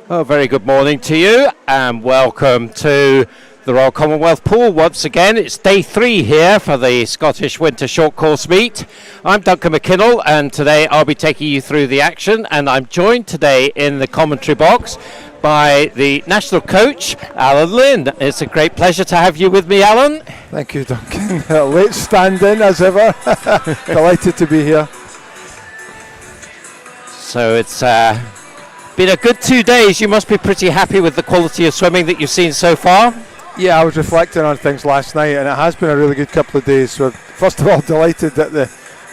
Well, very good morning to you and welcome to the Royal Commonwealth Pool once again. It's day 3 here for the Scottish Winter Short Course Meet. I'm Duncan McKinnell and today I'll be taking you through the action, and I'm joined today in the commentary box by the national coach, Alan Lynn. It's a great pleasure to have you with me, Alan. Thank you, Duncan. Late stand-in as ever. Delighted to be here. So it's been a good 2 days. You must be pretty happy with the quality of swimming that you've seen so far. Yeah, I was reflecting on things last night, and it has been a really good couple of days. So first of all, delighted that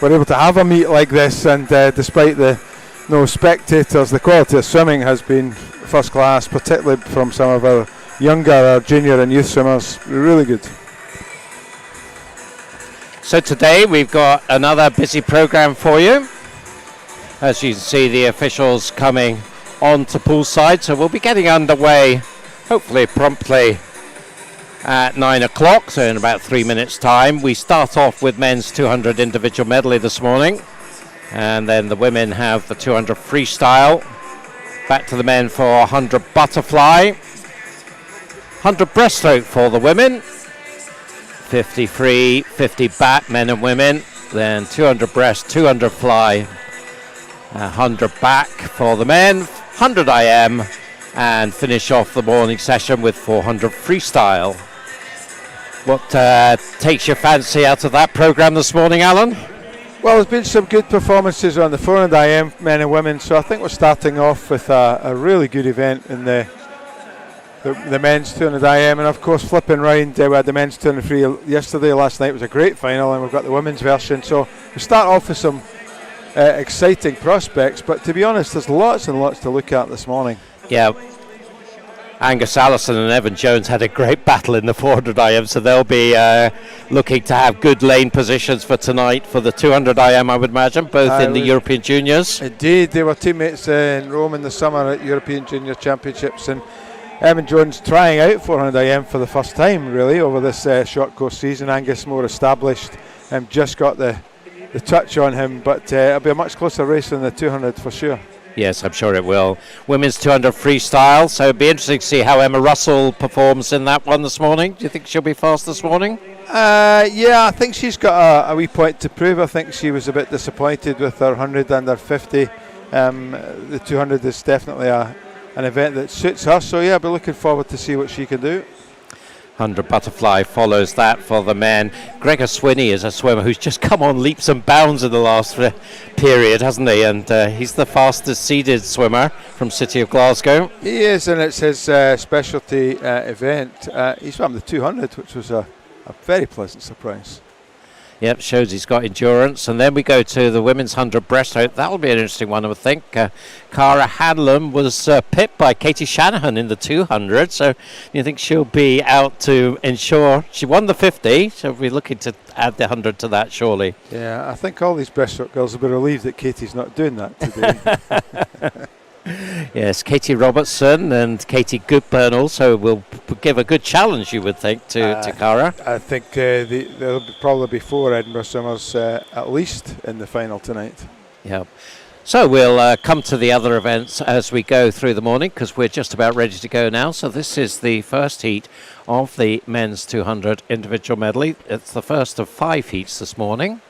we're able to have a meet like this, and despite the no spectators, the quality of swimming has been first class, particularly from some of our younger, our junior and youth swimmers. Really good. So today we've got another busy program for you. As you can see, the officials coming on to poolside, so we'll be getting underway hopefully promptly at 9 o'clock, so in about 3 minutes time. We start off with men's 200 individual medley this morning, and then the women have the 200 freestyle. Back to the men for 100 butterfly, 100 breaststroke for the women, 50 free, 50 back, men and women, then 200 breast, 200 fly, 100 back for the men, 100 IM, and finish off the morning session with 400 freestyle. What takes your fancy out of that program this morning, Alan? Well, there's been some good performances on the 400 IM, men and women, so I think we're starting off with a really good event in the men's 200 IM, and of course flipping round, we had the men's 200 free yesterday. Last night was a great final, and we've got the women's version, so we start off with some exciting prospects, but to be honest, there's lots and lots to look at this morning. Yeah, Angus Allison and Evan Jones had a great battle in the 400 IM, so they'll be looking to have good lane positions for tonight for the 200 IM, I would imagine, both in the European Juniors. Indeed, they were teammates in Rome in the summer at European Junior Championships, and Evan Jones trying out 400 IM for the first time really over this short course season. Angus more established and just got the touch on him, but it'll be a much closer race than the 200 for sure. Yes, I'm sure it will. Women's 200 freestyle, so it'll be interesting to see how Emma Russell performs in that one this morning. Do you think she'll be fast this morning? Yeah, I think she's got a wee point to prove. I think she was a bit disappointed with her 100 and her 50. The 200 is definitely an event that suits her, so yeah, I'll be looking forward to see what she can do. 100 butterfly follows that for the men. Gregor Swinney is a swimmer who's just come on leaps and bounds in the last period, hasn't he? And he's the fastest seeded swimmer from City of Glasgow. He is, and it's his specialty event. He swam the 200, which was a very pleasant surprise. Yep, shows he's got endurance. And then we go to the women's 100 breaststroke. That'll be an interesting one, I would think. Cara Hanlon was pipped by Katie Shanahan in the 200. So you think she'll be out to ensure she won the 50? She'll be looking to add the 100 to that, surely. Yeah, I think all these breaststroke girls will be relieved that Katie's not doing that today. Yes, Katie Robertson and Katie Goodburn also will give a good challenge, you would think, to Cara. I think there'll probably be 4 Edinburgh swimmers at least in the final tonight. Yeah. So we'll come to the other events as we go through the morning, because we're just about ready to go now. So this is the first heat of the men's 200 individual medley. It's the first of 5 heats this morning.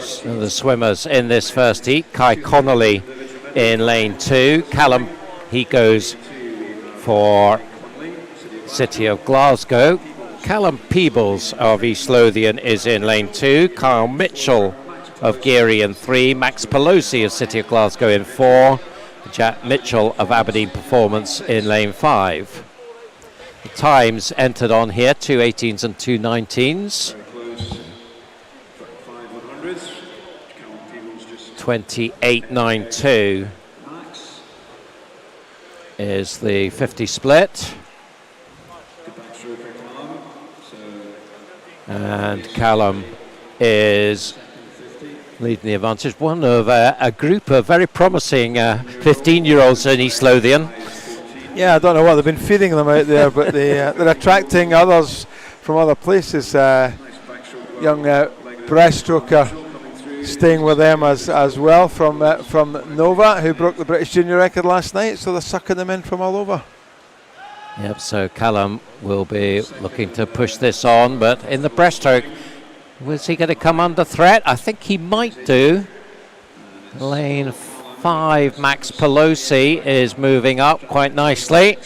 So the swimmers in this first heat: Kai Connolly in lane 2. Callum, he goes for City of Glasgow. Callum Peebles of East Lothian is in lane 2. Kyle Mitchell of Geary in 3. Max Pelosi of City of Glasgow in 4. Jack Mitchell of Aberdeen Performance in lane 5. The times entered on here: 2:18s and 2:19s. 28.92 is the 50 split. And Callum is leading the advantage. One of a group of very promising 15-year-olds in East Lothian. Yeah, I don't know what they've been feeding them out there, but they're attracting others from other places. Young breaststroker staying with them as well from Nova, who broke the British junior record last night. So they're sucking them in from all over. Yep, so Callum will be looking to push this on, but in the breaststroke, was he going to come under threat? I think he might do. Lane 5, Max Pelosi is moving up quite nicely,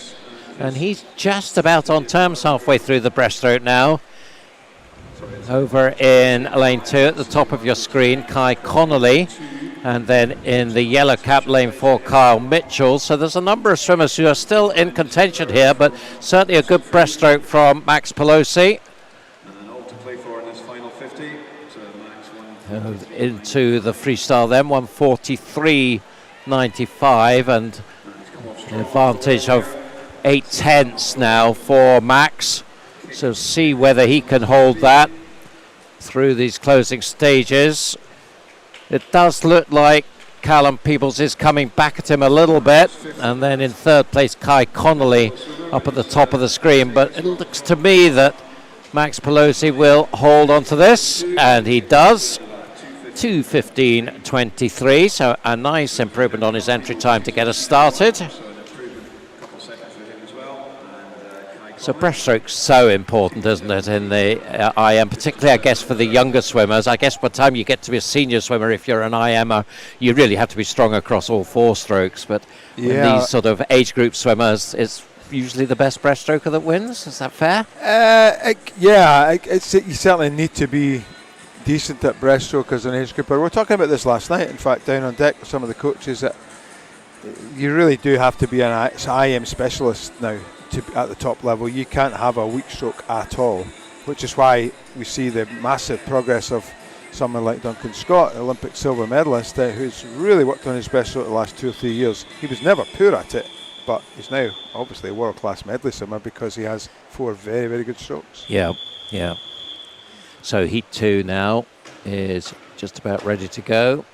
and he's just about on terms halfway through the breaststroke now. Over in lane 2 at the top of your screen, Kai Connolly, and then in the yellow cap, lane 4, Kyle Mitchell. So there's a number of swimmers who are still in contention here, but certainly a good breaststroke from Max Pelosi. Into the freestyle then, 143.95, and an advantage of 8/10 now for Max. So see whether he can hold that through these closing stages. It does look like Callum Peebles is coming back at him a little bit, and then in third place Kai Connolly up at the top of the screen, but it looks to me that Max Pelosi will hold on to this, and he does. 2:15.23, so a nice improvement on his entry time to get us started. So breaststroke's so important, isn't it, in the IM, particularly, I guess, for the younger swimmers. I guess by the time you get to be a senior swimmer, if you're an IMer, you really have to be strong across all 4 strokes. But these sort of age group swimmers, it's usually the best breaststroker that wins. Is that fair? You certainly need to be decent at breaststroke as an age grouper. We were talking about this last night, in fact, down on deck with some of the coaches, that you really do have to be an IM specialist now at the top level. You can't have a weak stroke at all, which is why we see the massive progress of someone like Duncan Scott, Olympic silver medalist, who's really worked on his breaststroke the last 2 or 3 years. He was never poor at it, but he's now obviously a world-class medley swimmer because he has 4 very, very good strokes. Yeah. So heat 2 now is just about ready to go.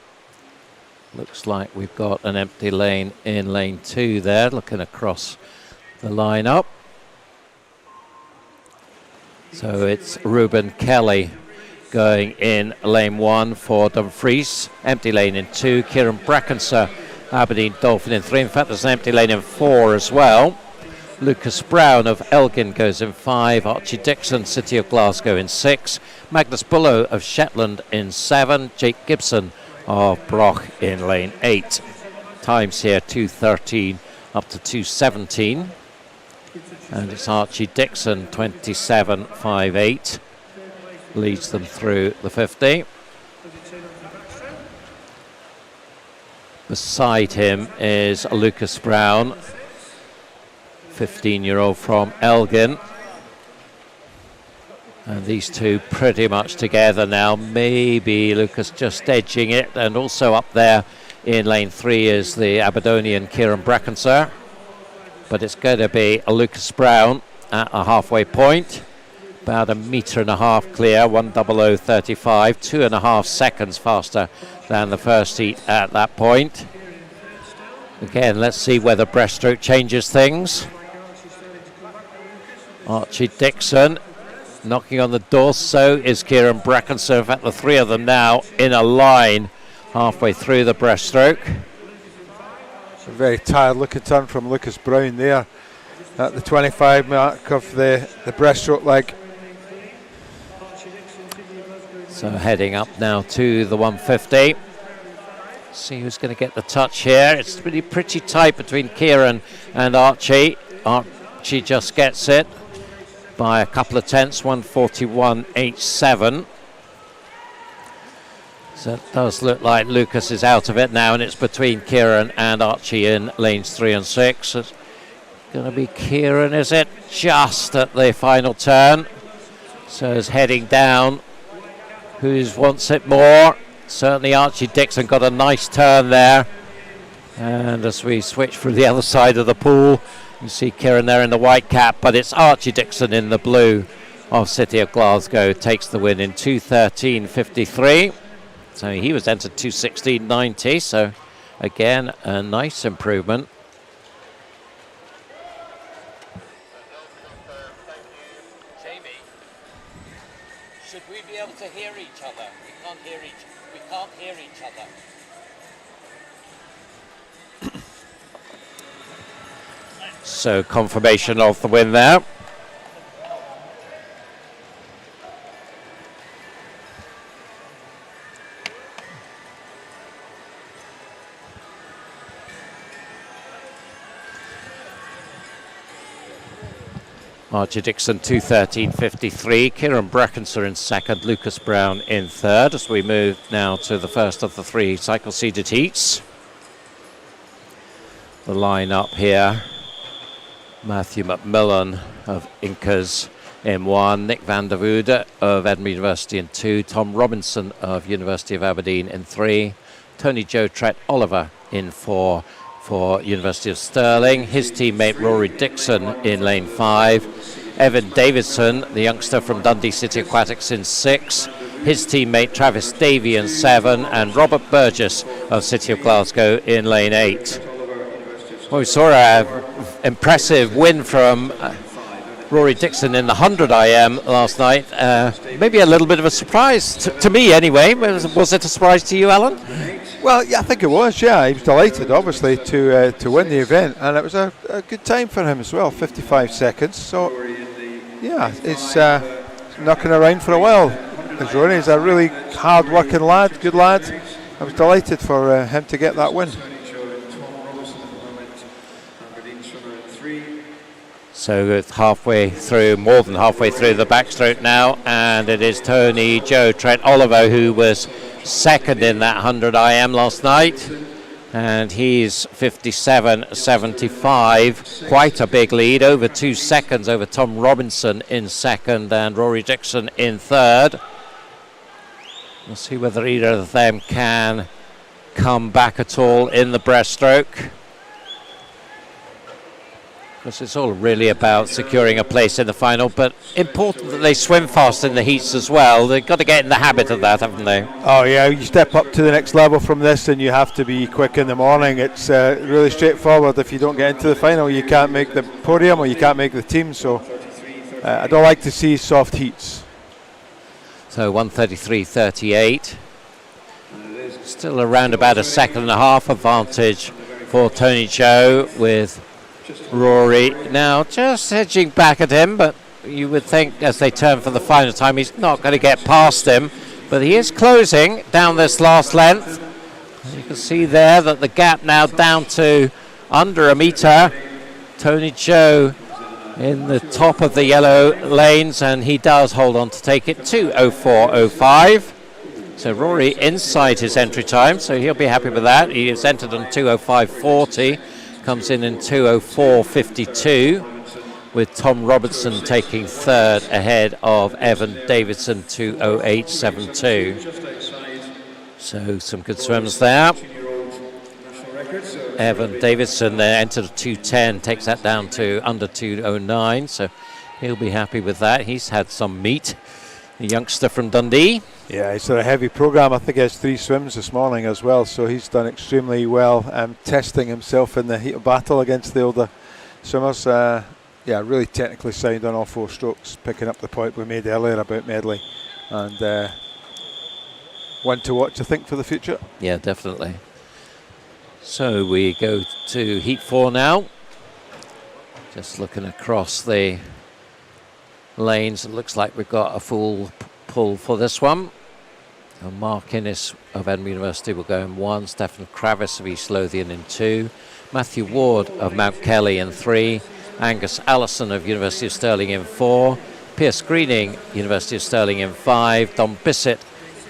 Looks like we've got an empty lane in lane 2 there, looking across the lineup. So it's Ruben Kelly going in lane 1 for Dumfries. Empty lane in 2. Kieran Brackenser, Aberdeen Dolphin in 3. In fact, there's an empty lane in 4 as well. Lucas Brown of Elgin goes in 5. Archie Dixon, City of Glasgow in 6. Magnus Bullow of Shetland in 7. Jake Gibson of Broch in lane 8. Times here 2:13 up to 2:17. And it's Archie Dixon, 27.58, leads them through the 50. Beside him is Lucas Brown, 15-year-old from Elgin. And these two pretty much together now. Maybe Lucas just edging it. And also up there in lane 3 is the Aberdonian Kieran Brackenser. But it's going to be a Lucas Brown at a halfway point. About 1.5 meters clear, 1:00.35, 2.5 seconds faster than the first heat at that point. Again, let's see whether breaststroke changes things. Archie Dixon knocking on the door, so is Kieran Brackenser. In fact, the 3 of them now in a line halfway through the breaststroke. A very tired looking turn from Lucas Brown there at the 25 mark of the breaststroke leg. So heading up now to the 150. See who's going to get the touch here. It's pretty tight between Kieran and Archie. Archie just gets it by a couple of tenths, 141.87. So it does look like Lucas is out of it now, and it's between Kieran and Archie in lanes 3 and 6. It's going to be Kieran, is it? Just at the final turn. So it's heading down. Who wants it more? Certainly Archie Dixon got a nice turn there. And as we switch from the other side of the pool, you see Kieran there in the white cap, but it's Archie Dixon in the blue of City of Glasgow takes the win in 2:13.53. So he was entered 2:16.90, so again a nice improvement. Should we be able to hear each other? We can't hear each other. So confirmation of the win there. Archie Dixon 2:13.53, Kieran Brackenser in second, Lucas Brown in third, as we move now to the first of the three cycle-seeded heats. The line-up here: Matthew McMillan of Incas in 1, Nick van der Voorde of Edinburgh University in 2, Tom Robinson of University of Aberdeen in 3, Tony Joe Trett Oliver in 4 for University of Stirling, his teammate Rory Dixon in lane 5, Evan Davidson, the youngster from Dundee City Aquatics, in 6, his teammate Travis Davey in 7, and Robert Burgess of City of Glasgow in lane 8. Well, we saw an impressive win from Rory Dixon in the 100 IM last night. Maybe a little bit of a surprise to me anyway. Was it a surprise to you, Alan? Well, yeah, I think it was. Yeah, he was delighted, obviously, to win the event, and it was a good time for him as well, 55 seconds. So, yeah, it's knocking around for a while. Rory is a really hard-working lad, good lad. I was delighted for him to get that win. So it's halfway through, more than halfway through the backstroke now, and it is Tony Joe Trent Oliver who was second in that 100 IM last night, and he's 57.75, quite a big lead, over 2 seconds over Tom Robinson in second and Rory Dixon in third. We'll see whether either of them can come back at all in the breaststroke, because it's all really about securing a place in the final, but important that they swim fast in the heats as well. They've got to get in the habit of that, haven't they? Oh yeah, you step up to the next level from this and you have to be quick in the morning. It's really straightforward. If you don't get into the final, you can't make the podium or you can't make the team, so I don't like to see soft heats. So 1:33.38, still around about a second and a half advantage for Tony Joe, with Rory now just edging back at him, but you would think as they turn for the final time he's not going to get past him, but he is closing down this last length. You can see there that the gap now down to under a metre. Tony Joe in the top of the yellow lanes, and he does hold on to take it, 2:04.05. So Rory inside his entry time, so he'll be happy with that. He is entered on 2:05.40. Comes in 2:04.52, with Tom Robertson taking third ahead of Evan Davidson, 2:08.72. So some good swims there. Evan Davidson there entered 2:10, takes that down to under 2:09, so he'll be happy with that. He's had some meat, the youngster from Dundee. Yeah, he's had a heavy programme. I think he has 3 swims this morning as well, so he's done extremely well, testing himself in the heat of battle against the older swimmers. Yeah, really technically sound on all 4 strokes, picking up the point we made earlier about Medley, and one to watch, I think, for the future. Yeah, definitely. So we go to heat 4 now. Just looking across the lanes, it looks like we've got a full pull for this one. Mark Innes of Edinburgh University will go in 1, Stefan Kravis of East Lothian in 2, Matthew Ward of Mount Kelly in 3, Angus Allison of University of Stirling in 4, Pierce Greening, University of Stirling in 5, Dom Bissett,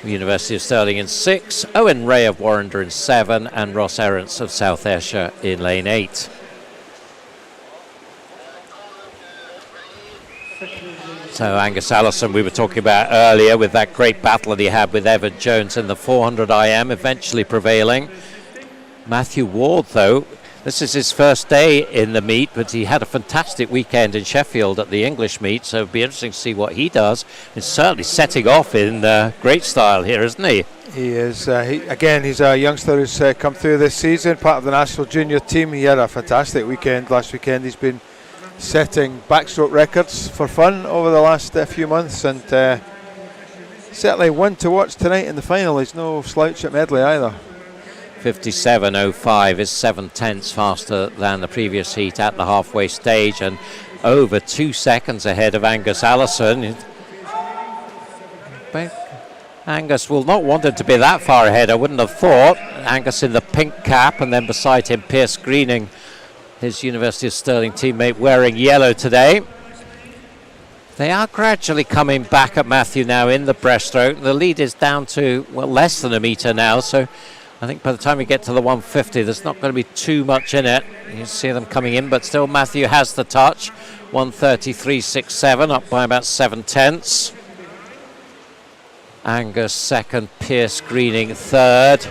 University of Stirling in 6, Owen Ray of Warrender in 7, and Ross Errants of South Ayrshire in lane 8. So Angus Allison, we were talking about earlier, with that great battle that he had with Evan Jones in the 400 IM, eventually prevailing. Matthew Ward, though, this is his first day in the meet, but he had a fantastic weekend in Sheffield at the English meet, so it'll be interesting to see what he does. He's certainly setting off in great style here, isn't he? He is. He's a youngster who's come through this season, part of the national junior team. He had a fantastic weekend last weekend. He's been setting backstroke records for fun over the last few months, and certainly one to watch tonight in the final. He's no slouch at medley either. 57.05 is 7/10 faster than the previous heat at the halfway stage, and over 2 seconds ahead of Angus Allison. Angus will not want it to be that far ahead, I wouldn't have thought. Angus in the pink cap, and then beside him Pierce Greening, his University of Stirling teammate, wearing yellow today. They are gradually coming back at Matthew now in the breaststroke. The lead is down to, well, less than a metre now, so I think by the time we get to the 150, there's not going to be too much in it. You see them coming in, but still Matthew has the touch. 133.67, up by about 7/10. Angus second, Pierce Greening third.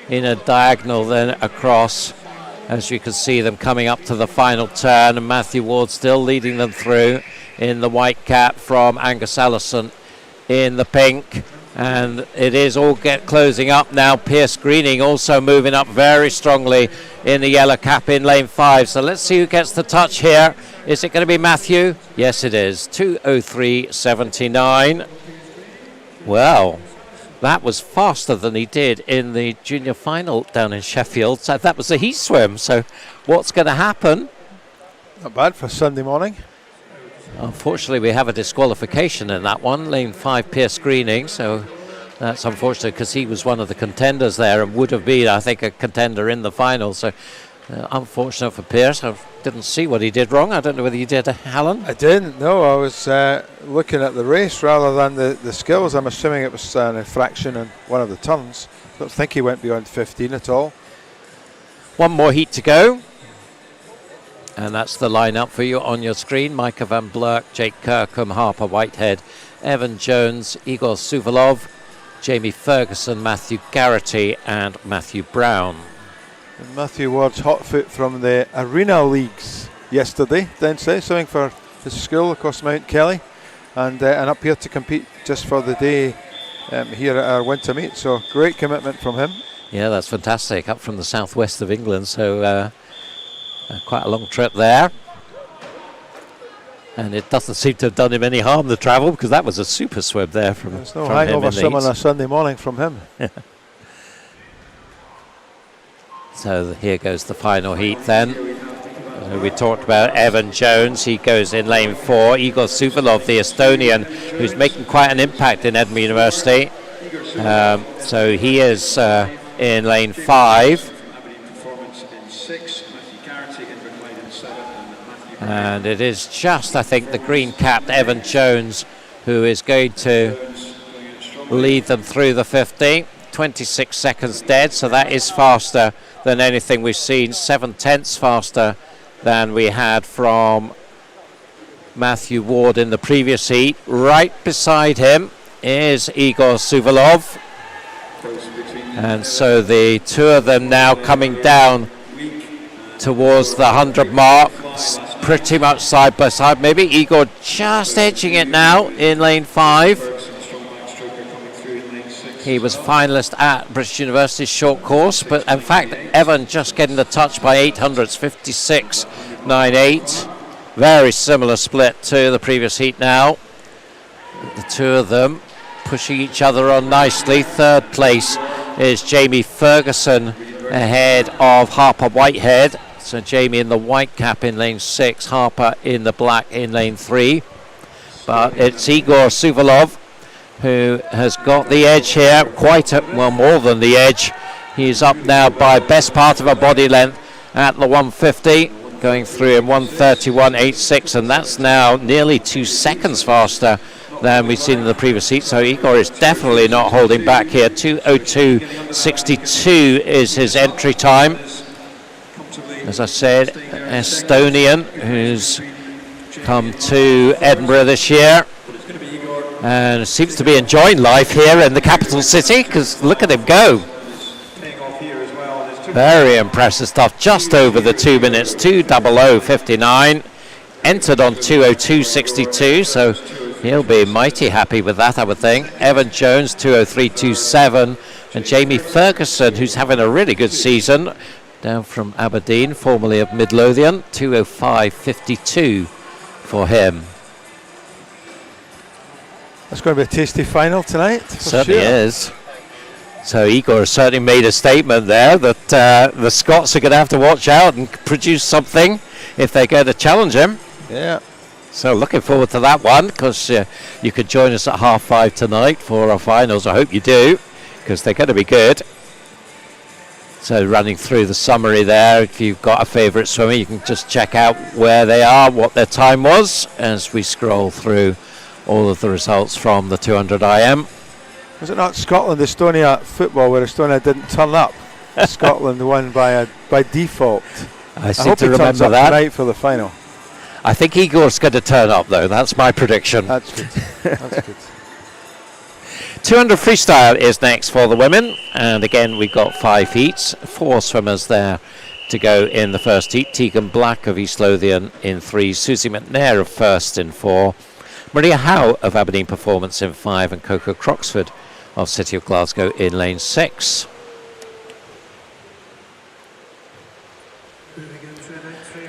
In a diagonal then across, as you can see them coming up to the final turn, and Matthew Ward still leading them through in the white cap from Angus Allison in the pink. And it is all closing up now. Pierce Greening also moving up very strongly in the yellow cap in lane 5. So let's see who gets the touch here. Is it going to be Matthew? Yes, it is. 2:03.79. Well, that was faster than he did in the junior final down in Sheffield. So that was a heat swim. So what's going to happen? Not bad for Sunday morning. Unfortunately, we have a disqualification in that one. Lane 5, Pierce Greening. So that's unfortunate because he was one of the contenders there and would have been, I think, a contender in the final. So unfortunate for Pierce. I didn't see what he did wrong. I don't know whether you did, Alan. I didn't. No, I was looking at the race rather than the skills. I'm assuming it was an infraction in one of the turns. I don't think he went beyond 15 at all. One more heat to go. And that's the lineup for you on your screen. Micah Van Blerk, Jake Kirkham, Harper Whitehead, Evan Jones, Igor Suvalov, Jamie Ferguson, Matthew Garrity and Matthew Brown. And Matthew Ward's hot foot from the Arena Leagues yesterday, down south, something for his school across Mount Kelly, and up here to compete just for the day here at our winter meet. So great commitment from him. Yeah, that's fantastic. Up from the southwest of England, so quite a long trip there. And it doesn't seem to have done him any harm, the travel, because that was a super swim there from There's no hangover swim on a Sunday morning from him. So here goes the final heat then. We talked about Evan Jones. He goes in lane 4. Igor Suvalov, the Estonian, who's making quite an impact in Edinburgh University. So he is in lane 5. And it is just, I think, the green-capped Evan Jones who is going to lead them through the 50. 26 seconds dead, so that is faster than anything we've seen. 7/10 faster than we had from Matthew Ward in the previous heat. Right beside him is Igor Suvalov. And so the two of them now coming down towards the 100 mark, pretty much side by side. Maybe Igor just edging it now in lane 5. He was finalist at British University's short course, but in fact Evan just getting the touch by 800s, 56.98. Very similar split to the previous heat now. The two of them pushing each other on nicely. Third place is Jamie Ferguson ahead of Harper Whitehead. So Jamie in the white cap in lane 6, Harper in the black in lane 3. But it's Igor Suvalov who has got the edge here, more than the edge. He's up now by best part of a body length at the 150, going through in 131.86, and that's now nearly 2 seconds faster than we've seen in the previous heat. So Igor is definitely not holding back here. 2:02.62 is his entry time. As I said, Estonian who's come to Edinburgh this year and seems to be enjoying life here in the capital city, because look at him go. Very impressive stuff, just over the 2 minutes, 2:00.59, entered on 2:02.62, so he'll be mighty happy with that, I would think. Evan Jones, 2:03.27, and Jamie Ferguson, who's having a really good season, down from Aberdeen, formerly of Midlothian, 2:05.52 for him. It's going to be a tasty final tonight. Certainly is. So Igor has certainly made a statement there that the Scots are going to have to watch out and produce something if they're going to challenge him. Yeah. So looking forward to that one, because you could join us at 5:30 tonight for our finals. I hope you do, because they're going to be good. So running through the summary there, if you've got a favourite swimmer, you can just check out where they are, what their time was, as we scroll through all of the results from the 200 IM. Was it not Scotland, Estonia football, where Estonia didn't turn up? Scotland won by default. I seem to remember that. Tonight for the final. I think Igor's going to turn up, though. That's my prediction. That's good. That's good. 200 freestyle is next for the women, and again we've got 5 heats, 4 swimmers there to go in the first heat. Tegan Black of East Lothian in 3, Susie McNair of First in 4, Maria Howe of Aberdeen Performance in 5, and Coco Croxford of City of Glasgow in lane 6.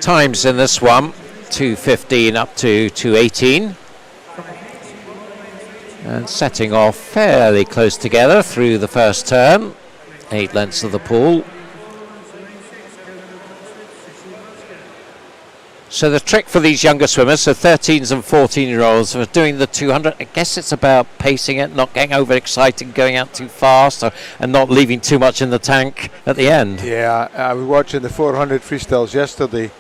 Times in this one, 2:15 up to 2:18. And setting off fairly close together through the first turn, 8 lengths of the pool. So the trick for these younger swimmers, so 13s and 14-year-olds, are doing the 200. I guess it's about pacing it, not getting overexcited, going out too fast, and not leaving too much in the tank at the end. Yeah, I was watching the 400 freestyles yesterday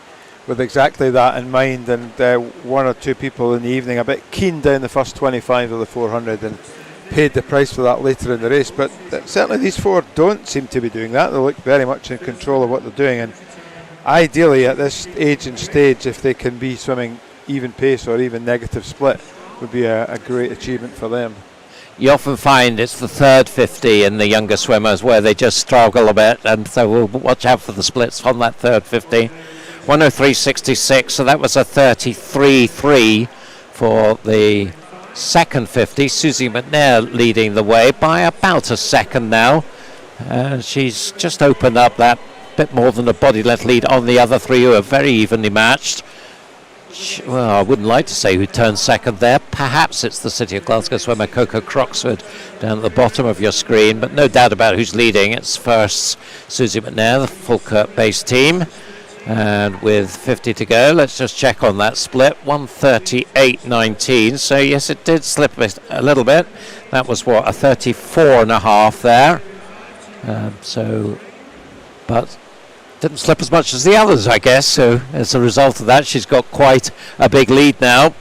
with exactly that in mind, and 1 or 2 people in the evening a bit keen down the first 25 of the 400 and paid the price for that later in the race. But certainly these 4 don't seem to be doing that. They look very much in control of what they're doing, and ideally at this age and stage, if they can be swimming even pace or even negative split, would be a great achievement for them. You often find it's the third 50 in the younger swimmers where they just struggle a bit, and so we'll watch out for the splits on that third 50. 103.66, so that was a 33.3 for the second 50. Susie McNair leading the way by about a second now. She's just opened up that bit more than a body length lead on the other 3 who are very evenly matched. Well, I wouldn't like to say who turned second there. Perhaps it's the City of Glasgow swimmer Coco Croxford down at the bottom of your screen, but no doubt about who's leading. It's first Susie McNair, the Falkirk-based team. And with 50 to go, let's just check on that split. 138.19. So yes, it did slip a little bit. That was what, a 34.5 there. But didn't slip as much as the others, I guess. So as a result of that, she's got quite a big lead now.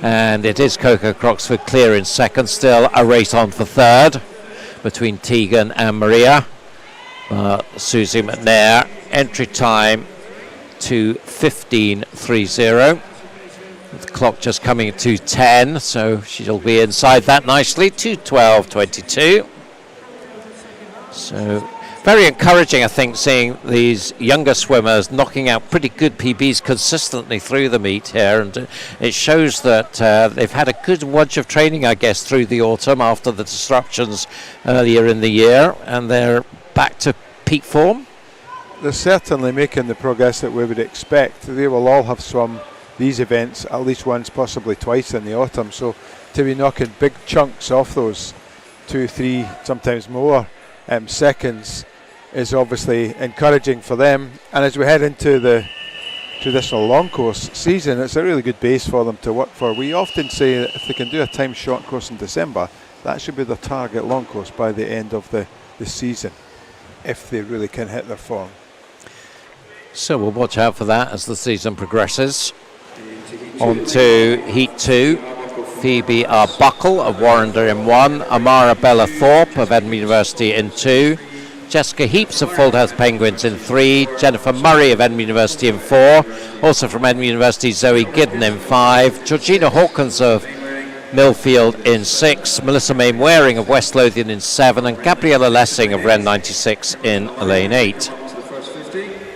And it is Coco Croxford clear in second. Still a race on for third between Tegan and Maria. Susie McNair, entry time to 15.30. The clock just coming to 10, so she'll be inside that nicely, 2:12.22. So very encouraging, I think, seeing these younger swimmers knocking out pretty good PBs consistently through the meet here, and it shows that they've had a good watch of training, I guess, through the autumn after the disruptions earlier in the year, and they're back to peak form. They're certainly making the progress that we would expect. They will all have swum these events at least once, possibly twice in the autumn, so to be knocking big chunks off those 2, 3, sometimes more seconds is obviously encouraging for them. And as we head into the traditional long course season, it's a really good base for them to work for. We often say that if they can do a time short course in December, that should be their target long course by the end of the season, if they really can hit their form. So we'll watch out for that as the season progresses. On to Heat 2. Phoebe Arbuckle of Warrender in 1. Amara Bella Thorpe of Edinburgh University in 2. Jessica Heaps of Fauldhouse Penguins in 3. Jennifer Murray of Edinburgh University in 4. Also from Edinburgh University, Zoe Giddon in 5. Georgina Hawkins of Millfield in 6. Melissa May Waring of West Lothian in 7. And Gabriella Lessing of Ren 96 in lane 8.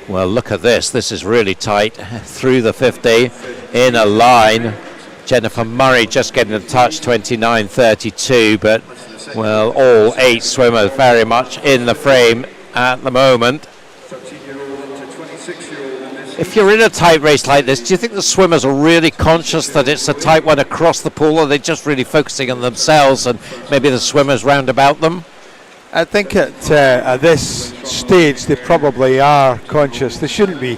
Well, look at this. This is really tight through the 50 in a line. Jennifer Murray just getting a touch, 29.32, but, well, all 8 swimmers very much in the frame at the moment. If you're in a tight race like this, do you think the swimmers are really conscious that it's a tight one across the pool, or are they just really focusing on themselves and maybe the swimmers round about them? I think at this stage they probably are conscious. They shouldn't be,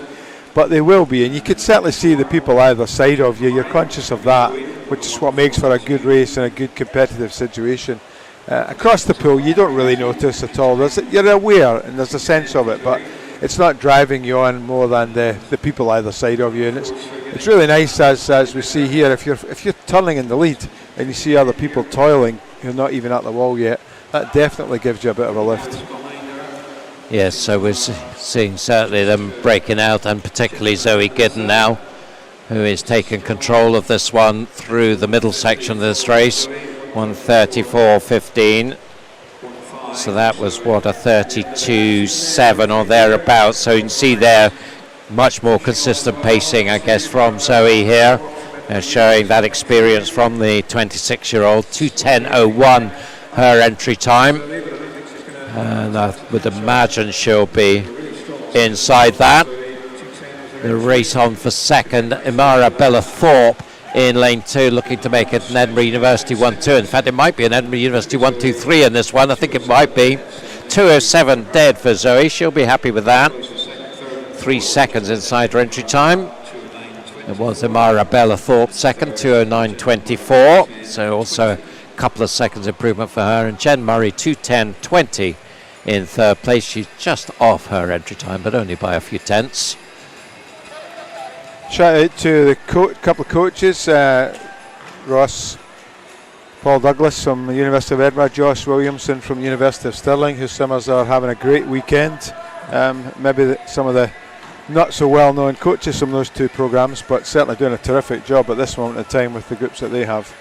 but they will be, and you could certainly see the people either side of you. You're conscious of that, which is what makes for a good race and a good competitive situation. Across the pool, you don't really notice at all. You're aware, and there's a sense of it, but it's not driving you on more than the people either side of you. And it's really nice, as we see here, if you're turning in the lead and you see other people toiling who're not even at the wall yet, that definitely gives you a bit of a lift. Yes, so we're seeing certainly them breaking out, and particularly Zoe Giddon now, who is taking control of this one through the middle section of this race. 1:34.15. So that was what, a 32.7 or thereabouts. So you can see there much more consistent pacing, I guess, from Zoe here, showing that experience from the 26-year-old. 2:10.01 her entry time, and I would imagine she'll be inside that. The race on for second, Imara Bella-Thorpe in lane 2, looking to make it an Edinburgh University 1-2. In fact, it might be an Edinburgh University 1-2-3 in this one. I think it might be. 2:07 dead for Zoe. She'll be happy with that. 3 seconds inside her entry time. It was Imara Bella-Thorpe second, 2:09.24. So also a couple of seconds improvement for her. And Jen Murray, 2:10.20 in third place. She's just off her entry time, but only by a few tenths. Shout out to the couple of coaches, Ross Paul Douglas from the University of Edinburgh, Josh Williamson from University of Stirling, whose swimmers are having a great weekend. Maybe some of the not so well known coaches from those two programmes, but certainly doing a terrific job at this moment in time with the groups that they have.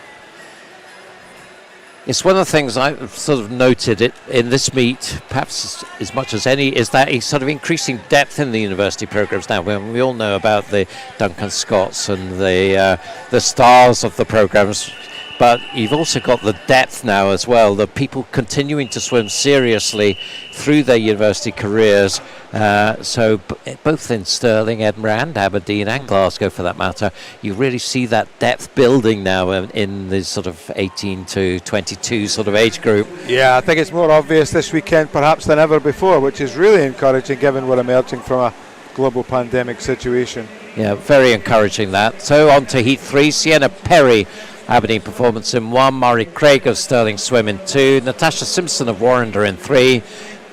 It's one of the things I've sort of noted in this meet, perhaps as much as any, is that a sort of increasing depth in the university programmes now. We all know about the Duncan Scotts and the stars of the programmes, but you've also got the depth now as well, the people continuing to swim seriously through their university careers. So both in Stirling, Edinburgh and Aberdeen and Glasgow for that matter, you really see that depth building now in the sort of 18 to 22 sort of age group. Yeah, I think it's more obvious this weekend perhaps than ever before, which is really encouraging given we're emerging from a global pandemic situation. Yeah, very encouraging that. So on to Heat 3, Sienna Perry, Aberdeen Performance in 1, Maury Craig of Stirling Swim in 2, Natasha Simpson of Warrender in 3,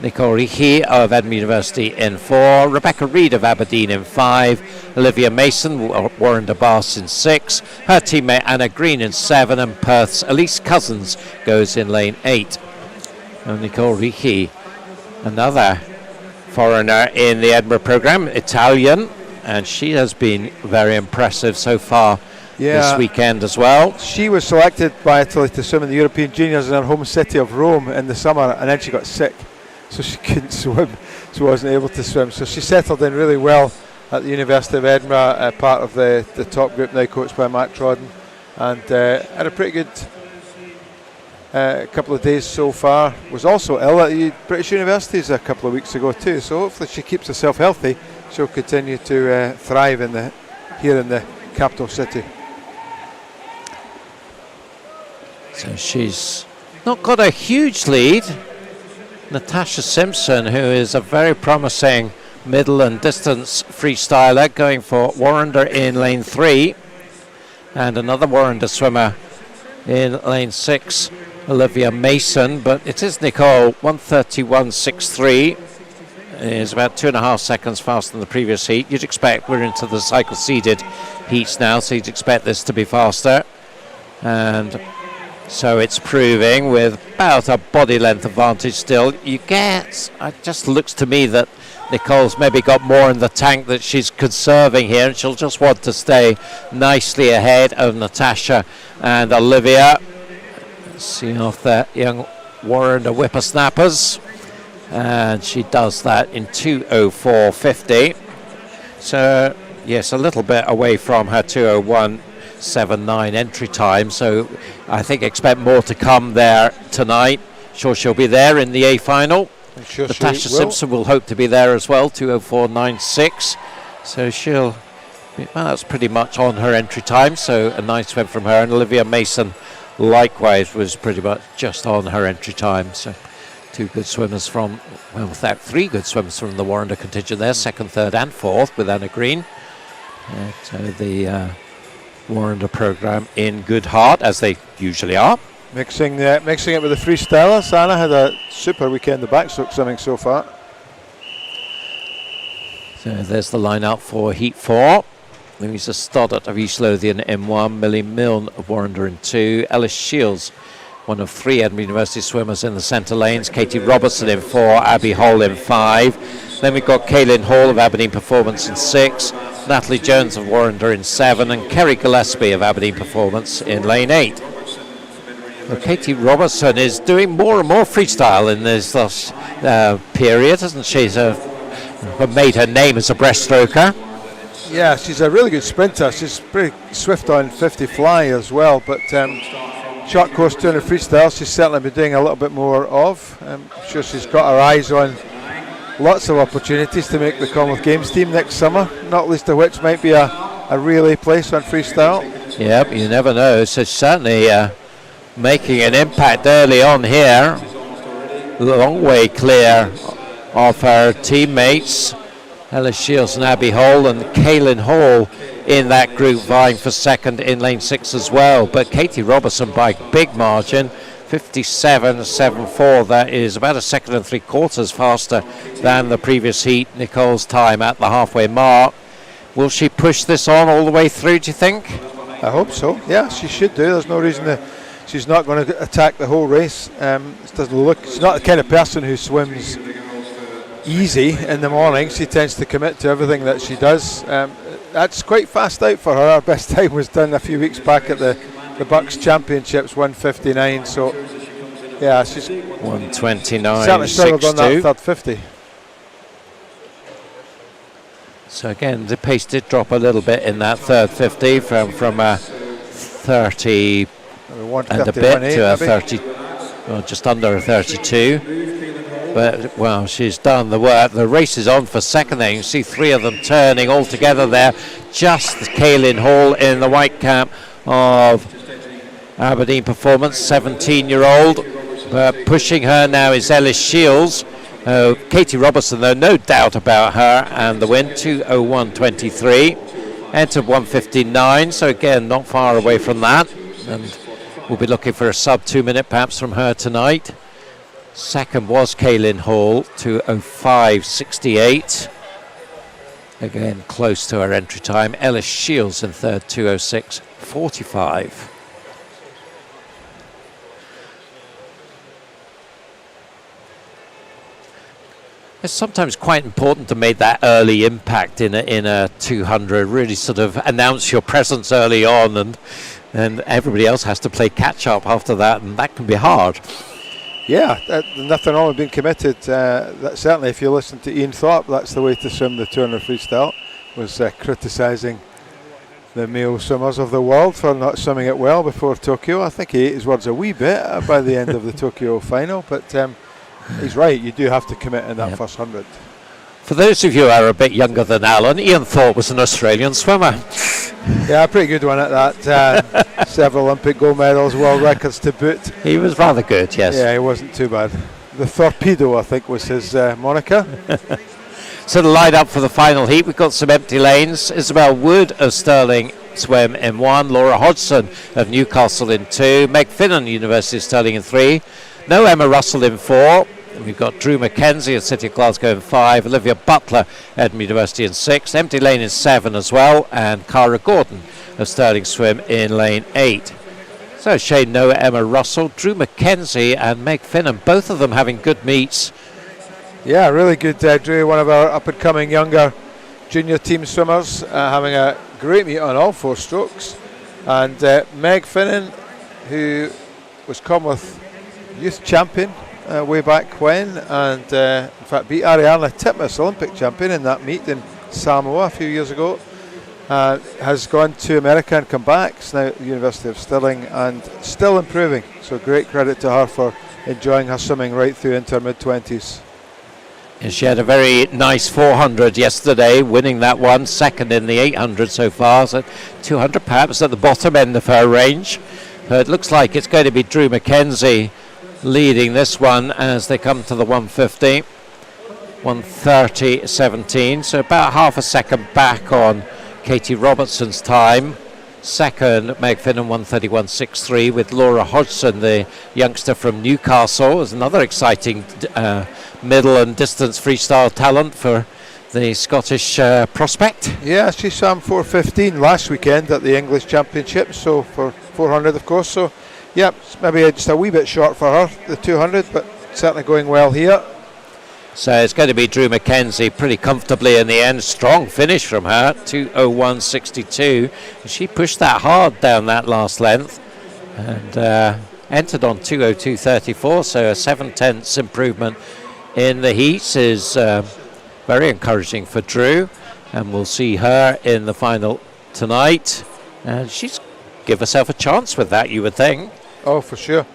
Nicole Rihi of Edinburgh University in 4, Rebecca Reid of Aberdeen in 5, Olivia Mason, Warrender Bass in 6, her teammate Anna Green in 7, and Perth's Elise Cousins goes in lane 8. And Nicole Rihi, another foreigner in the Edinburgh programme, Italian, and she has been very impressive so far this weekend as well. She was selected by Italy to swim in the European Juniors in her home city of Rome in the summer, and then she got sick, so she couldn't swim, so wasn't able to swim. So she settled in really well at the University of Edinburgh, part of the top group now coached by Matt Trodden, and had a pretty good couple of days so far. Was also ill at the British Universities a couple of weeks ago too, so hopefully she keeps herself healthy. She'll continue to thrive here in the capital city. So she's not got a huge lead. Natasha Simpson, who is a very promising middle and distance freestyler, going for Warrender in lane 3, and another Warrender swimmer in lane 6, Olivia Mason, but it is Nicole, 1:31.63, is about 2.5 seconds faster than the previous heat. You'd expect, we're into the cycle seeded heats now, so you'd expect this to be faster, and so it's proving with about a body length advantage still. You get, it just looks to me that Nicole's maybe got more in the tank that she's conserving here, and she'll just want to stay nicely ahead of Natasha and Olivia. See off that young Warrender whippersnappers, and she does that in 2:04.50. So yes, a little bit away from her 2:01.79 entry time, so I think expect more to come there tonight. Sure she'll be there in the A final. Sure Natasha Simpson will hope to be there as well, 2:04.96. So well, that's pretty much on her entry time, so a nice swim from her. And Olivia Mason likewise was pretty much just on her entry time. So three good swimmers from the Warrender contingent there, second, third and fourth with Anna Green. So the Warrender program in good heart, as they usually are. Mixing it with the freestylers. Anna had a super weekend, the backstroke swimming so far. So there's the line-out for Heat 4. Louisa Stoddart of East Lothian in 1, Millie Milne of Warrender in 2, Ellis Shields, one of 3 Edinburgh University swimmers in the centre lanes, Katie Robertson in 4, Abby Hall in 5. Then we've got Kaylin Hall of Aberdeen Performance in 6, Natalie Jones of Warrender in 7, and Kerry Gillespie of Aberdeen Performance in lane 8. Well, Katie Robertson is doing more and more freestyle in this last period, hasn't she? Made her name as a breaststroker. Yeah, she's a really good sprinter. She's pretty swift on 50 fly as well, but short course 200 freestyle she's certainly been doing a little bit more of. I'm sure she's got her eyes on lots of opportunities to make the Commonwealth Games team next summer, not least of which might be a relay place on freestyle. Yep, you never know. So certainly making an impact early on here. Long way clear of her teammates, Ellis Shields and Abby Hall, and Kaylin Hall in that group vying for second in lane 6 as well. But Katie Robertson by big margin, 57.74. That is about a second and 3/4 faster than the previous heat. Nicole's time at the halfway mark. Will she push this on all the way through, do you think? I hope so. Yeah, she should do. There's no reason she's not going to attack the whole race. It doesn't look. She's not the kind of person who swims easy in the morning. She tends to commit to everything that she does. That's quite fast out for her. Our best time was done a few weeks back at the Bucks Championships, 1:59. So yeah, she's 1:29. certainly struggled on that third 50. So again, the pace did drop a little bit in that third 50 from 30 and a bit to a 30, well, just under a 32. But, well, she's done the work. The race is on for second there. You can see 3 of them turning all together there. Just Kaylin Hall in the white cap of Aberdeen Performance, 17-year-old. But pushing her now is Ellis Shields. Katie Robertson, though, no doubt about her. And the win, 2:01.23. Entered 1:59, so again, not far away from that. And we'll be looking for a sub 2 minute perhaps from her tonight. Second was Kaylin Hall, 2:05.68. Again, close to her entry time. Ellis Shields in third, 2:06.45. It's sometimes quite important to make that early impact in a 200. Really sort of announce your presence early on, and everybody else has to play catch up after that, and that can be hard. Yeah, nothing wrong with being committed. That certainly, if you listen to Ian Thorpe, that's the way to swim the 200 freestyle. Was criticising the male swimmers of the world for not swimming it well before Tokyo. I think he ate his words a wee bit by the end of the Tokyo final, but he's right. You do have to commit in that first 100. For those of you who are a bit younger than Alan, Ian Thorpe was an Australian swimmer. Yeah, a pretty good one at that. Several Olympic gold medals, world records to boot. He was rather good, yes. Yeah, he wasn't too bad. The Torpedo, I think, was his moniker. So the line up for the final heat, we've got some empty lanes. Isabel Wood of Stirling swim in 1, Laura Hodgson of Newcastle in 2, Meg Finnan, University of Stirling in 3, no Emma Russell in 4. We've got Drew Mackenzie at City of Glasgow in 5, Olivia Butler, Edinburgh University in 6, empty lane in 7 as well, and Cara Gordon of Stirling Swim in lane 8. So Shane Noah, Emma Russell, Drew Mackenzie and Meg Finnan, both of them having good meets. Yeah, really good. Drew, one of our up-and-coming younger junior team swimmers, having a great meet on all 4 strokes. And Meg Finnan, who was Commonwealth Youth Champion way back when, and in fact beat Ariana Titmus, Olympic champion, in that meet in Samoa a few years ago. Has gone to America and come back. It's now at the University of Stirling and still improving. So great credit to her for enjoying her swimming right through into her mid-20s. And she had a very nice 400 yesterday, winning that one, second in the 800 so far. So 200 perhaps at the bottom end of her range. It looks like it's going to be Drew Mackenzie leading this one as they come to the 150. 1:30.17, so about half a second back on Katie Robertson's time. Second, Meg Finnan, 1:31.63, with Laura Hodgson, the youngster from Newcastle, is another exciting middle and distance freestyle talent for the Scottish prospect. Yeah, she swam 4:15 last weekend at the English Championship, so for 400 of course, so yeah, maybe just a wee bit short for her, the 200, but certainly going well here. So it's going to be Drew Mackenzie pretty comfortably in the end. Strong finish from her, 2:01.62. She pushed that hard down that last length and entered on 2:02.34, so a 7/10 improvement in the heats is very encouraging for Drew, and we'll see her in the final tonight. And she's give herself a chance with that, you would think. Oh, for sure.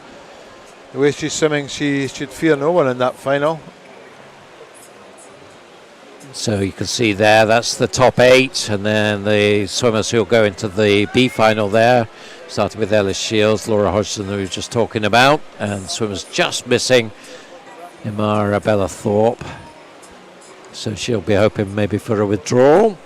The way she's swimming, she should fear no one in that final. So you can see there, that's the top 8, and then the swimmers who'll go into the B final there, starting with Ellis Shields, Laura Hodgson, who we were just talking about, and swimmers just missing Imara Bella Thorpe. So she'll be hoping maybe for a withdrawal.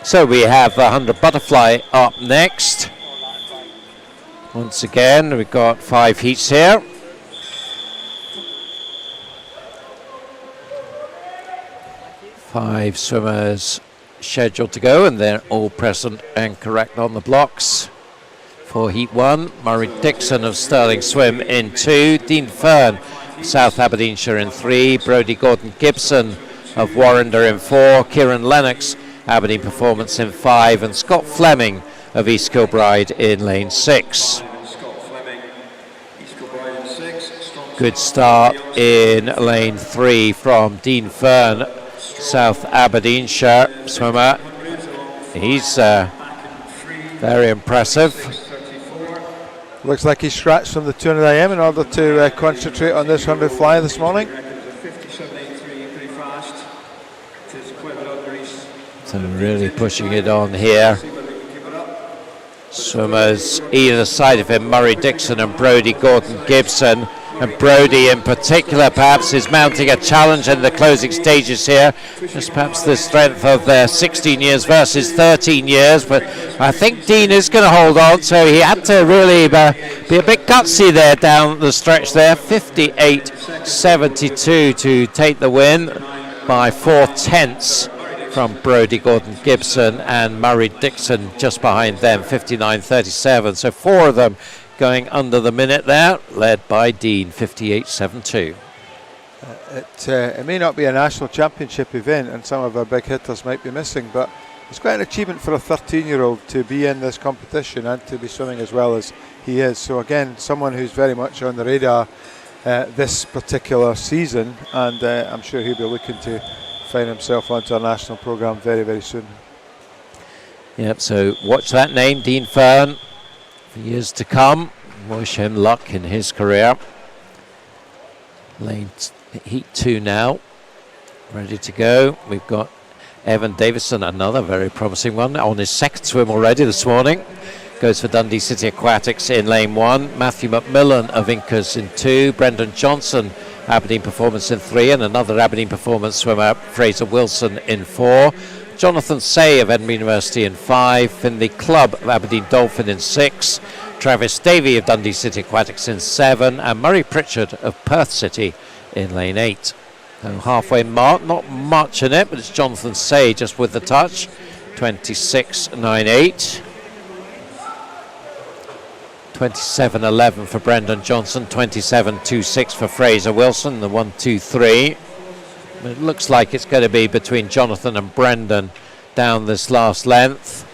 So we have the 100 butterfly up next. Once again, we've got 5 heats here. Five swimmers scheduled to go, and they're all present and correct on the blocks. For heat 1, Murray Dixon of Stirling Swim in 2, Dean Fern, South Aberdeenshire in 3, Brodie Gordon-Gibson of Warrender in 4, Kieran Lennox, Aberdeen Performance in 5, and Scott Fleming of East Kilbride in lane 6. Good start in lane 3 from Dean Fern, South Aberdeenshire swimmer. He's very impressive. Looks like he's scratched from the 200 IM in order to concentrate on this 100 fly this morning. So really pushing it on here. Swimmers either side of him, Murray Dixon and Brodie Gordon-Gibson. And Brodie in particular perhaps is mounting a challenge in the closing stages here. Just perhaps the strength of their 16 years versus 13 years. But I think Dean is going to hold on, so he had to really be a bit gutsy there down the stretch there. 58.72 to take the win by 4/10 from Brodie Gordon-Gibson, and Murray Dixon just behind them, 59.37. So 4 of them going under the minute there, led by Dean, 58.72. It may not be a national championship event, and some of our big hitters might be missing, but it's quite an achievement for a 13-year-old to be in this competition and to be swimming as well as he is. So again, someone who's very much on the radar this particular season, and I'm sure he'll be looking to find himself onto our national programme very, very soon. Yep, so watch that name, Dean Fern, for years to come. Wish him luck in his career. Lane heat 2 now, ready to go. We've got Evan Davison, another very promising one, on his second swim already this morning. Goes for Dundee City Aquatics in lane 1. Matthew McMillan of Incas in 2. Brendan Johnson, Aberdeen Performance in 3, and another Aberdeen Performance swimmer, Fraser Wilson, in 4. Jonathan Say of Edinburgh University in 5. Finley Clubb of Aberdeen Dolphin in 6. Travis Davey of Dundee City Aquatics in 7. And Murray Pritchard of Perth City in lane 8. So halfway mark, not much in it, but it's Jonathan Say just with the touch. 26.98. 27.11 for Brendan Johnson, 27.26 for Fraser Wilson, the 1-2-3. It looks like it's going to be between Jonathan and Brendan down this last length.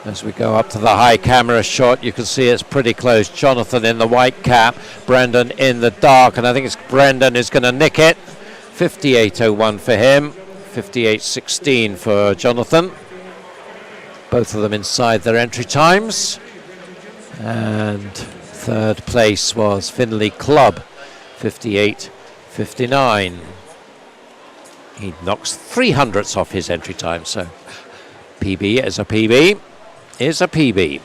As we go up to the high camera shot, you can see it's pretty close. Jonathan in the white cap, Brendan in the dark, and I think it's Brendan who's going to nick it. 58.01 for him, 58.16 for Jonathan. Both of them inside their entry times. And third place was Finley Clubb, 58.59. He knocks 300ths off his entry time, so PB is a PB, is a PB.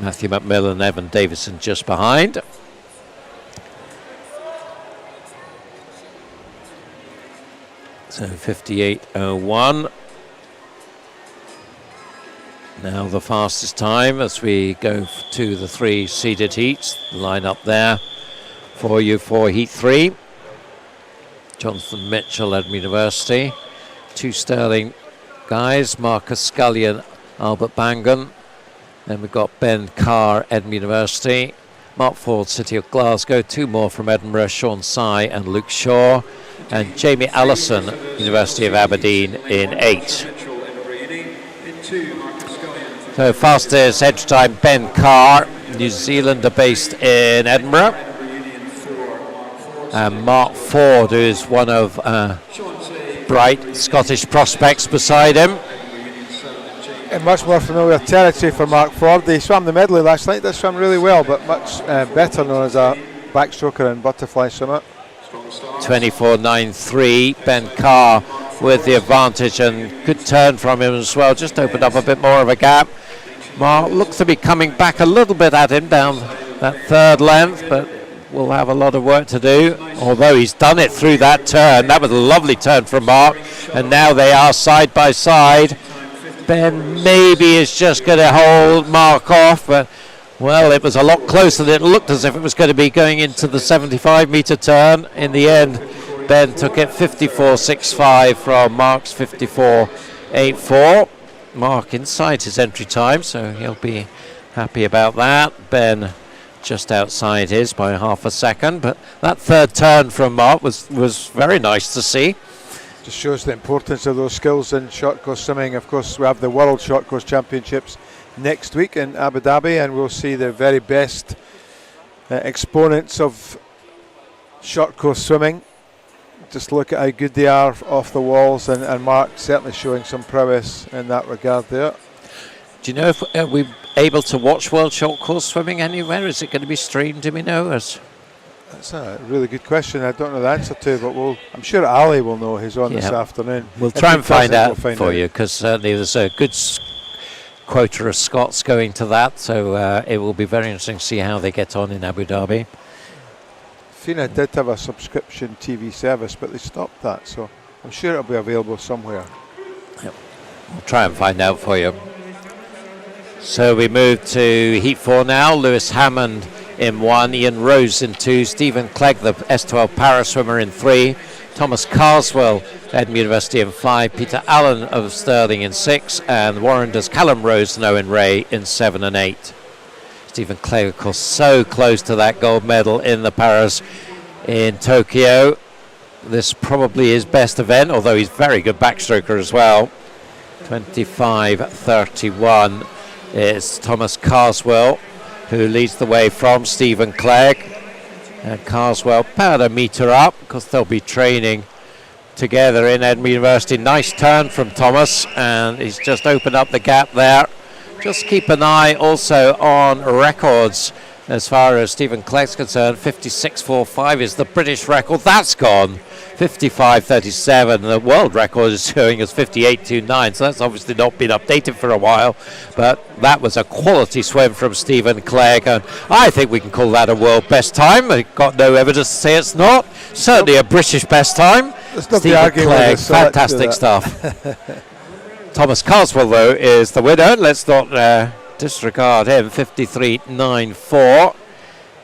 Matthew McMillan, Evan Davison just behind. So 58.01. Now the fastest time as we go to the 3 seeded heats. Line up there for you for heat 3. Jonathan Mitchell, Edinburgh University. 2 Sterling guys, Marcus Scullion, Albert Bangan. Then we've got Ben Carr, Edinburgh University. Mark Ford, City of Glasgow. 2 more from Edinburgh, Sean Sy and Luke Shaw. And Jamie Allison, University of Aberdeen in 8. So fastest entry time, Ben Carr, New Zealander based in Edinburgh. And Mark Ford, who is one of bright Scottish prospects beside him. And much more familiar territory for Mark Ford. He swam the medley last night. They swam really well, but much better known as a backstroker and butterfly swimmer. 24.93, Ben Carr with the advantage, and good turn from him as well. Just opened up a bit more of a gap. Mark looks to be coming back a little bit at him down that third length, but will have a lot of work to do, although he's done it through that turn. That was a lovely turn from Mark, and now they are side by side. Ben maybe is just going to hold Mark off, but well, it was a lot closer than it looked as if it was going to be going into the 75-metre turn. In the end, Ben took it 54.65 from Mark's 54.84. Mark inside his entry time, so he'll be happy about that. Ben just outside his by half a second, but that third turn from Mark was very nice to see. Just shows the importance of those skills in short course swimming. Of course, we have the World Short Course Championships next week in Abu Dhabi, and we'll see the very best exponents of short course swimming. Just look at how good they are off the walls, and Mark certainly showing some prowess in that regard there. Do you know if we're able to watch World Short Course Swimming anywhere? Is it going to be streamed, do we know? That's a really good question. I don't know the answer to, but I'm sure Ali will know. He's on this afternoon. We'll try and find out for you, because certainly there's a good quota of Scots going to that, so it will be very interesting to see how they get on in Abu Dhabi. FINA did have a subscription TV service, but they stopped that, so I'm sure it'll be available somewhere. Yep. We'll try and find out for you. So we move to Heat 4 now. Lewis Hammond in 1, Ian Rose in 2, Stephen Clegg, the S12 para swimmer, in 3, Thomas Carswell, Edinburgh University, in 5, Peter Allen of Stirling in 6, and Warrender's Callum Rose and Owen Ray in 7 and 8. Stephen Clegg, of course, so close to that gold medal in the paras in Tokyo. This probably his best event, although he's very good backstroker as well. 25.31 is Thomas Carswell, who leads the way from Stephen Clegg. And Carswell about a metre up, because they'll be training together in Edinburgh University. Nice turn from Thomas, and he's just opened up the gap there. Just keep an eye also on records as far as Stephen Clegg's concerned. 56.45 is the British record. That's gone. 55.37. The world record is showing as 58.29, so that's obviously not been updated for a while. But that was a quality swim from Stephen Clegg, and I think we can call that a world best time. I've got no evidence to say it's not. Certainly a British best time. Stephen Clegg, fantastic stuff. Thomas Carswell, though, is the winner. Let's not disregard him. 53.94.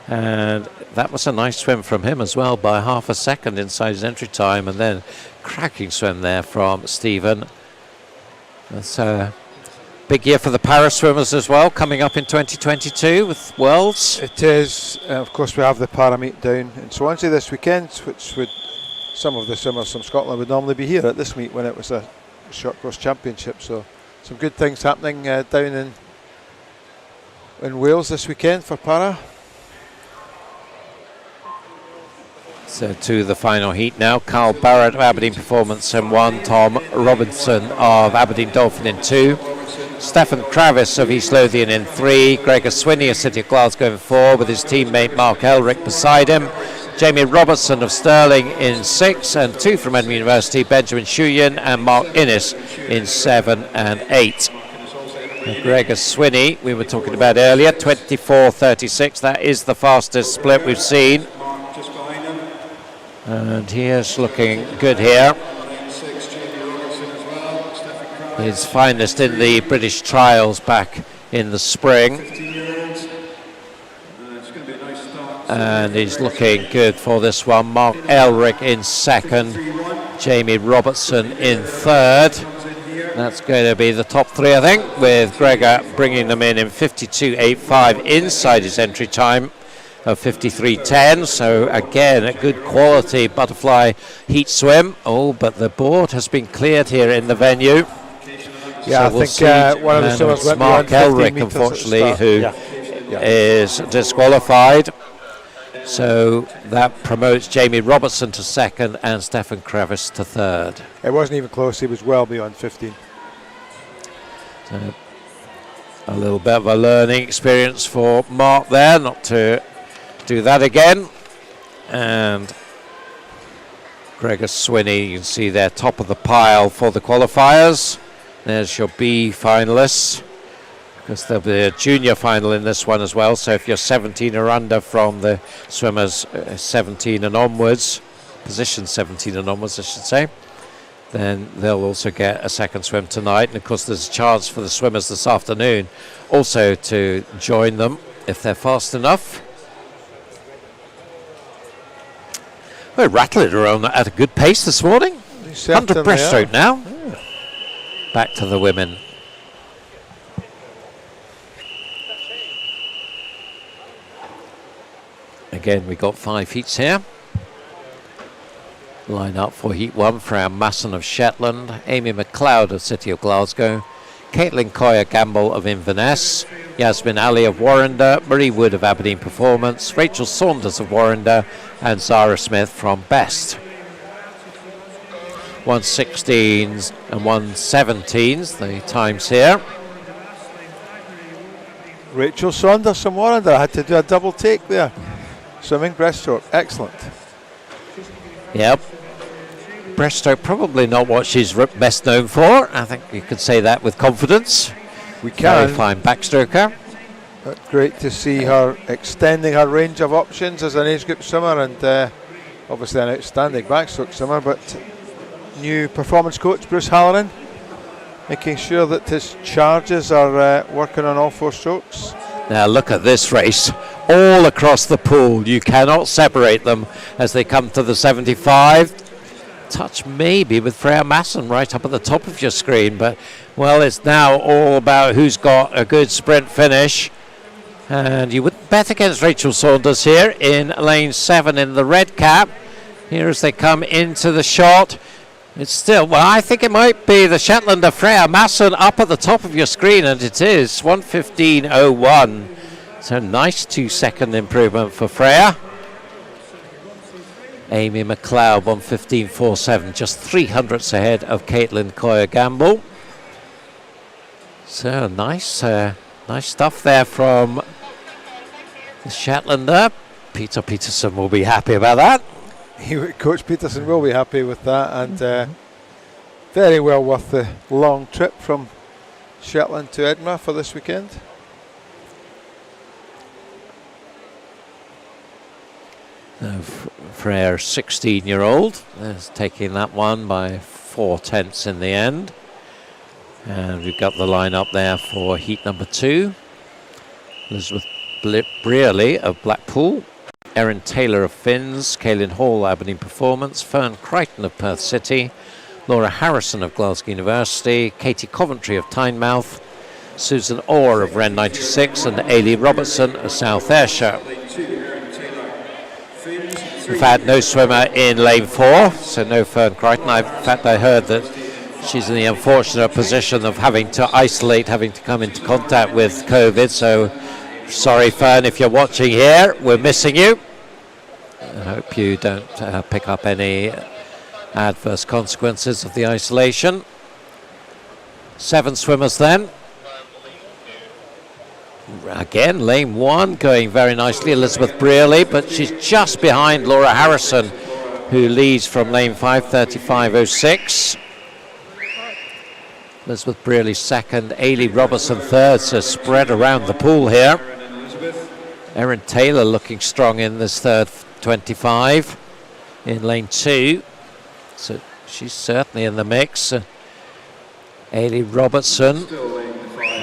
And that was a nice swim from him as well, by half a second inside his entry time, and then cracking swim there from Stephen. That's a big year for the para swimmers as well, coming up in 2022 with Worlds. It is. Of course, we have the para meet down in Swansea this weekend, which would some of the swimmers from Scotland would normally be here at this meet when it was a short course championship. So some good things happening down in Wales this weekend for para. So to the final heat now. Carl Barrett of Aberdeen Performance in 1, Tom Robinson of Aberdeen Dolphin in 2, Stefan Kravis of East Lothian in 3, Gregor Swinney of City of Glasgow in 4 with his teammate Mark Elric beside him, Jamie Robertson of Stirling in 6, and 2 from Edinburgh University, Benjamin Shuyan and Mark Innes in 7 and 8. Gregor Swinney, we were talking about earlier, 24.36. That is the fastest split we've seen. And he is looking good here. His finest in the British trials back in the spring. And he's looking good for this one. Mark Elric in 2nd, Jamie Robertson in 3rd. That's going to be the top 3, I think, with Gregor bringing them in 52.85 inside his entry time of 53.10. So again, a good quality butterfly heat swim. Oh, but the board has been cleared here in the venue. Yeah, so I think one of the swimmers went Mark Elric, unfortunately, who is disqualified. So that promotes Jamie Robertson to 2nd and Stefan Kravis to 3rd. It wasn't even close. He was well beyond 15. So a little bit of a learning experience for Mark there, not to do that again. And Gregor Swinney, you can see there, top of the pile for the qualifiers. There's your B finalists, because there'll be a junior final in this one as well. So if you're 17 or under from the swimmers 17 and onwards, position 17 and onwards I should say, then they'll also get a second swim tonight. And of course there's a chance for the swimmers this afternoon also to join them if they're fast enough. We're rattling around at a good pace this morning. 100 breaststroke now. Yeah. Back to the women. Again, we got 5 heats here. Line up for heat 1, Freya Masson of Shetland, Amy McLeod of City of Glasgow, Caitlin Coyer-Gamble of Inverness, Yasmin Ali of Warrender, Marie Wood of Aberdeen Performance, Rachel Saunders of Warrender, and Zara Smith from Best. 1:16s and 1:17s, the times here. Rachel Saunders from Warrender. I had to do a double take there. Swimming breaststroke, excellent. Yep. Breaststroke probably not what she's best known for. I think you could say that with confidence. We can. Very fine backstroker. But great to see her extending her range of options as an age group swimmer, and obviously an outstanding backstroke swimmer. But new performance coach Bruce Halloran making sure that his charges are working on all 4 strokes. Now look at this race all across the pool. You cannot separate them as they come to the 75. Touch maybe with Freya Masson right up at the top of your screen, but well, it's now all about who's got a good sprint finish. And you wouldn't bet against Rachel Saunders here in lane 7 in the red cap. Here as they come into the shot. It's still, well, I think it might be the Shetlander Freya Masson up at the top of your screen, and it is 1:15.01. So nice 2-second improvement for Freya. Amy McLeod 1:15.47, just 300ths ahead of Caitlin Coyer-Gamble. So nice stuff there from the Shetlander. Peter Peterson will be happy about that. Coach Peterson will be happy with that, and very well worth the long trip from Shetland to Edinburgh for this weekend. Freya, 16-year-old, is taking that one by 4/10 in the end. And we've got the line up there for heat number 2. Elizabeth Brearley of Blackpool, Erin Taylor of Finns, Kaylin Hall, Aberdeen Performance, Fern Crichton of Perth City, Laura Harrison of Glasgow University, Katie Coventry of Tynemouth, Susan Orr of Wren 96, and Ailey Robertson of South Ayrshire. We've had no swimmer in lane 4, so no Fern Crichton. In fact, I heard that she's in the unfortunate position of having to isolate, having to come into contact with COVID. So sorry, Fern, if you're watching here, we're missing you. I hope you don't pick up any adverse consequences of the isolation. 7 swimmers then. Again, lane 1 going very nicely, Elizabeth Brearley, but she's just behind Laura Harrison, who leads from lane 5, 35.06. Elizabeth Brearley second, Ailey Robertson third, so spread around the pool here. Erin Taylor looking strong in this third 25 in lane 2, so she's certainly in the mix. Ailey Robertson,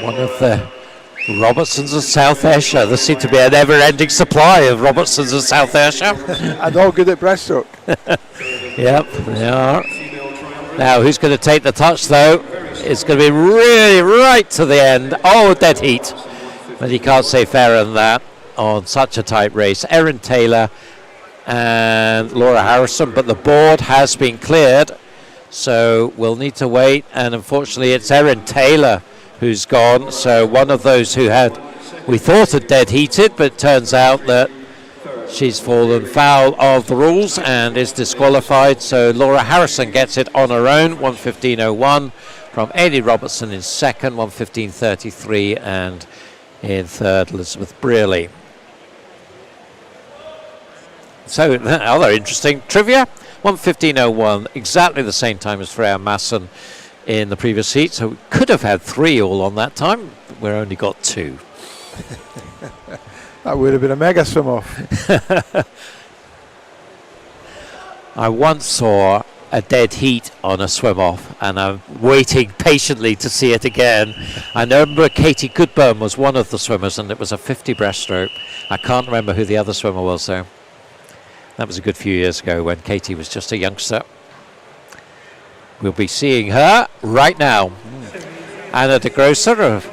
one of the Robertsons of South Ayrshire. There seems to be a never-ending supply of Robertsons of South Ayrshire. And all good at breaststroke. Yep, they are. Now, who's going to take the touch, though? It's going to be really right to the end. Oh, dead heat. But you can't say fairer than that on such a tight race. Erin Taylor and Laura Harrison, but the board has been cleared, so we'll need to wait. And unfortunately, it's Erin Taylor who's gone. So one of those who we thought had dead heated, but it turns out that she's fallen foul of the rules and is disqualified. So Laura Harrison gets it on her own, 1:15.01 from Ailey Robertson in second, 1:15.33, and in third, Elizabeth Brearley. So other interesting trivia, 1:15.01, exactly the same time as Freya Masson in the previous heat. So we could have had 3 all on that time. We've only got 2. That would have been a mega swim off. I once saw a dead heat on a swim off, and I'm waiting patiently to see it again. I remember Katie Goodburn was one of the swimmers, and it was a 50 breaststroke. I can't remember who the other swimmer was, though. That was a good few years ago when Katie was just a youngster. We'll be seeing her right now. Anna de Grosser of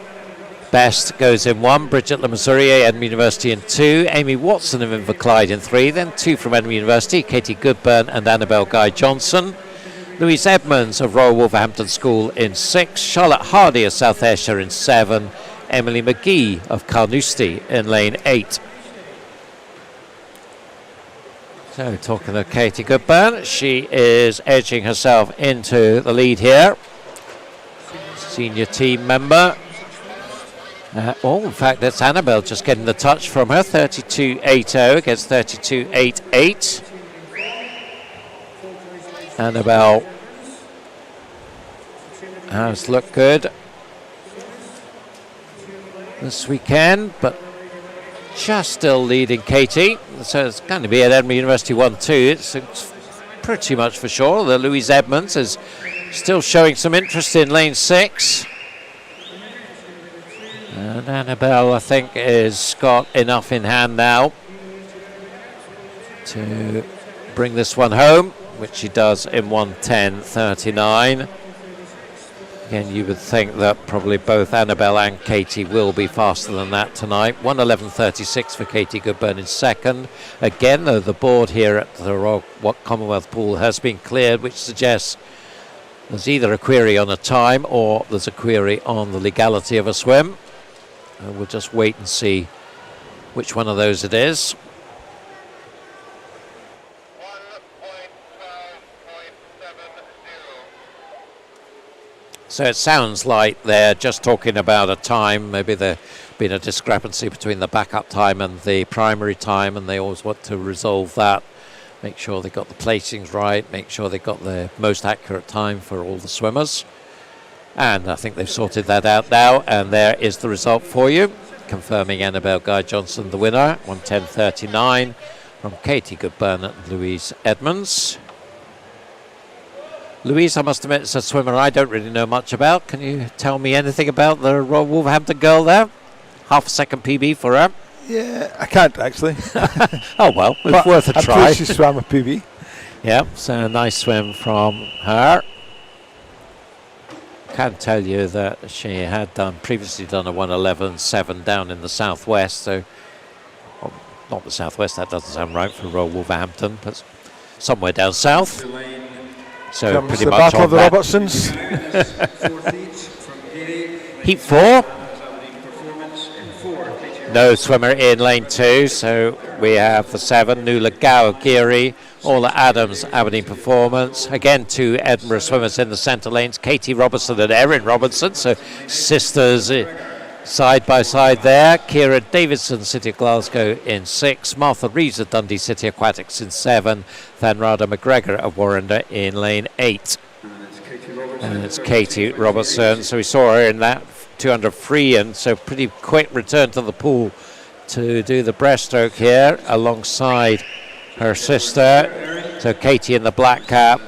Best goes in 1, Bridget Lemasurier, Edinburgh University in 2, Amy Watson of Inverclyde in 3, then 2 from Edinburgh University, Katie Goodburn and Annabelle Guy-Johnson. Louise Edmonds of Royal Wolverhampton School in 6, Charlotte Hardy of South Ayrshire in 7, Emily McGee of Carnoustie in lane 8. So talking of Katie Goodburn, she is edging herself into the lead here. Senior team member. In fact, that's Annabelle just getting the touch from her, 32.80 against 32.88. Annabelle has looked good this weekend, but just still leading Katie. So it's going to be at Edinburgh University 1-2. It's pretty much for sure that Louise Edmonds is still showing some interest in lane 6. And Annabelle, I think, has got enough in hand now to bring this one home, which she does in 1:10.39. Again, you would think that probably both Annabelle and Katie will be faster than that tonight. 1:11.36 for Katie Goodburn in second. Again, though, the board here at the Commonwealth pool has been cleared, which suggests there's either a query on a time or there's a query on the legality of a swim. We'll just wait and see which one of those it is. So it sounds like they're just talking about a time. Maybe there's been a discrepancy between the backup time and the primary time, and they always want to resolve that. Make sure they got the placings right, make sure they got the most accurate time for all the swimmers. And I think they've sorted that out now, and there is the result for you, confirming Annabelle Guy-Johnson the winner, 1:10.39 from Katie Goodburn and Louise Edmonds. Louise, I must admit, is a swimmer I don't really know much about. Can you tell me anything about the Royal Wolverhampton girl there? Half a second PB for her. Yeah, I can't actually. Oh well, it's worth a try. I'm pleased she swam a PB. Yep, so a nice swim from her. Can tell you that she had previously done a 1:11.7 down in the southwest. So, well, not the southwest. That doesn't sound right for Royal Wolverhampton, but somewhere down south. So comes pretty the much battle on of the that. Robertsons. Heat 4. No swimmer in lane 2, so we have the 7, Nuala Gowgiri, Orla Adams, Aberdeen Performance. Again, 2 Edinburgh swimmers in the centre lanes, Katie Robertson and Erin Robertson, so sisters side by side there. Ciara Davidson, City of Glasgow in 6, Martha Reeves of Dundee City Aquatics in 7, Thanrada McGregor of Warrender in lane 8. And it's Katie Robertson, so we saw her in that 200 free, and so pretty quick return to the pool to do the breaststroke here alongside her sister. So Katie in the black cap,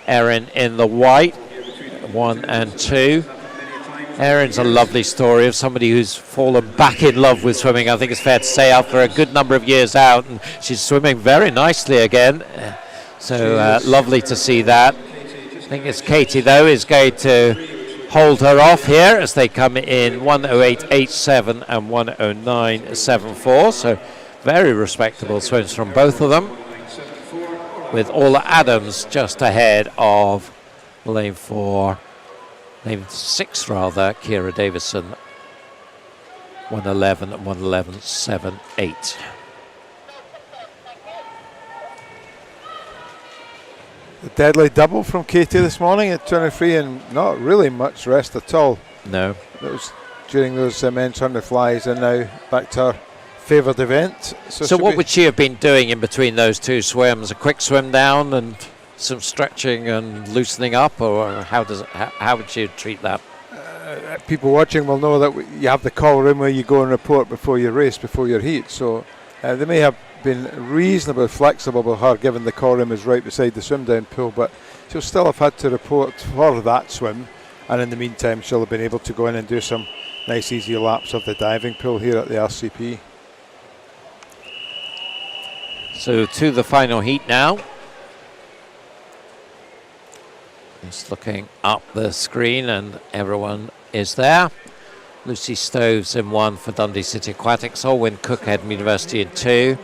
Erin in the white, 1 and 2. Erin's a lovely story of somebody who's fallen back in love with swimming, I think it's fair to say, after a good number of years out, and she's swimming very nicely again. So lovely to see that. I think it's Katie, though, is going to hold her off here as they come in 1:08.87 and 1:09.74. So very respectable swims from both of them, with Orla Adams just ahead of lane 6 rather, Ciara Davison, 1:11 and 1:11.78. A deadly double from Katie this morning at 23, and not really much rest at all. No. It was during those men's 100 flies, and now back to her favoured event. So what would she have been doing in between those 2 swims? A quick swim down and some stretching and loosening up, or how would you treat that? People watching will know that you have the call room where you go and report before your race, before your heat. So they may have been reasonably flexible with her, given the call room is right beside the swim down pool, but she'll still have had to report for that swim, and in the meantime she'll have been able to go in and do some nice easy laps of the diving pool here at the RCP. So to the final heat now. Just looking up the screen and everyone is there. Lucy Stoves in 1 for Dundee City Aquatics, Olwyn Cook, Edinburgh University in 2,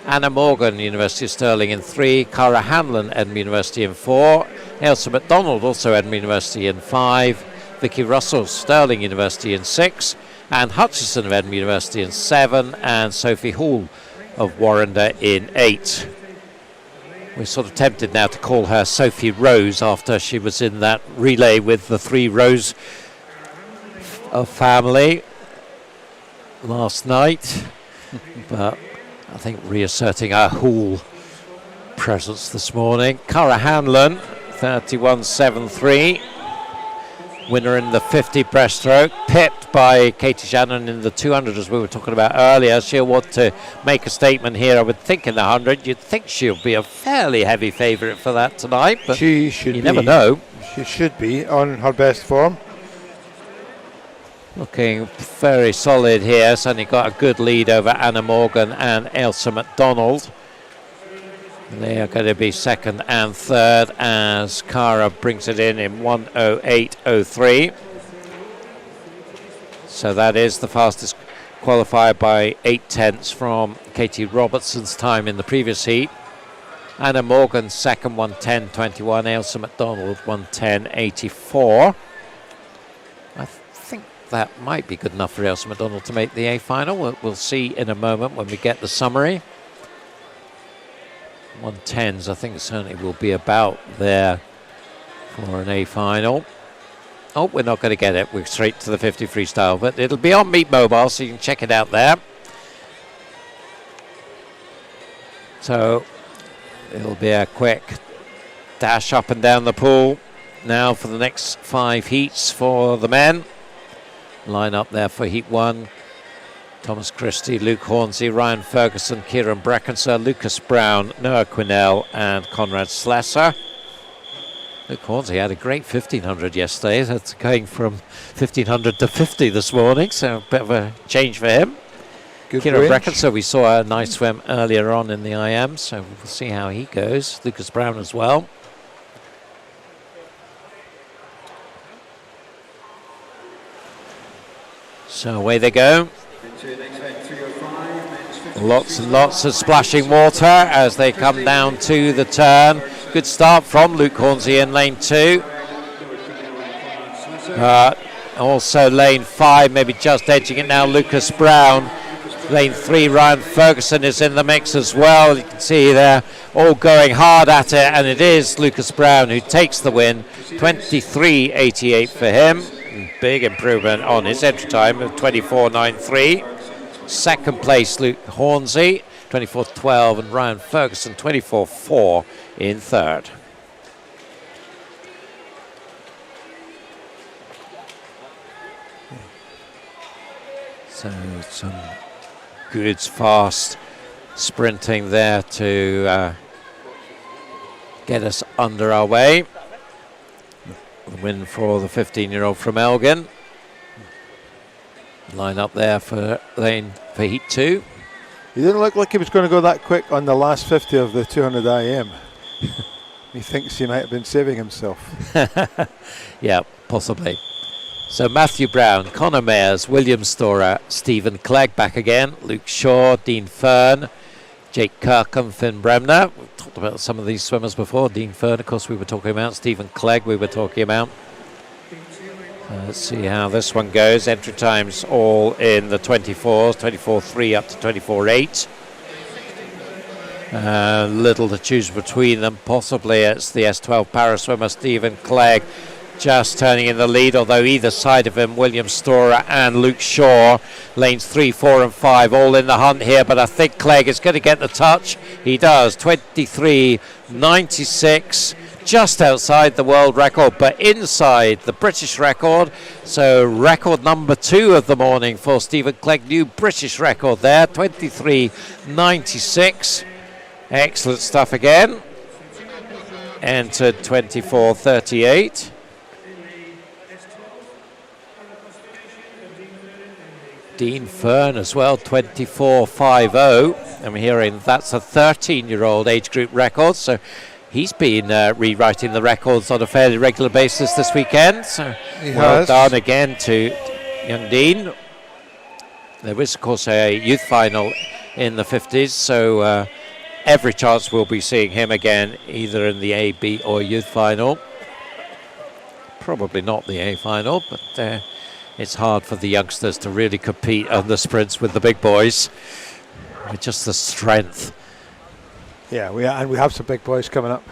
Anna Morgan, University of Stirling in 3, Cara Hanlon, Edinburgh University in 4, Ailsa MacDonald, also Edinburgh University in 5, Vicky Russell, Stirling University in 6, Anne Hutchison of Edinburgh University in 7, and Sophie Hall of Warrender in 8. We're sort of tempted now to call her Sophie Rose after she was in that relay with the 3 Rose of family last night, but I think reasserting our Hall presence this morning. Cara Hanlon, 31.73, winner in the 50 breaststroke, pipped by Katie Shannon in the 200, as we were talking about earlier. She'll want to make a statement here, I would think, in the 100. You'd think she'll be a fairly heavy favourite for that tonight, but she should you never know. She should be on her best form. Looking very solid here. Certainly got a good lead over Anna Morgan and Ailsa MacDonald. They are going to be second and third as Cara brings it in 1:08.03. So that is the fastest qualifier by 0.8 from Katie Robertson's time in the previous heat. Anna Morgan second, 1:10.21. Ailsa MacDonald 1:10.84. I think that might be good enough for Ailsa MacDonald to make the A final. We'll see in a moment when we get the summary. 1:10s, I think certainly will be about there for an A final. Oh, we're not going to get it. We're straight to the 50 freestyle, but it'll be on Meet Mobile, so you can check it out there. So it'll be a quick dash up and down the pool now for the next 5 heats for the men. Line up there for heat 1. Thomas Christie, Luke Hornsey, Ryan Ferguson, Kieran Breckenser, Lucas Brown, Noah Quinnell and Conrad Slesser. Luke Hornsey had a great 1500 yesterday. That's going from 1500 to 50 this morning, so a bit of a change for him. Good Kieran range. Breckenser, we saw a nice swim earlier on in the IM, so we'll see how he goes. Lucas Brown as well. So away they go. Lots and lots of splashing water as they come down to the turn. Good start from Luke Hornsey in lane 2. Also lane 5, maybe just edging it now, Lucas Brown. Lane 3, Ryan Ferguson is in the mix as well. You can see they're all going hard at it, and it is Lucas Brown who takes the win. 23.88 for him. Big improvement on his entry time of 24.93. Second place, Luke Hornsey, 24.12, and Ryan Ferguson, 24.4 in third. So some good fast sprinting there to get us under our way. The win for the 15-year-old from Elgin. Line up there for Heat 2. He didn't look like he was going to go that quick on the last 50 of the 200 IM. He thinks he might have been saving himself. Yeah, possibly. So Matthew Brown, Connor Mayers, William Storer, Stephen Clegg back again, Luke Shaw, Dean Fern, Jake Kirkham, Finn Bremner. We've talked about some of these swimmers before. Dean Fern, of course, we were talking about. Stephen Clegg, we were talking about. Let's see how this one goes. Entry times all in the 24s, 24.3 up to 24.8. Little to choose between them. Possibly it's the S12 para swimmer Stephen Clegg just turning in the lead, although either side of him, William Storer and Luke Shaw, lanes 3, 4 and 5 all in the hunt here, but I think Clegg is going to get the touch. He does. 23.96, just outside the world record, but inside the British record. So record number 2 of the morning for Stephen Clegg, new British record there, 23.96. Excellent stuff again. Entered 24.38. Dean Fern as well, 24.50. I'm hearing that's a 13-year-old age group record, so he's been rewriting the records on a fairly regular basis this weekend. So well done again to young Dean. There was, of course, a youth final in the 50s, so every chance we'll be seeing him again, either in the A, B, or youth final. Probably not the A final, but it's hard for the youngsters to really compete on the sprints with the big boys, with just the strength. Yeah, we have some big boys coming up.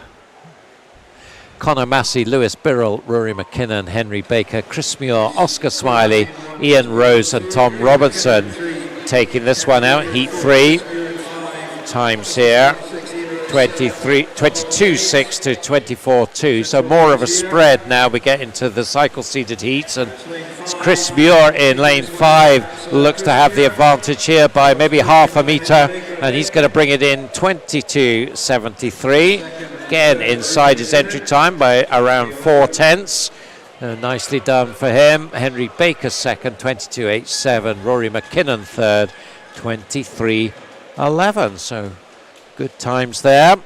Connor Massey, Lewis Birrell, Rory McKinnon, Henry Baker, Chris Muir, Oscar Smiley, Ian Rose and Tom Robinson taking this one out. Heat 3 times here, 22.6 to 24.2, so more of a spread now. We get into the cycle seeded heats, and it's Chris Muir in lane 5 looks to have the advantage here by maybe half a metre, and he's going to bring it in 22.73, again inside his entry time by around 4/10. Nicely done for him. Henry Baker second, 22.87. Rory McKinnon third, 23.11. So good times there.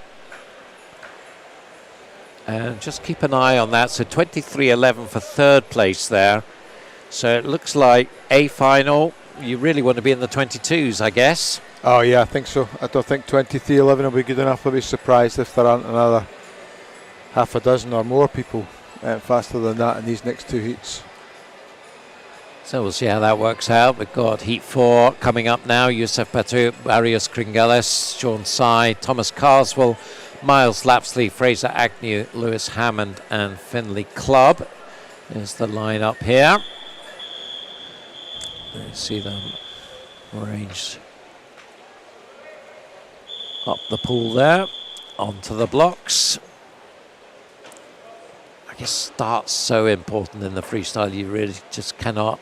And just keep an eye on that. So 23.11 for third place there. So it looks like a final. You really want to be in the 22s, I guess. Oh yeah, I think so. I don't think 23.11 will be good enough. I'll be surprised if there aren't another half a dozen or more people faster than that in these next 2 heats. So we'll see how that works out. We've got Heat 4 coming up now. Yusuf Batu, Arius Kringelis, Sean Sy, Thomas Carswell, Miles Lapsley, Fraser Agnew, Lewis Hammond and Finley Clubb. There's the line-up here. You see them arranged up the pool there, onto the blocks. I guess start's so important in the freestyle. You really just cannot.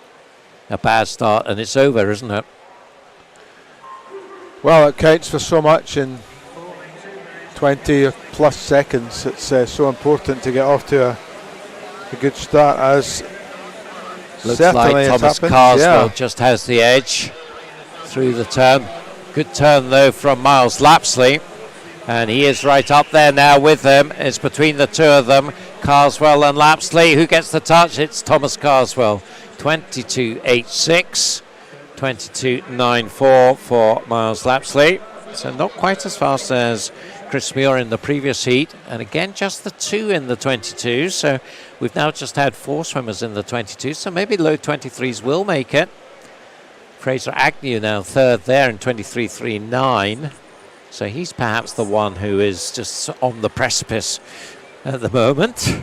A bad start and it's over, isn't it? Well, it counts for so much in 20 plus seconds. It's so important to get off to a good start, as looks like Thomas Carswell just has the edge through the turn. Good turn though from Miles Lapsley, and he is right up there now with them. It's between the two of them, Carswell and Lapsley. Who gets the touch? It's Thomas Carswell. 22.86, 22.94 for Miles Lapsley. So not quite as fast as Chris Muir in the previous heat. And again, just the 2 in the 22. So we've now just had 4 swimmers in the 22. So maybe low 23s will make it. Fraser Agnew now third there in 23.39. So he's perhaps the one who is just on the precipice at the moment.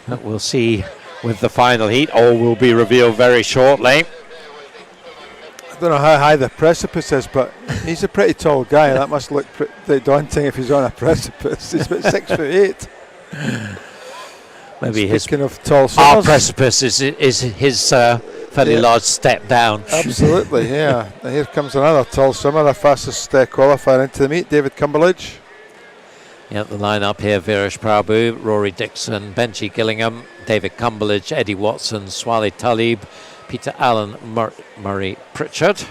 But we'll see with the final heat. All will be revealed very shortly. I don't know how high the precipice is, but he's a pretty tall guy. That must look pretty daunting if he's on a precipice. He's about 6'8". Maybe Speaking of tall swimmers, our precipice is his fairly large step down. Absolutely, yeah. Here comes another tall swimmer, the fastest qualifier into the meet, David Cumberledge. Yeah, the lineup here: Virish Prabhu, Rory Dixon, Benji Gillingham, David Cumberledge, Eddie Watson, Swali Talib, Peter Allen, Murray Pritchard.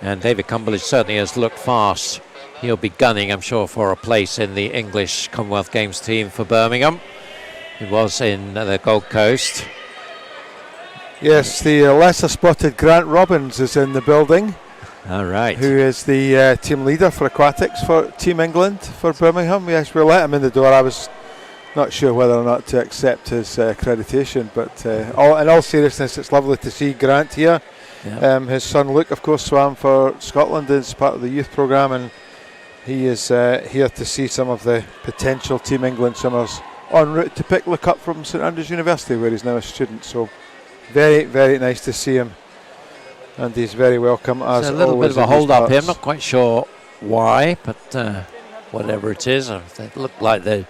And David Cumberledge certainly has looked fast. He'll be gunning, I'm sure, for a place in the English Commonwealth Games team for Birmingham. He was in the Gold Coast. Yes, the lesser spotted Grant Robbins is in the building. All right. Who is the team leader for aquatics for Team England for Birmingham. Yes, we'll let him in the door. I was not sure whether or not to accept his accreditation, but in all seriousness, it's lovely to see Grant here. Yep. His son Luke, of course, swam for Scotland as part of the youth programme, and he is here to see some of the potential Team England swimmers en route to pick Luke up from St Andrews University, where he's now a student. So very, very nice to see him, and he's very welcome as always. There's a little bit of a hold up here. I'm not quite sure why, but whatever it is, they look like they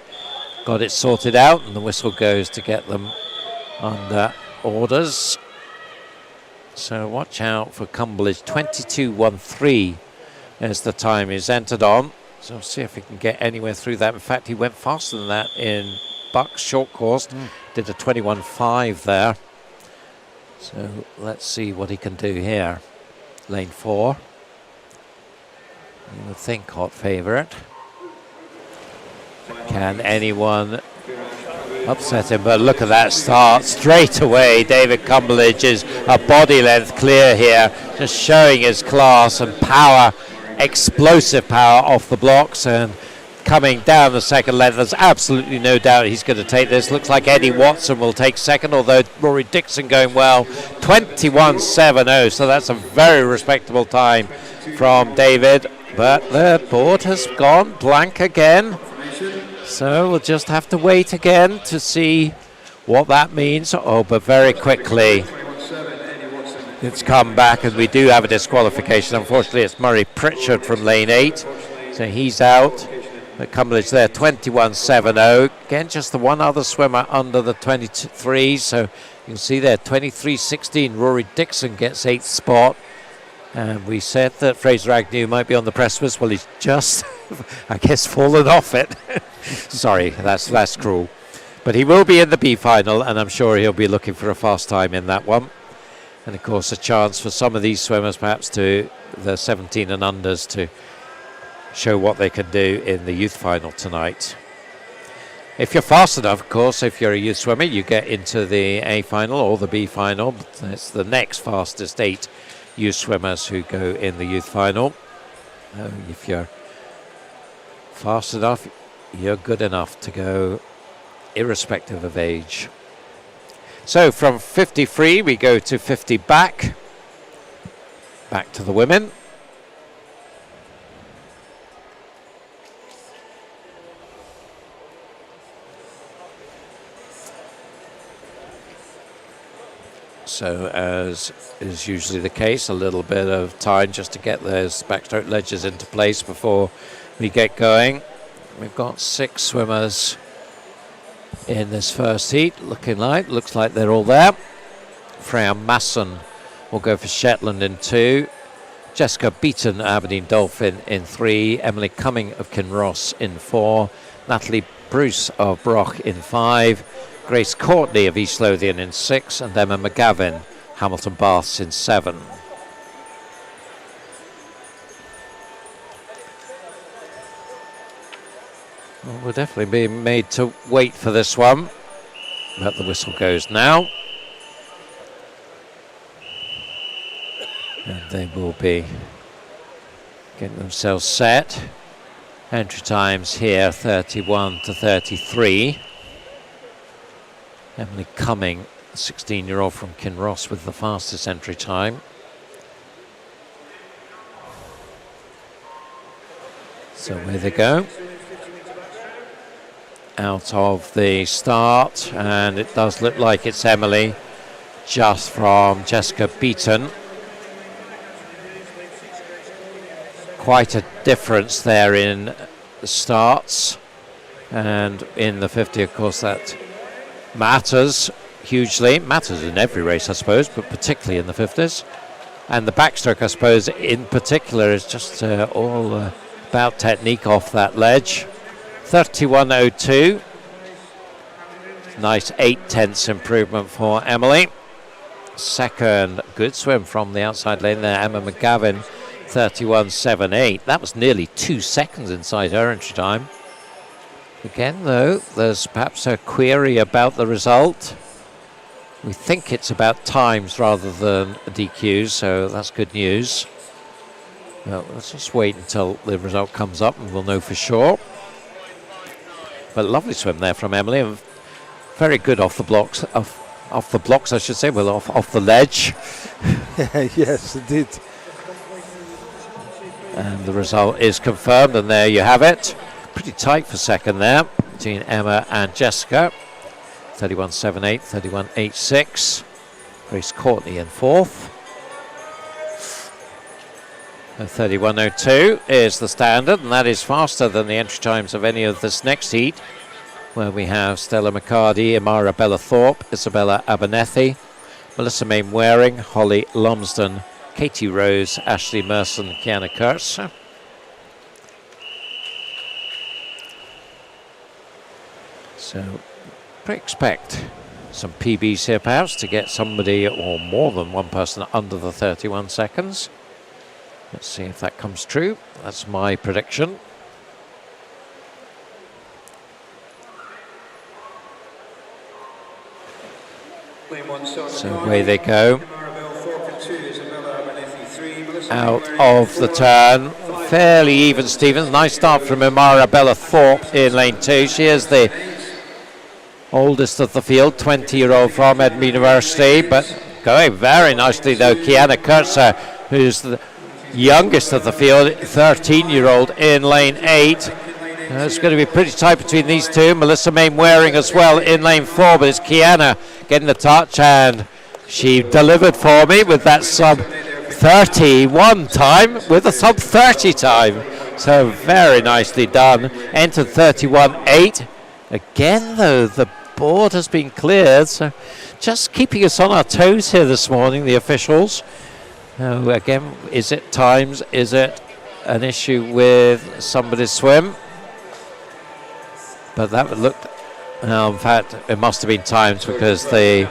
got it sorted out, and the whistle goes to get them under orders. So watch out for Cumberledge. 22.13 as the time is entered on. So we'll see if he can get anywhere through that. In fact, he went faster than that in Buck's short course. Did a 21.5 there. So let's see what he can do here. Lane 4. You would think hot favourite. Can anyone upset him? But look at that start straight away. David Cumberledge is a body length clear here, just showing his class and power, explosive power off the blocks, and coming down the second length. There's absolutely no doubt he's going to take this. Looks like Eddie Watson will take second, although Rory Dixon going well. 21.70, so that's a very respectable time from David, but the board has gone blank again. So we'll just have to wait again to see what that means. Oh, but very quickly it's come back, and we do have a disqualification. Unfortunately, it's Murray Pritchard from lane 8. So he's out. But Cumberledge there, 21.70. Again, just the one other swimmer under the 23. So you can see there, 23.16. Rory Dixon gets 8th spot. And we said that Fraser Agnew might be on the precipice. Well, he's just, I guess, fallen off it. Sorry, that's cruel. But he will be in the B final, and I'm sure he'll be looking for a fast time in that one. And, of course, a chance for some of these swimmers, perhaps to the 17 and unders, to show what they can do in the youth final tonight. If you're fast enough, of course, if you're a youth swimmer, you get into the A final or the B final. It's the next fastest 8 youth swimmers who go in the youth final. If you're fast enough, you're good enough to go irrespective of age. So from 50 free we go to 50 back to the women. So as is usually the case, a little bit of time just to get those backstroke ledges into place before we get going. We've got 6 swimmers in this first heat, looks like they're all there. Freya Masson will go for Shetland in 2. Jessica Beaton, Aberdeen Dolphin in 3. Emily Cumming of Kinross in 4. Natalie Bruce of Broch in 5. Grace Courtney of East Lothian in 6, and Emma McGavin, Hamilton Baths in 7. Well, we'll definitely be made to wait for this one, but the whistle goes now. And they will be getting themselves set. Entry times here 31 to 33. Emily Cumming 16-year-old from Kinross with the fastest entry time. So away they go. Out of the start, and it does look like it's Emily, just from Jessica Beaton. Quite a difference there in the starts, and in the 50, of course, that matters hugely. It matters in every race, I suppose, but particularly in the 50s. And the backstroke, I suppose, in particular, is just all about technique off that ledge. 31.02. Nice 0.8 improvement for Emily. Second, good swim from the outside lane there, Emma McGavin, 31.78. That was nearly 2 seconds inside her entry time. Again, though, there's perhaps a query about the result. We think it's about times rather than DQs, so that's good news. Well, let's just wait until the result comes up and we'll know for sure. But lovely swim there from Emily, and very good off the blocks, off the blocks I should say, well off the ledge. Yes, indeed. And the result is confirmed, and there you have it. Pretty tight for second there between Emma and Jessica. 31.78, 31.86. Grace Courtney in fourth. 31.02 is the standard, and that is faster than the entry times of any of this next heat, where we have Stella McCarty, Amara Bella Thorpe, Isabella Abernethy, Melissa Mainwaring, Holly Lumsden, Katie Rose, Ashley Merson, Kiana Kurtz. So, expect some PBs here perhaps to get somebody or more than one person under the 31 seconds. Let's see if that comes true. That's my prediction. So away they go. Out of the turn. Fairly even, Stevens. Nice start from Amara Bella Thorpe in lane 2. She is the oldest of the field, 20-year-old from Edinburgh University, but going very nicely though, Kiana Kurtzer, who's the youngest of the field, 13-year-old in lane 8. It's going to be pretty tight between these two. Melissa Mainwaring as well in lane 4, but it's Kiana getting the touch, and she delivered for me with that sub 31 time with a sub 30 time. So very nicely done. Entered 31.8. Again though, the board has been cleared, so just keeping us on our toes here this morning, the officials. Again, is it times? Is it an issue with somebody's swim? But that looked, in fact, it must have been times because the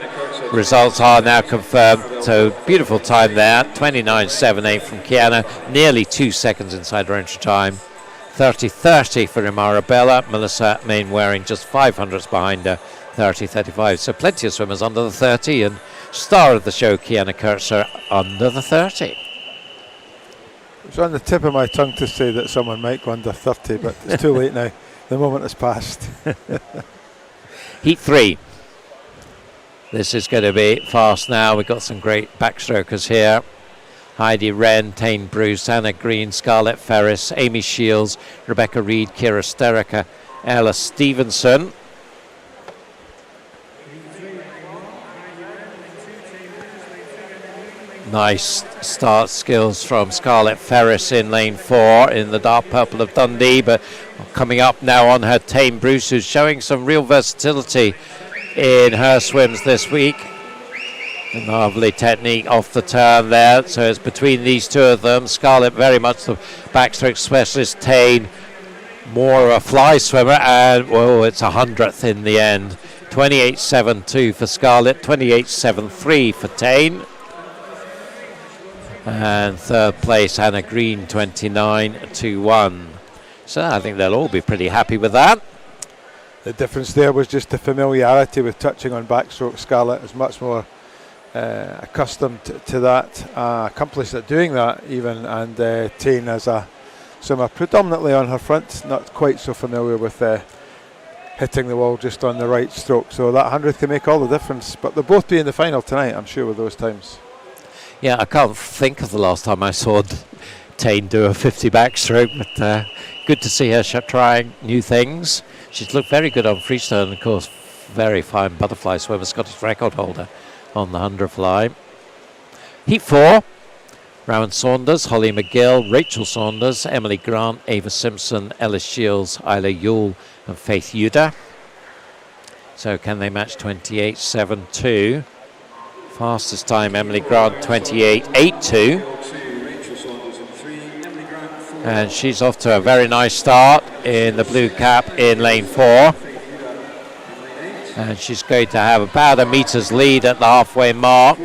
results are now confirmed. So beautiful time there, 29.78 from Kiana, nearly 2 seconds inside her entry time. 30.30 for Imara Bella, Melissa Mainwaring just 500ths behind her, 30.35. So plenty of swimmers under the 30, and star of the show, Kiana Kurtzer, under the 30. It's on the tip of my tongue to say that someone might go under 30, but it's too late now. The moment has passed. Heat 3. This is going to be fast now. We've got some great backstrokers here. Heidi Wren, Tane Bruce, Anna Green, Scarlett Ferris, Amy Shields, Rebecca Reed, Kira Sterica, Ella Stevenson. Nice start skills from Scarlett Ferris in lane 4 in the dark purple of Dundee, but coming up now on her Tane Bruce, who's showing some real versatility in her swims this week. A lovely technique off the turn there, so it's between these two of them. Scarlett very much the backstroke specialist, Tane more a fly swimmer, and well, it's 100th in the end. 28.72 for Scarlett, 28.73 for Tane. And third place, Anna Green, 29.21. So I think they'll all be pretty happy with that. The difference there was just the familiarity with touching on backstroke. Scarlett is much more accustomed to that, accomplished at doing that even, and Tane as a swimmer predominantly on her front, not quite so familiar with hitting the wall just on the right stroke. So that 100 can make all the difference. But they'll both be in the final tonight, I'm sure, with those times. Yeah, I can't think of the last time I saw Tane do a 50 backstroke, but good to see her trying new things. She's looked very good on freestyle, and of course, very fine butterfly swimmer, Scottish record holder on the 100 fly. Heat 4. Rowan Saunders, Holly McGill, Rachel Saunders, Emily Grant, Ava Simpson, Ellis Shields, Isla Yule and Faith Yuda. So can they match 28.72? Fastest time, Emily Grant, 28.82. And she's off to a very nice start in the blue cap in lane 4. And she's going to have about a meter's lead at the halfway mark.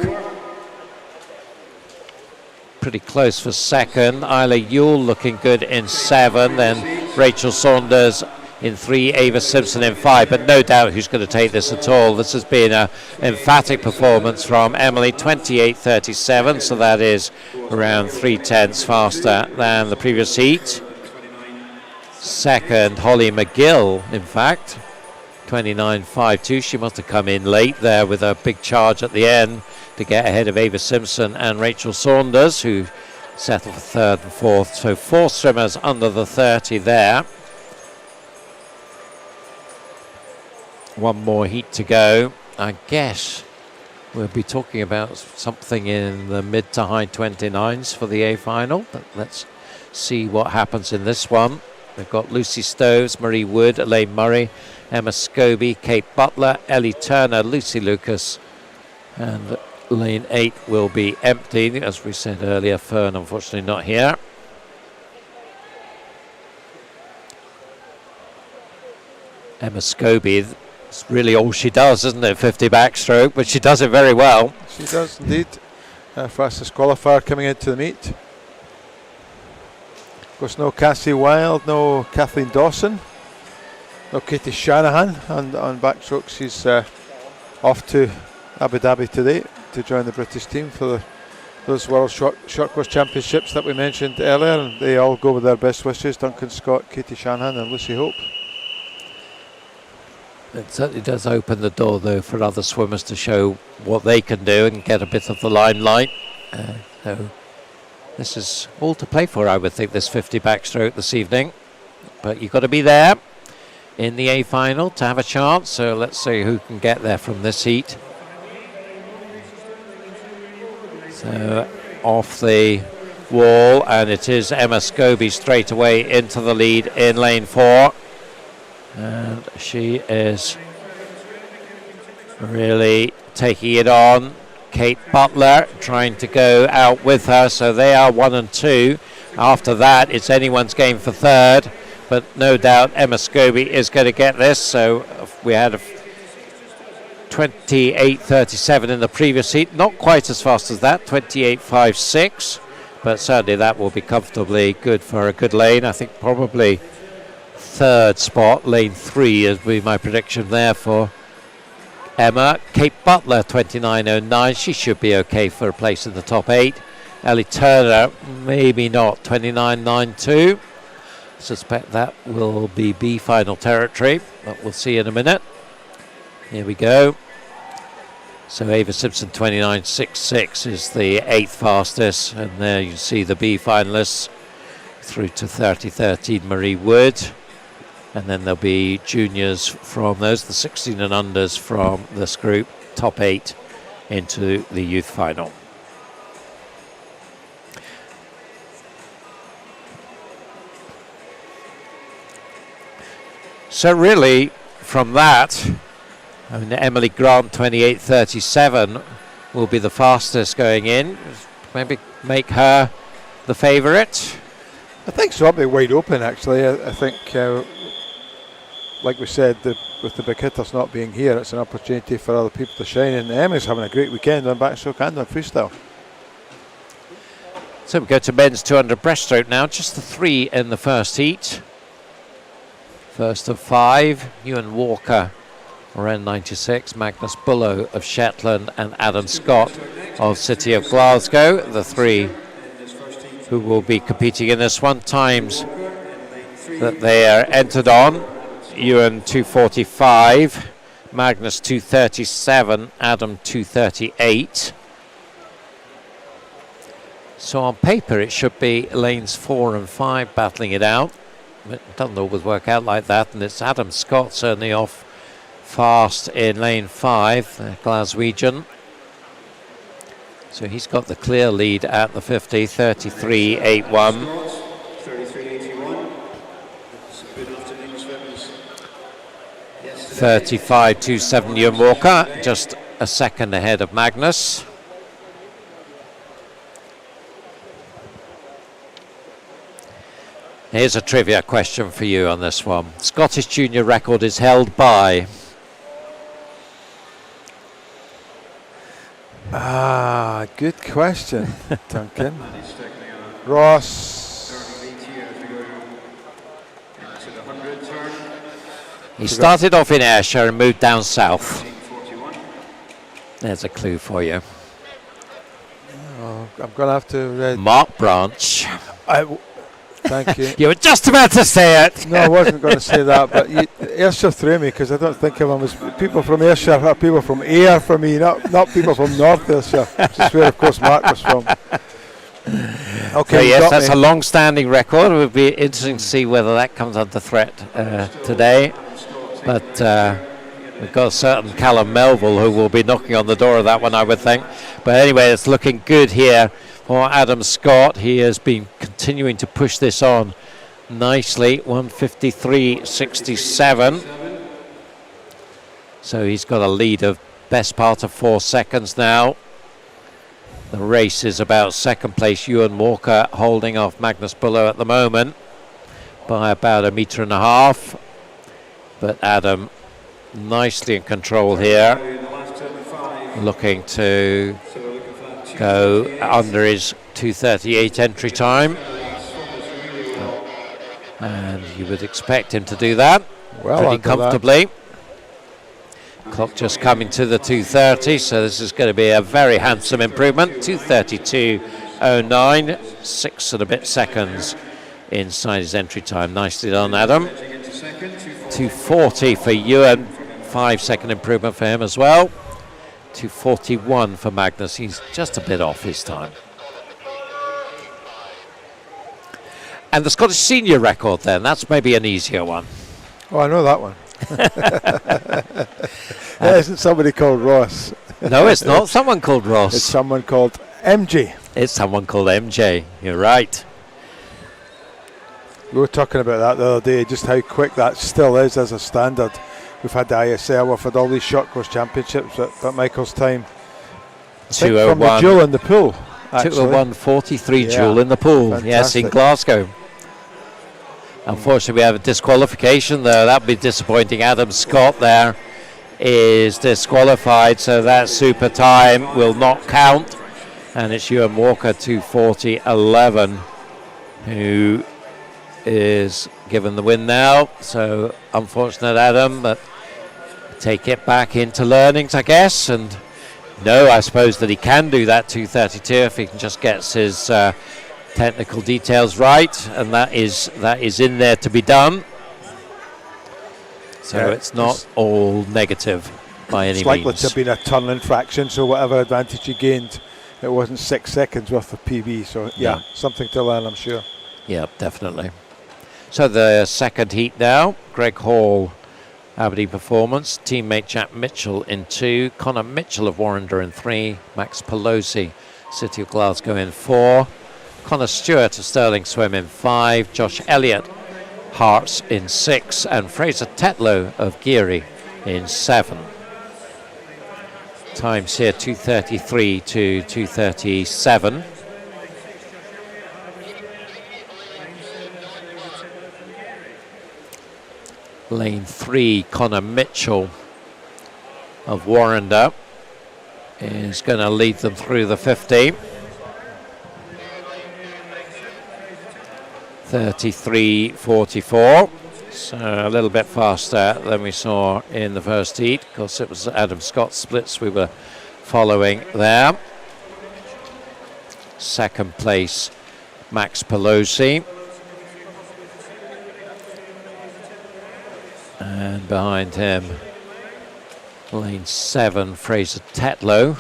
Pretty close for second. Isla Yule looking good in 7, then Rachel Saunders in 3, Ava Simpson in 5, but no doubt who's going to take this at all. This has been an emphatic performance from Emily, 28.37, so that is around 3/10 faster than the previous heat. Second, Holly McGill, in fact, 29.52. She must have come in late there with a big charge at the end to get ahead of Ava Simpson and Rachel Saunders, who settled for 3rd and 4th. So 4 swimmers under the 30 there. One more heat to go. I guess we'll be talking about something in the mid to high 29s for the A final, but let's see what happens in this one. We've got Lucy Stoves, Marie Wood, Elaine Murray, Emma Scobie, Kate Butler, Ellie Turner, Lucy Lucas, and lane 8 will be empty. As we said earlier, Fern unfortunately not here. Emma Scobie, it's really all she does, isn't it? 50 backstroke, but she does it very well. She does indeed. Fastest qualifier coming into the meet. Of course, no Cassie Wilde, no Kathleen Dawson, no Katie Shanahan on backstroke. She's off to Abu Dhabi today to join the British team for those World Short Course Championships that we mentioned earlier, and they all go with their best wishes. Duncan Scott, Katie Shanahan and Lucy Hope. It certainly does open the door, though, for other swimmers to show what they can do and get a bit of the limelight. So this is all to play for, I would think, this 50 backstroke this evening. But you've got to be there in the A final to have a chance. So let's see who can get there from this heat. So off the wall, and it is Emma Scobie straight away into the lead in lane 4. And she is really taking it on. Kate Butler trying to go out with her, so they are 1 and 2. After that, it's anyone's game for 3rd, but no doubt Emma Scobie is going to get this. So we had a 28.37 in the previous heat, not quite as fast as that, 28.56, but certainly that will be comfortably good for a good lane. I think probably 3rd spot, lane 3 is be my prediction there for Emma. Kate Butler, 29.09. She should be okay for a place in the top 8. Ellie Turner, maybe not, 29.92. Suspect that will be B final territory, but we'll see in a minute. Here we go. So Ava Simpson, 29.66 is the 8th fastest, and there you see the B finalists through to 30.13 Marie Wood. And then there'll be juniors from those, the 16 and unders from this group, top 8 into the youth final. So really, from that, I mean, Emily Grant, 28.37, will be the fastest going in. Maybe make her the favourite. I think so. I'll be wide open, actually. I think, like we said, with the big hitters not being here, it's an opportunity for other people to shine. And Emma's having a great weekend on backstroke and on freestyle. So we go to men's 200 breaststroke now. Just the 3 in the first heat. First of 5, Ewan Walker, N96, Magnus Bullow of Shetland, and Adam Scott of City of Glasgow. The 3 who will be competing in this one. Times that they are entered on Ewan 2:45, Magnus 2:37, Adam 2:38. So on paper it should be lanes 4 and 5 battling it out. It doesn't always work out like that, and it's Adam Scott certainly off fast in lane 5, the Glaswegian. So he's got the clear lead at the 50, 33.81. 35.27 Ewan Walker, just a second ahead of Magnus. Here's a trivia question for you on this one. Scottish junior record is held by? Good question, Duncan. Ross. He started off in Ayrshire and moved down south. There's a clue for you. Oh, I'm going to have to... Mark Branch. Thank you. You were just about to say it. No, I wasn't going to say that, but Ayrshire threw me because I don't think of them as people from Ayrshire are people from Ayr for me, not people from North Ayrshire, which is where, of course, Mark was from. Okay, so yes, that's a long-standing record. It would be interesting to see whether that comes under threat today. But we've got a certain Callum Melville who will be knocking on the door of that one, I would think. But anyway, it's looking good here for Adam Scott. He has been continuing to push this on nicely, 1:53.67. So he's got a lead of best part of 4 seconds now. The race is about second place. Ewan Walker holding off Magnus Bullough at the moment by about 1.5 meters. But Adam nicely in control here, looking to go under his 2:38 entry time, and you would expect him to do that pretty comfortably. Clock just coming to the 2:30, so this is going to be a very handsome improvement. 2:32.09, 6 and a bit seconds inside his entry time. Nicely done, Adam. 2:40 for Ewan, 5-second improvement for him as well. 2:41 for Magnus. He's just a bit off his time. And the Scottish senior record then, that's maybe an easier one. Oh, I know that one. It isn't somebody called Ross. No, it's not someone called Ross. It's someone called MJ. It's someone called MJ, you're right. We were talking about that the other day, just how quick that still is as a standard. We've had the ISL, we've had all these short course championships at Michael's time. 2:01. From the duel in the pool. 2:01.43 duel in the pool. Fantastic. Yes, in Glasgow. Unfortunately, we have a disqualification there. That would be disappointing. Adam Scott there is disqualified, so that super time will not count. And it's Ewan Walker, 2:40.11, who is given the win now. So unfortunate, Adam, but take it back into learnings, I guess. And no, I suppose that he can do that 2:32 if he can just gets his technical details right, and that is in there to be done. So it's not all negative by any means. It's likely to have been a turn infraction, so whatever advantage he gained, it wasn't 6 seconds worth of PB. So yeah, something to learn, I'm sure. Yeah, definitely. So the second heat now, Greg Hall, Aberdeen Performance, teammate Jack Mitchell in 2, Connor Mitchell of Warrender in 3, Max Pelosi, City of Glasgow in 4, Connor Stewart of Stirling Swim in 5, Josh Elliott, Hearts in 6, and Fraser Tetlow of Geary in 7. Times here 2:33 to 2:37. Lane 3, Connor Mitchell of Warrender is going to lead them through the 50. 33.44, so a little bit faster than we saw in the first heat. Of course, it was Adam Scott splits we were following there. Second place, Max Pelosi. And behind him, lane 7, Fraser Tetlow.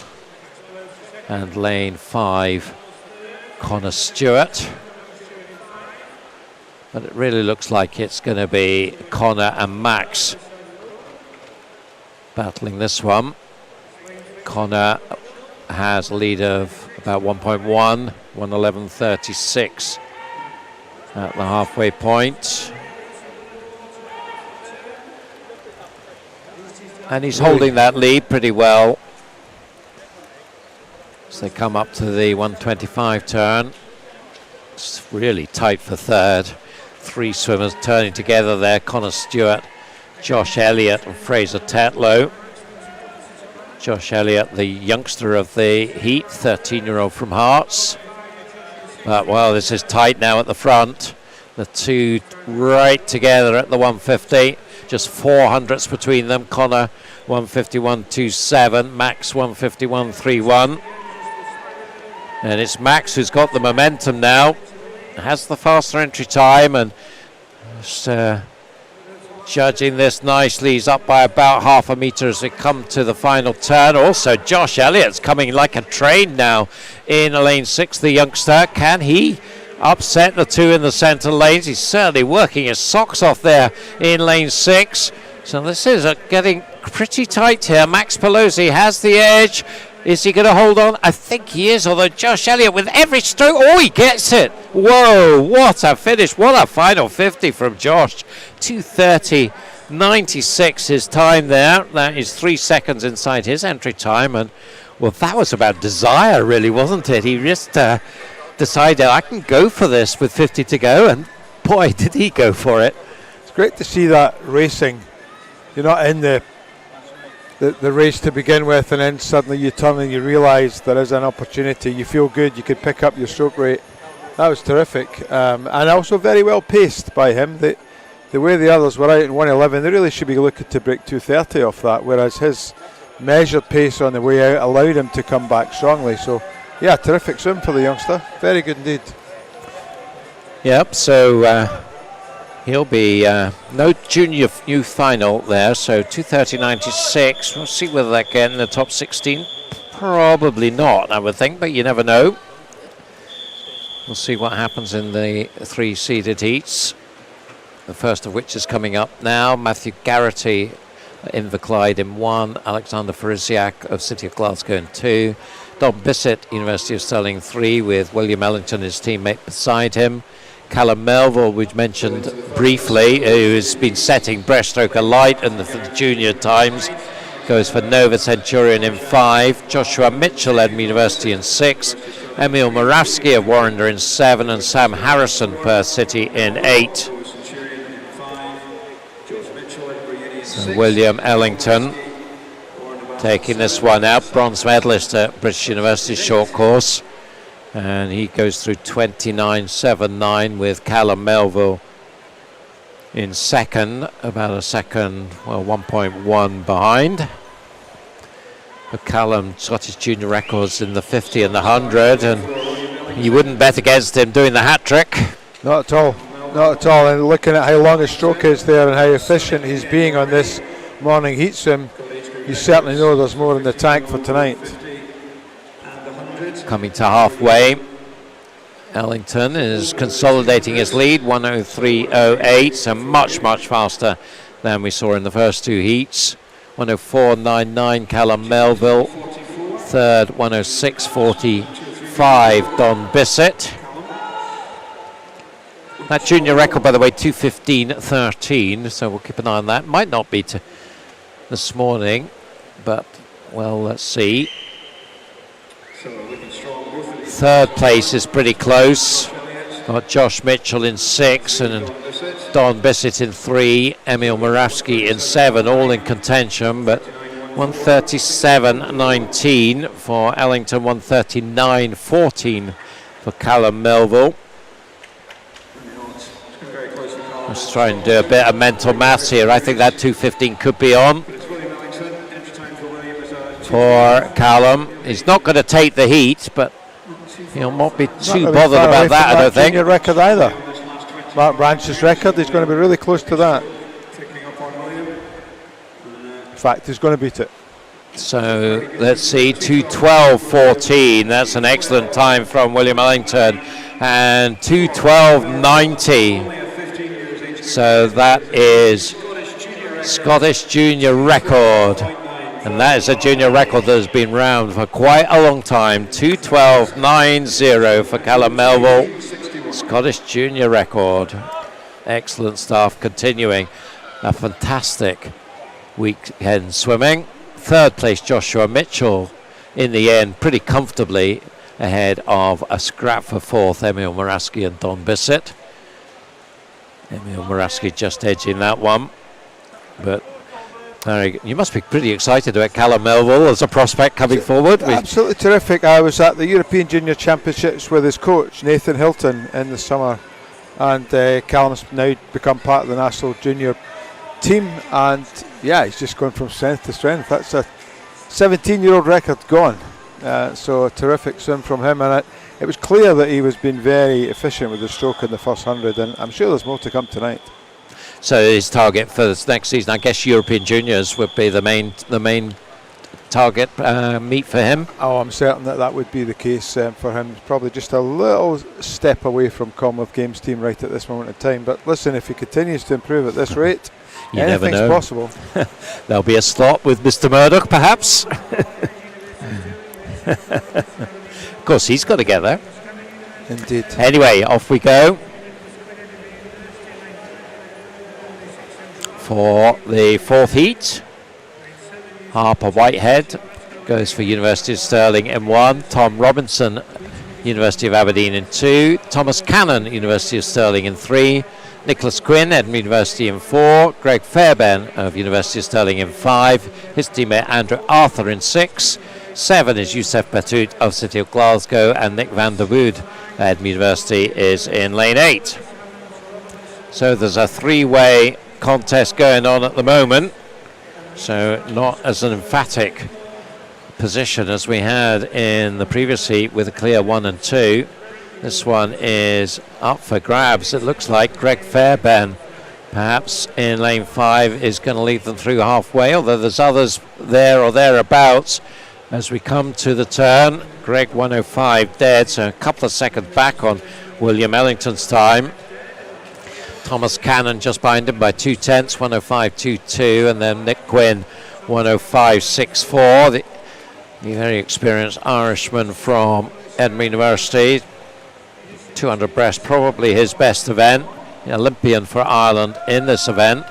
And lane 5, Connor Stewart. But it really looks like it's going to be Connor and Max battling this one. Connor has a lead of about 1.1, 1:11.36 at the halfway point. And he's holding that lead pretty well as they come up to the 125 turn. It's really tight for third. 3 swimmers turning together there. Connor Stewart, Josh Elliott and Fraser Tetlow. Josh Elliott, the youngster of the heat, 13-year-old from Hearts. But, well, this is tight now at the front. The two right together at the 150. Just 400ths between them. Connor 151.27, Max 151.31. And it's Max who's got the momentum now. Has the faster entry time and just, judging this nicely. He's up by about half a metre as we come to the final turn. Also, Josh Elliott's coming like a train now in lane 6, the youngster. Can he upset the two in the centre lanes? He's certainly working his socks off there in lane 6. So this is getting pretty tight here. Max Pelosi has the edge. Is he going to hold on? I think he is, although Josh Elliott with every stroke, oh, he gets it. Whoa, what a finish. What a final 50 from Josh. 2:30.96 his time there. That is 3 seconds inside his entry time. And, well, that was about desire, really, wasn't it? He just decided, I can go for this with 50 to go. And, boy, did he go for it. It's great to see that racing. You're not in the race to begin with, and then suddenly you turn and you realise there is an opportunity. You feel good, you could pick up your stroke rate. That was terrific, and also very well paced by him. The way the others were out in 1:11, they really should be looking to break 2:30 off that, whereas his measured pace on the way out allowed him to come back strongly. So yeah, terrific swim for the youngster, very good indeed. Yep, so he'll be no junior youth final there, so 2:30.96. We'll see whether they get in the top 16. Probably not, I would think, but you never know. We'll see what happens in the 3 seeded heats. The first of which is coming up now. Matthew Garrity in the Clyde in 1. Alexander Farisiak of City of Glasgow in 2. Don Bissett, University of Stirling 3, with William Ellington, his teammate, beside him. Callum Melville, we've mentioned briefly, who's been setting breaststroke alight in the junior times, goes for Nova Centurion in 5. Joshua Mitchell, Edinburgh University in 6. Emil Moravsky of Warrender in 7, and Sam Harrison per City in 8. So William Ellington taking this one out, bronze medalist at British University short course. And he goes through 29.79 with Callum Melville in second, about a second, well, 1.1 behind. But Callum's got his junior records in the 50 and the 100, and you wouldn't bet against him doing the hat trick. Not at all, not at all. And looking at how long his stroke is there and how efficient he's being on this morning heat swim, you certainly know there's more in the tank for tonight. Coming to halfway, Ellington is consolidating his lead, 1:03.08, so much faster than we saw in the first 2 heats. 1:04.99 Callum Melville, third 1:06.45 Don Bissett. That junior record, by the way, 2:15.13, so we'll keep an eye on that. Might not be to this morning, but, well, let's see. Third place is pretty close. Got Josh Mitchell in 6 and Don Bissett in 3, Emil Moravsky in 7, all in contention, but 1:37.19 for Ellington, 1:39.14 for Callum Melville. Let's try and do a bit of mental maths here. I think that 2:15 could be on for Callum. He's not going to take the heat, but he'll not be too bothered about that, I don't think. Junior record either. Mark Branch's record, he's going to be really close to that. In fact, he's going to beat it. So let's see, 2:12.14. That's an excellent time from William Ellington, and 2:12.90. So that is Scottish junior record, and that is a junior record that has been around for quite a long time. 2:12.90 for Callum Melville, Scottish junior record. Excellent stuff. Continuing a fantastic weekend swimming. Third place Joshua Mitchell in the end, pretty comfortably ahead of a scrap for fourth, Emil Moraski and Don Bissett. Emil Moraski just edging that one. But you must be pretty excited about Callum Melville as a prospect coming forward. Absolutely terrific. I was at the European Junior Championships with his coach Nathan Hilton in the summer, and Callum's now become part of the national junior team, and yeah, he's just going from strength to strength. That's a 17-year-old record gone. So a terrific swim from him, and it was clear that he was being very efficient with the stroke in the first 100, and I'm sure there's more to come tonight. So his target for this next season, I guess European Juniors would be the main target meet for him. Oh, I'm certain that would be the case for him. He's probably just a little step away from Commonwealth Games team right at this moment in time. But listen, if he continues to improve at this rate, anything's possible. There'll be a slot with Mr. Murdoch, perhaps. Of course, he's got to get there. Indeed. Anyway, off we go for the fourth heat. Harper Whitehead goes for University of Stirling in 1. Tom Robinson, University of Aberdeen in 2. Thomas Cannon, University of Stirling in 3. Nicholas Quinn, Edinburgh University in 4. Greg Fairbairn of University of Stirling in 5. His teammate Andrew Arthur in 6. 7 is Youssef Batout of City of Glasgow, and Nick van der Wood at Edinburgh University is in lane 8. So there's a three-way contest going on at the moment. So not as an emphatic position as we had in the previous heat with a clear 1 and 2. This one is up for grabs. It looks like Greg Fairbairn, perhaps in lane 5, is going to lead them through halfway, although there's others there or thereabouts. As we come to the turn, Greg 105 dead, so a couple of seconds back on William Ellington's time. Thomas Cannon just behind him by 2/10, 105.22, and then Nick Quinn 105.64. The very experienced Irishman from Edinburgh University. 200 breast, probably his best event. The Olympian for Ireland in this event.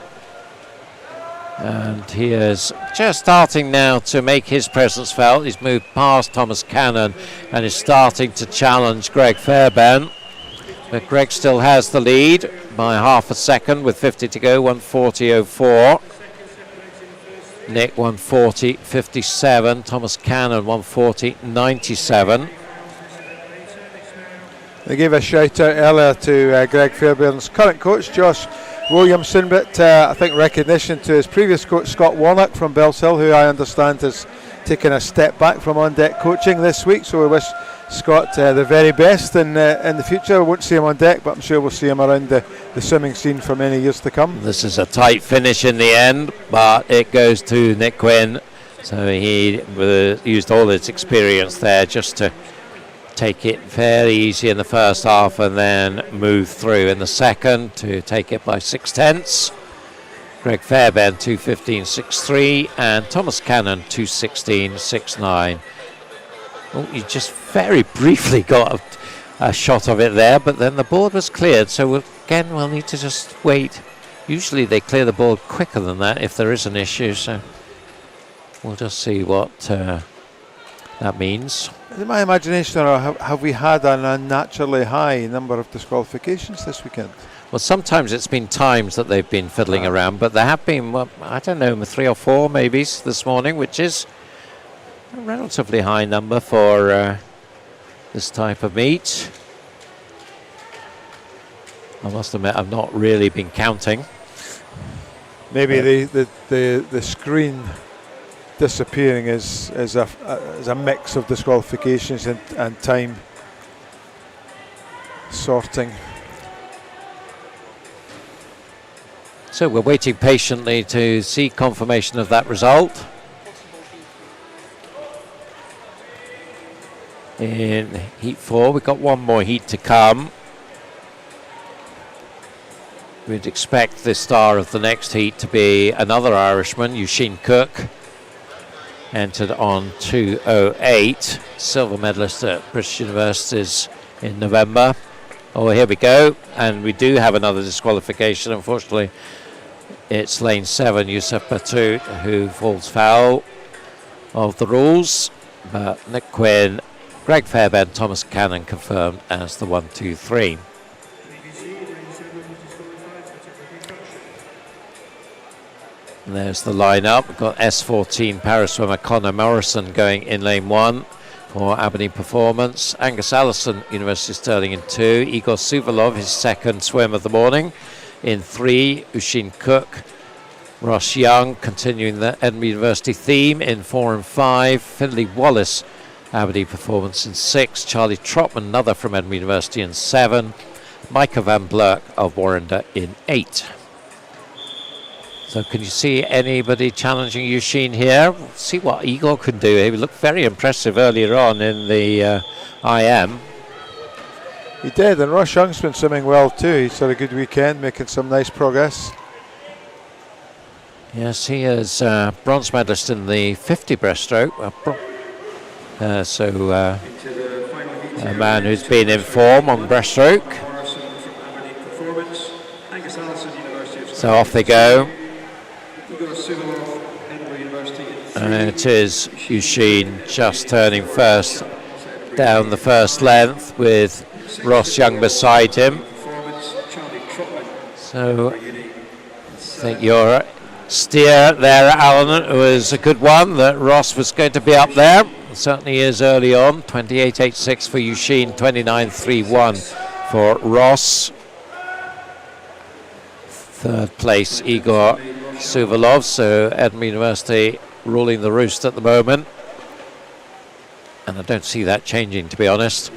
And he is just starting now to make his presence felt. He's moved past Thomas Cannon and is starting to challenge Greg Fairbairn. But Greg still has the lead by half a second with 50 to go, 140.04. Nick 140.57. Thomas Cannon 140.97. They gave a shout out earlier to Greg Fairbairn's current coach, Josh Williamson, but I think recognition to his previous coach, Scott Warnock from Bells Hill, who I understand has taken a step back from on-deck coaching this week. So we wish Scott the very best in the future. We won't see him on deck, but I'm sure we'll see him around the swimming scene for many years to come. This is a tight finish in the end, but it goes to Nick Quinn. So he used all his experience there just to take it very easy in the first half and then move through in the second to take it by 6/10. Greg Fairbairn 2:15.63 and Thomas Cannon 2:16.69. Oh, you just very briefly got a shot of it there, but then the board was cleared, so we'll need to just wait. Usually they clear the board quicker than that if there is an issue, so we'll just see what that means. In my imagination, or have we had an unnaturally high number of disqualifications this weekend? Well, sometimes it's been times that they've been fiddling around, but there have been, well, I don't know, 3 or 4 maybe this morning, which is a relatively high number for this type of meet. I must admit, I've not really been counting. Maybe the screen disappearing is a mix of disqualifications and time sorting. So we're waiting patiently to see confirmation of that result. In heat 4, we've got one more heat to come. We'd expect the star of the next heat to be another Irishman, Eugene Cook, entered on 2:08, silver medalist at British Universities in November. Oh, here we go, and we do have another disqualification. Unfortunately, it's lane 7, Yusuf Batout, who falls foul of the rules, but Nick Quinn, Greg Fairbairn, Thomas Cannon confirmed as the 1, 2, 3. And there's the lineup. We've got S14 para swimmer Connor Morrison going in lane 1 for Aberdeen Performance. Angus Allison, University of Stirling in 2. Igor Suvalov, his second swim of the morning, in 3. Eugene Cook. Ross Young, continuing the Edinburgh University theme, in 4 and 5. Finlay Wallace, Aberdeen Performance in 6. Charlie Trotman, another from Edinburgh University, in 7. Micah Van Blurk of Warrender in 8. So can you see anybody challenging Eugene here? See what Igor can do. He looked very impressive earlier on in the IM. He did, and Ross Young's been swimming well too. He's had a good weekend, making some nice progress. Yes, he is bronze medalist in the 50 breaststroke. A man who's been in form on breaststroke. So off they go. And it is Eugene just turning first down the first length with Ross Young beside him. So I think your steer there, Alan, was a good one, that Ross was going to be up there. It certainly is early on. 28.86 for Eugene, 29.31 for Ross. Third place, Igor Suvalov. So Edinburgh University ruling the roost at the moment. And I don't see that changing, to be honest,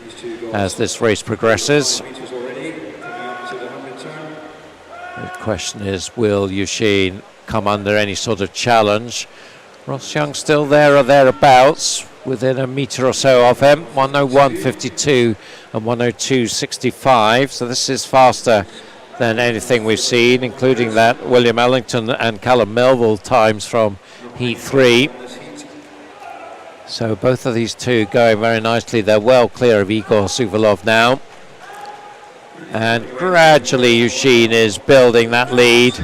as this race progresses. The question is, will Eugene come under any sort of challenge? Ross Young still there or thereabouts, within a metre or so of him. 1:01.52 and 1:02.65. So this is faster than anything we've seen, including that William Ellington and Callum Melville times from Heat 3. So both of these two going very nicely. They're well clear of Igor Suvalov now. And gradually Eugene is building that lead.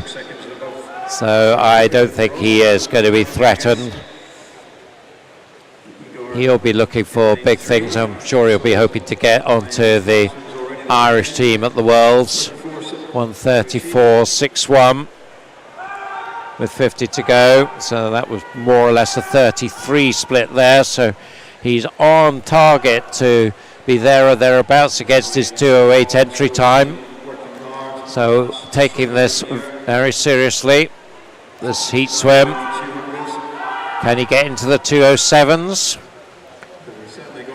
So I don't think he is going to be threatened. He'll be looking for big things. I'm sure he'll be hoping to get onto the Irish team at the Worlds. 1:34.61 with 50 to go. So that was more or less a 33 split there. So he's on target to be there or thereabouts against his 2:08 entry time. So taking this very seriously, this heat swim. Can he get into the 2:07s?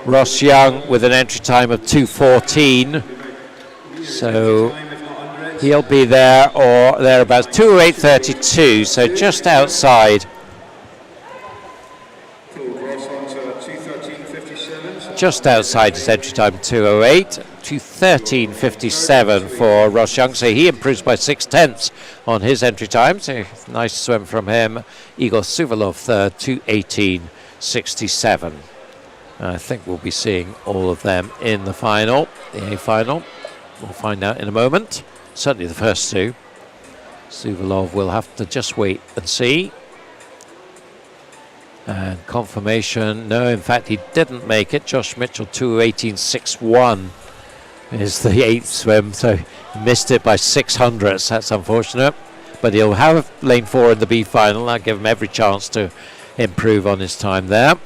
Ross Young with an entry time of 2:14. So he'll be there or thereabouts. 2:08.32, so just outside. Just outside his entry time, 2:08. 2:13.57 for Ross Young, so he improves by 6/10 on his entry time. So nice swim from him. Igor Suvalov third, 2:18.67. I think we'll be seeing all of them in the final, the A final. We'll find out in a moment. Certainly the first two. Suvalov will have to just wait and see. And confirmation, no, in fact he didn't make it. Josh Mitchell, 2:18.61 is the 8th swim, so he missed it by 600. That's unfortunate. But he'll have lane 4 in the B final. I'll give him every chance to improve on his time there. Of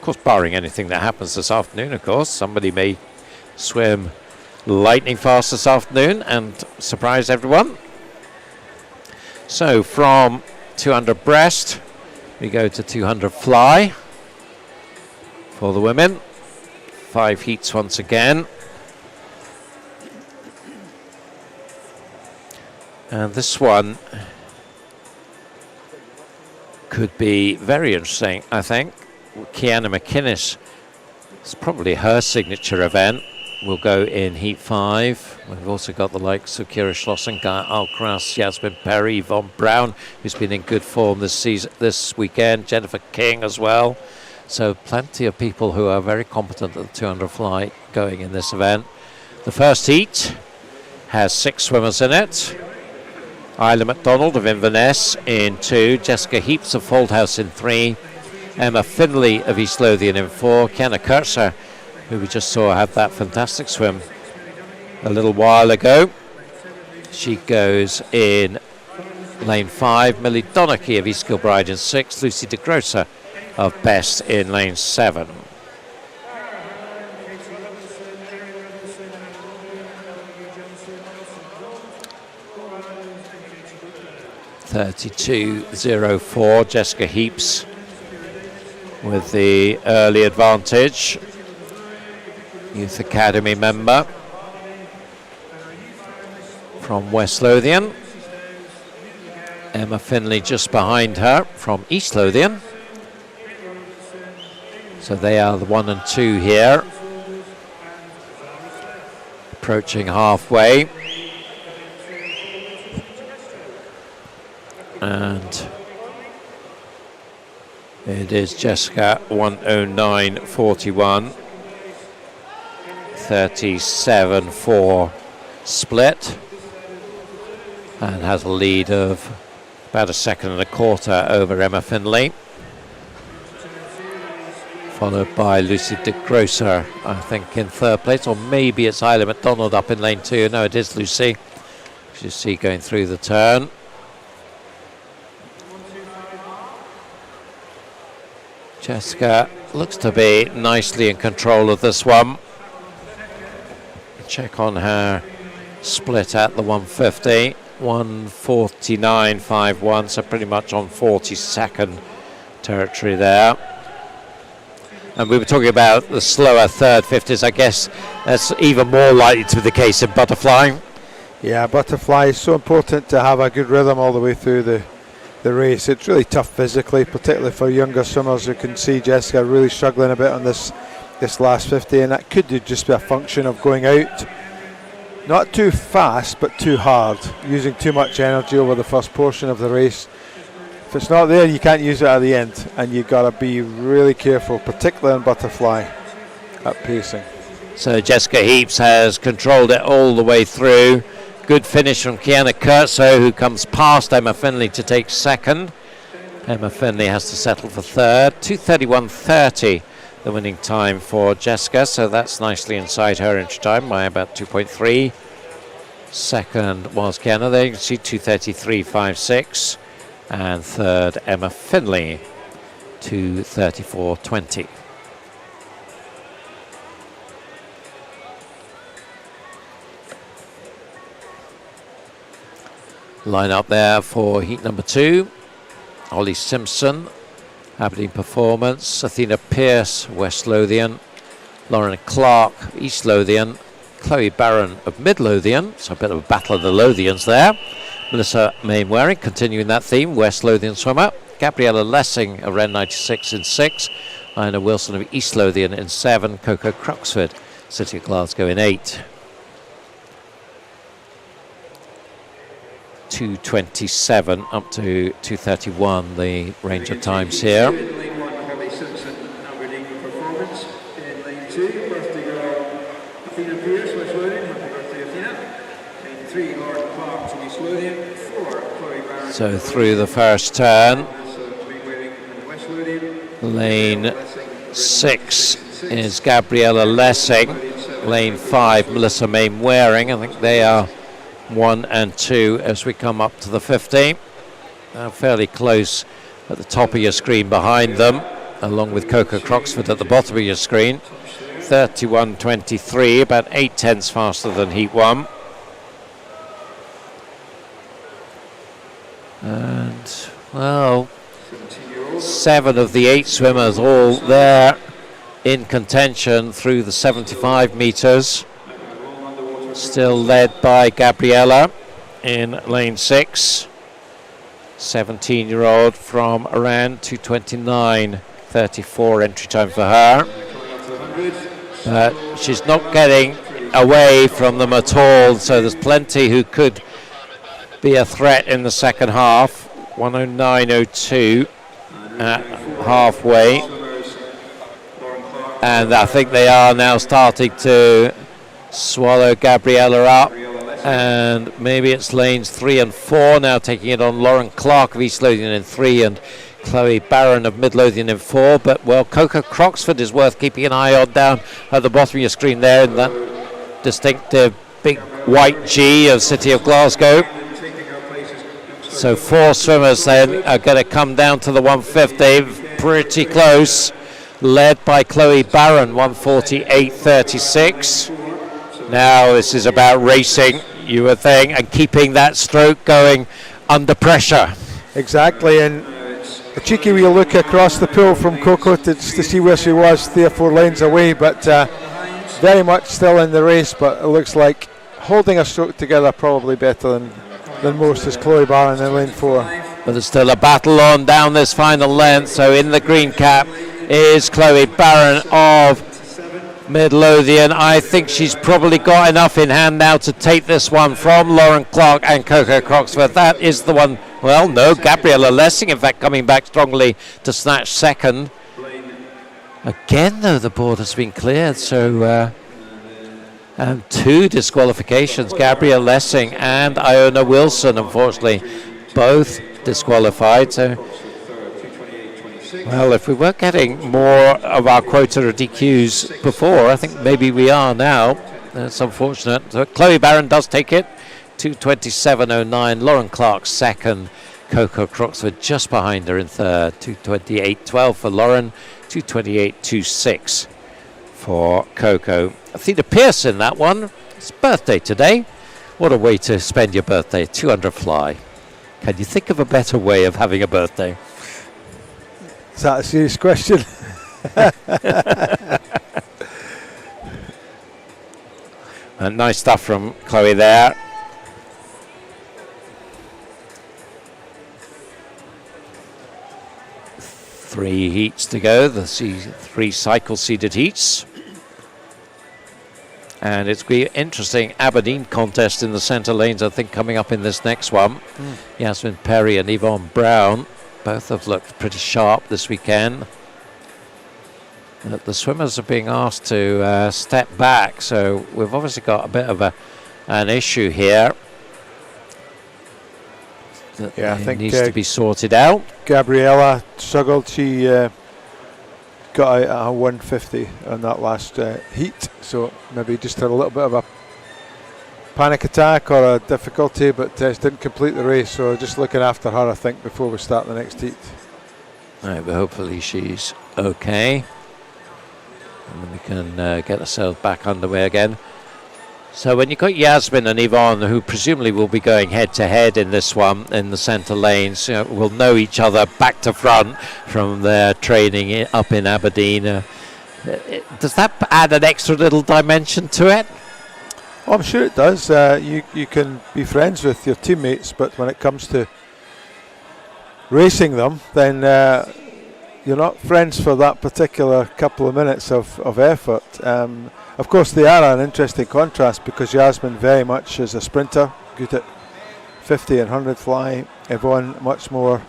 course, barring anything that happens this afternoon, of course. Somebody may swim lightning fast this afternoon and surprise everyone. So from 200 breast, we go to 200 fly for the women. 5 heats once again. And this one could be very interesting, I think. Kiana McInnes, it's probably her signature event, will go in Heat 5. We've also got the likes of Kira Schlossen, Guy Alcaraz, Yasmin Perry, Yvonne Brown, who's been in good form this weekend, Jennifer King as well. So plenty of people who are very competent at the 200 fly going in this event. The first heat has 6 swimmers in it. Isla McDonald of Inverness in 2, Jessica Heaps of Fauldhouse in 3, Emma Finlay of East Lothian in 4, Kiana Kurtzer, who we just saw have that fantastic swim a little while ago. She goes in lane 5, Millie Donachie of East Kilbride in 6, Lucy de Grosser of Best in lane 7. .32.04, Jessica Heaps with the early advantage. Youth Academy member from West Lothian. Emma Finlay just behind her from East Lothian. So they are the 1 and 2 here. Approaching halfway. And it is Jessica 109.41. 37.4 split. And has a lead of about 1.25 seconds over Emma Finlay. Followed by Lucy de Grosser, I think, in 3rd place. Or maybe it's Isla McDonald up in lane 2. No, it is Lucy. You see going through the turn. Jessica looks to be nicely in control of this one. Check on her split at the 150. 149.51, so pretty much on 42nd territory there. And we were talking about the slower third 50s. I guess that's even more likely to be the case in butterfly. Yeah, butterfly is so important to have a good rhythm all the way through the race. It's really tough physically, particularly for younger swimmers. You can see Jessica really struggling a bit on this last 50, and that could just be a function of going out not too fast but too hard, using too much energy over the first portion of the race. If it's not there, you can't use it at the end, and you've got to be really careful, particularly in butterfly at pacing. So Jessica Heaps has controlled it all the way through. Good finish from Kiana Kurtzer, who comes past Emma Finlay to take 2nd. Emma Finlay has to settle for 3rd. 2:31.30 the winning time for Jessica, so that's nicely inside her entry time by about 2.3. 2nd was Kiana, there you can see 2:33.56. And 3rd, Emma Finlay, 2:34.20. Line up there for heat number 2. Ollie Simpson, Aberdeen Performance. Athena Pearce, West Lothian. Lauren Clark, East Lothian. Chloe Barron of Mid Lothian. So a bit of a battle of the Lothians there. Melissa Mainwaring, continuing that theme, West Lothian swimmer. Gabriella Lessing of Ren 96 in 6. Lina Wilson of East Lothian in 7. Coco Croxford, City of Glasgow in 8. 2:27 up to 2:31 the range of times here. Lane 1, Holly Simpson, Aberdeen Performance. In lane 2, birthday girl Athena Pearce, West Lothian. Happy birthday, Athena. Lane 3, Lauren Clark from East Lothian. 4, Chloe Barron. So through the first turn. West Lothian. Lane 6 is Gabriella Lessing. Lane 5, Melissa Mainwaring. I think they are 1 and 2 as we come up to the 50. Fairly close at the top of your screen behind them, along with Coco Croxford at the bottom of your screen. 31.23, about 0.8 faster than Heat 1. And, well, 7 of the 8 swimmers all there in contention through the 75 metres. Still led by Gabriella in lane 6. 17-year-old from Iran, 2:29.34 entry time for her. But she's not getting away from them at all, so there's plenty who could be a threat in the second half. 109.02 at halfway. And I think they are now starting to swallow Gabriella up. And maybe it's lanes 3 and 4 now taking it on. Lauren Clark of East Lothian in 3 and Chloe Barron of Mid Lothian in 4. But, well, Coco Croxford is worth keeping an eye on down at the bottom of your screen there in that distinctive big white G of City of Glasgow. So 4 swimmers then are going to come down to the 150, pretty close, led by Chloe Barron, 148.36. Now this is about racing, you would think, and keeping that stroke going under pressure. Exactly, and a cheeky wee look across the pool from Coco to see where she was 3 or 4 lanes away, but very much still in the race, but it looks like holding a stroke together probably better than most is Chloe Barron in lane 4. But there's still a battle on down this final length, so in the green cap is Chloe Barron of Mid Lothian. I think she's probably got enough in hand now to take this one from Lauren Clark and Coco Croxford. That is the one. Well, no, Gabriella Lessing, in fact, coming back strongly to snatch second. Again, though, the board has been cleared, so 2 disqualifications, Gabriella Lessing and Iona Wilson, unfortunately, both disqualified. So, well, if we weren't getting more of our quota of DQs before, I think maybe we are now. That's unfortunate. So Chloe Barron does take it, 2:27.09. Lauren Clark second. Coco Croxford just behind her in third, 2:28.12 for Lauren, 2:28.26 for Coco. Athena Pierce in that one. It's birthday today. What a way to spend your birthday, 200 fly. Can you think of a better way of having a birthday? Is that a serious question? And nice stuff from Chloe there. Three heats to go, the 3 cycle seeded heats. And it's going to be an interesting Aberdeen contest in the centre lanes, I think, coming up in this next one. Yasmin Perry and Yvonne Brown both have looked pretty sharp this weekend. But the swimmers are being asked to step back, so we've obviously got a bit of an issue here that I think needs to be sorted out. Gabriella struggled. She got out a 150 on that last heat, so maybe just had a little bit of a panic attack or a difficulty, but didn't complete the race. So just looking after her, I think, before we start the next heat. Right, but hopefully she's okay, and then we can get ourselves back underway again. So when you've got Yasmin and Yvonne, who presumably will be going head-to-head in this one in the centre lanes, will know each other back to front from their training up in Aberdeen. Does that add an extra little dimension to it? Oh, I'm sure it does. You can be friends with your teammates, but when it comes to racing them, then you're not friends for that particular couple of minutes of effort. Of course, they are an interesting contrast because Yasmin very much is a sprinter, good at 50 and 100 fly. Yvonne much more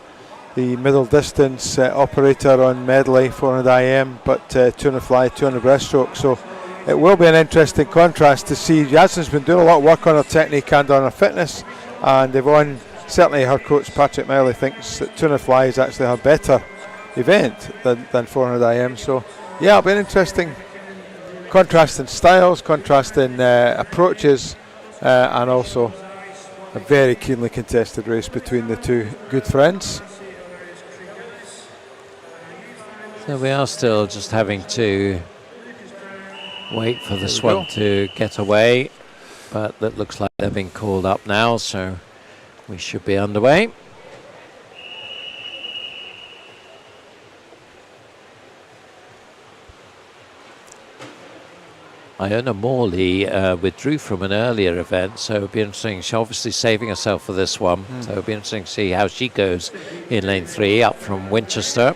the middle distance operator on medley, 400 IM, but 200 fly, 200 breaststroke. So it will be an interesting contrast to see. Yasmin's been doing a lot of work on her technique and on her fitness, and Yvonne, certainly her coach Patrick Miley, thinks that 200 fly is actually her better event than 400 IM. So yeah, it'll be an interesting contrast in styles, contrast in approaches, and also a very keenly contested race between the two good friends. So we are still just having to wait for this one to get away, but that looks like they're being called up now, so we should be underway. Iona Morley withdrew from an earlier event, so it'll be interesting. She's obviously saving herself for this one, so it'll be interesting to see how she goes in lane 3, up from Winchester.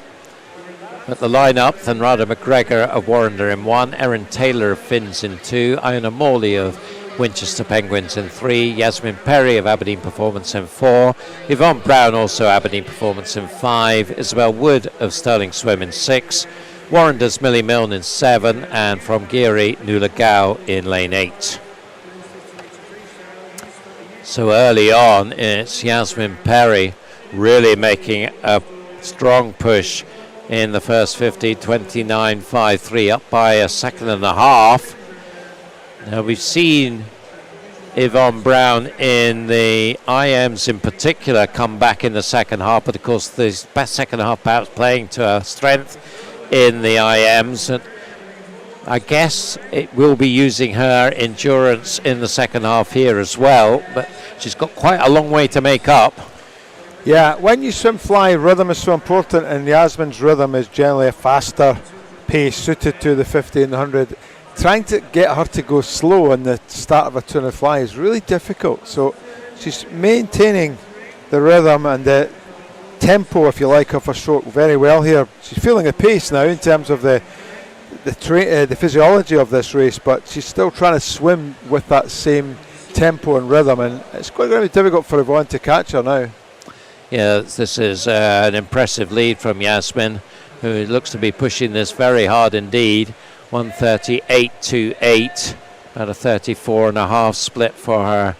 At the line-up, Thanrada McGregor of Warrender in 1, Erin Taylor of Finns in 2, Iona Morley of Winchester Penguins in 3, Yasmin Perry of Aberdeen Performance in 4, Yvonne Brown also Aberdeen Performance in 5, Isabel Wood of Stirling Swim in 6, Warrender's Millie Milne in 7, and from Geary, Nuala Gow in lane 8. So early on, it's Yasmin Perry really making a strong push in the first 50, 29.53, up by a second and a half. Now we've seen Yvonne Brown in the IMs in particular come back in the second half, but of course the best second half perhaps playing to her strength in the IMs, and I guess it will be using her endurance in the second half here as well, but she's got quite a long way to make up. Yeah, when you swim fly, rhythm is so important, and Yasmin's rhythm is generally a faster pace suited to the 50 and the 100. Trying to get her to go slow in the start of a 200 fly is really difficult. So she's maintaining the rhythm and the tempo, if you like, of her stroke very well here. She's feeling the pace now in terms of the physiology of this race, but she's still trying to swim with that same tempo and rhythm, and it's quite going to be difficult for Yvonne to catch her now. Yeah, this is an impressive lead from Yasmin, who looks to be pushing this very hard indeed. 138.28, about a 34.5 split for her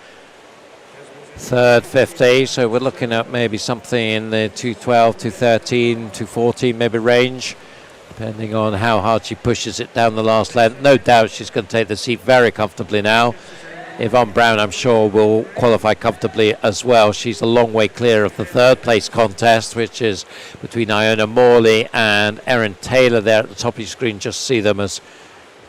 third 50. So we're looking at maybe something in the 212, 213, 214 maybe range, depending on how hard she pushes it down the last length. No doubt she's going to take the seat very comfortably now. Yvonne Brown, I'm sure, will qualify comfortably as well. She's a long way clear of the third place contest, which is between Iona Morley and Erin Taylor there at the top of your screen. Just see them as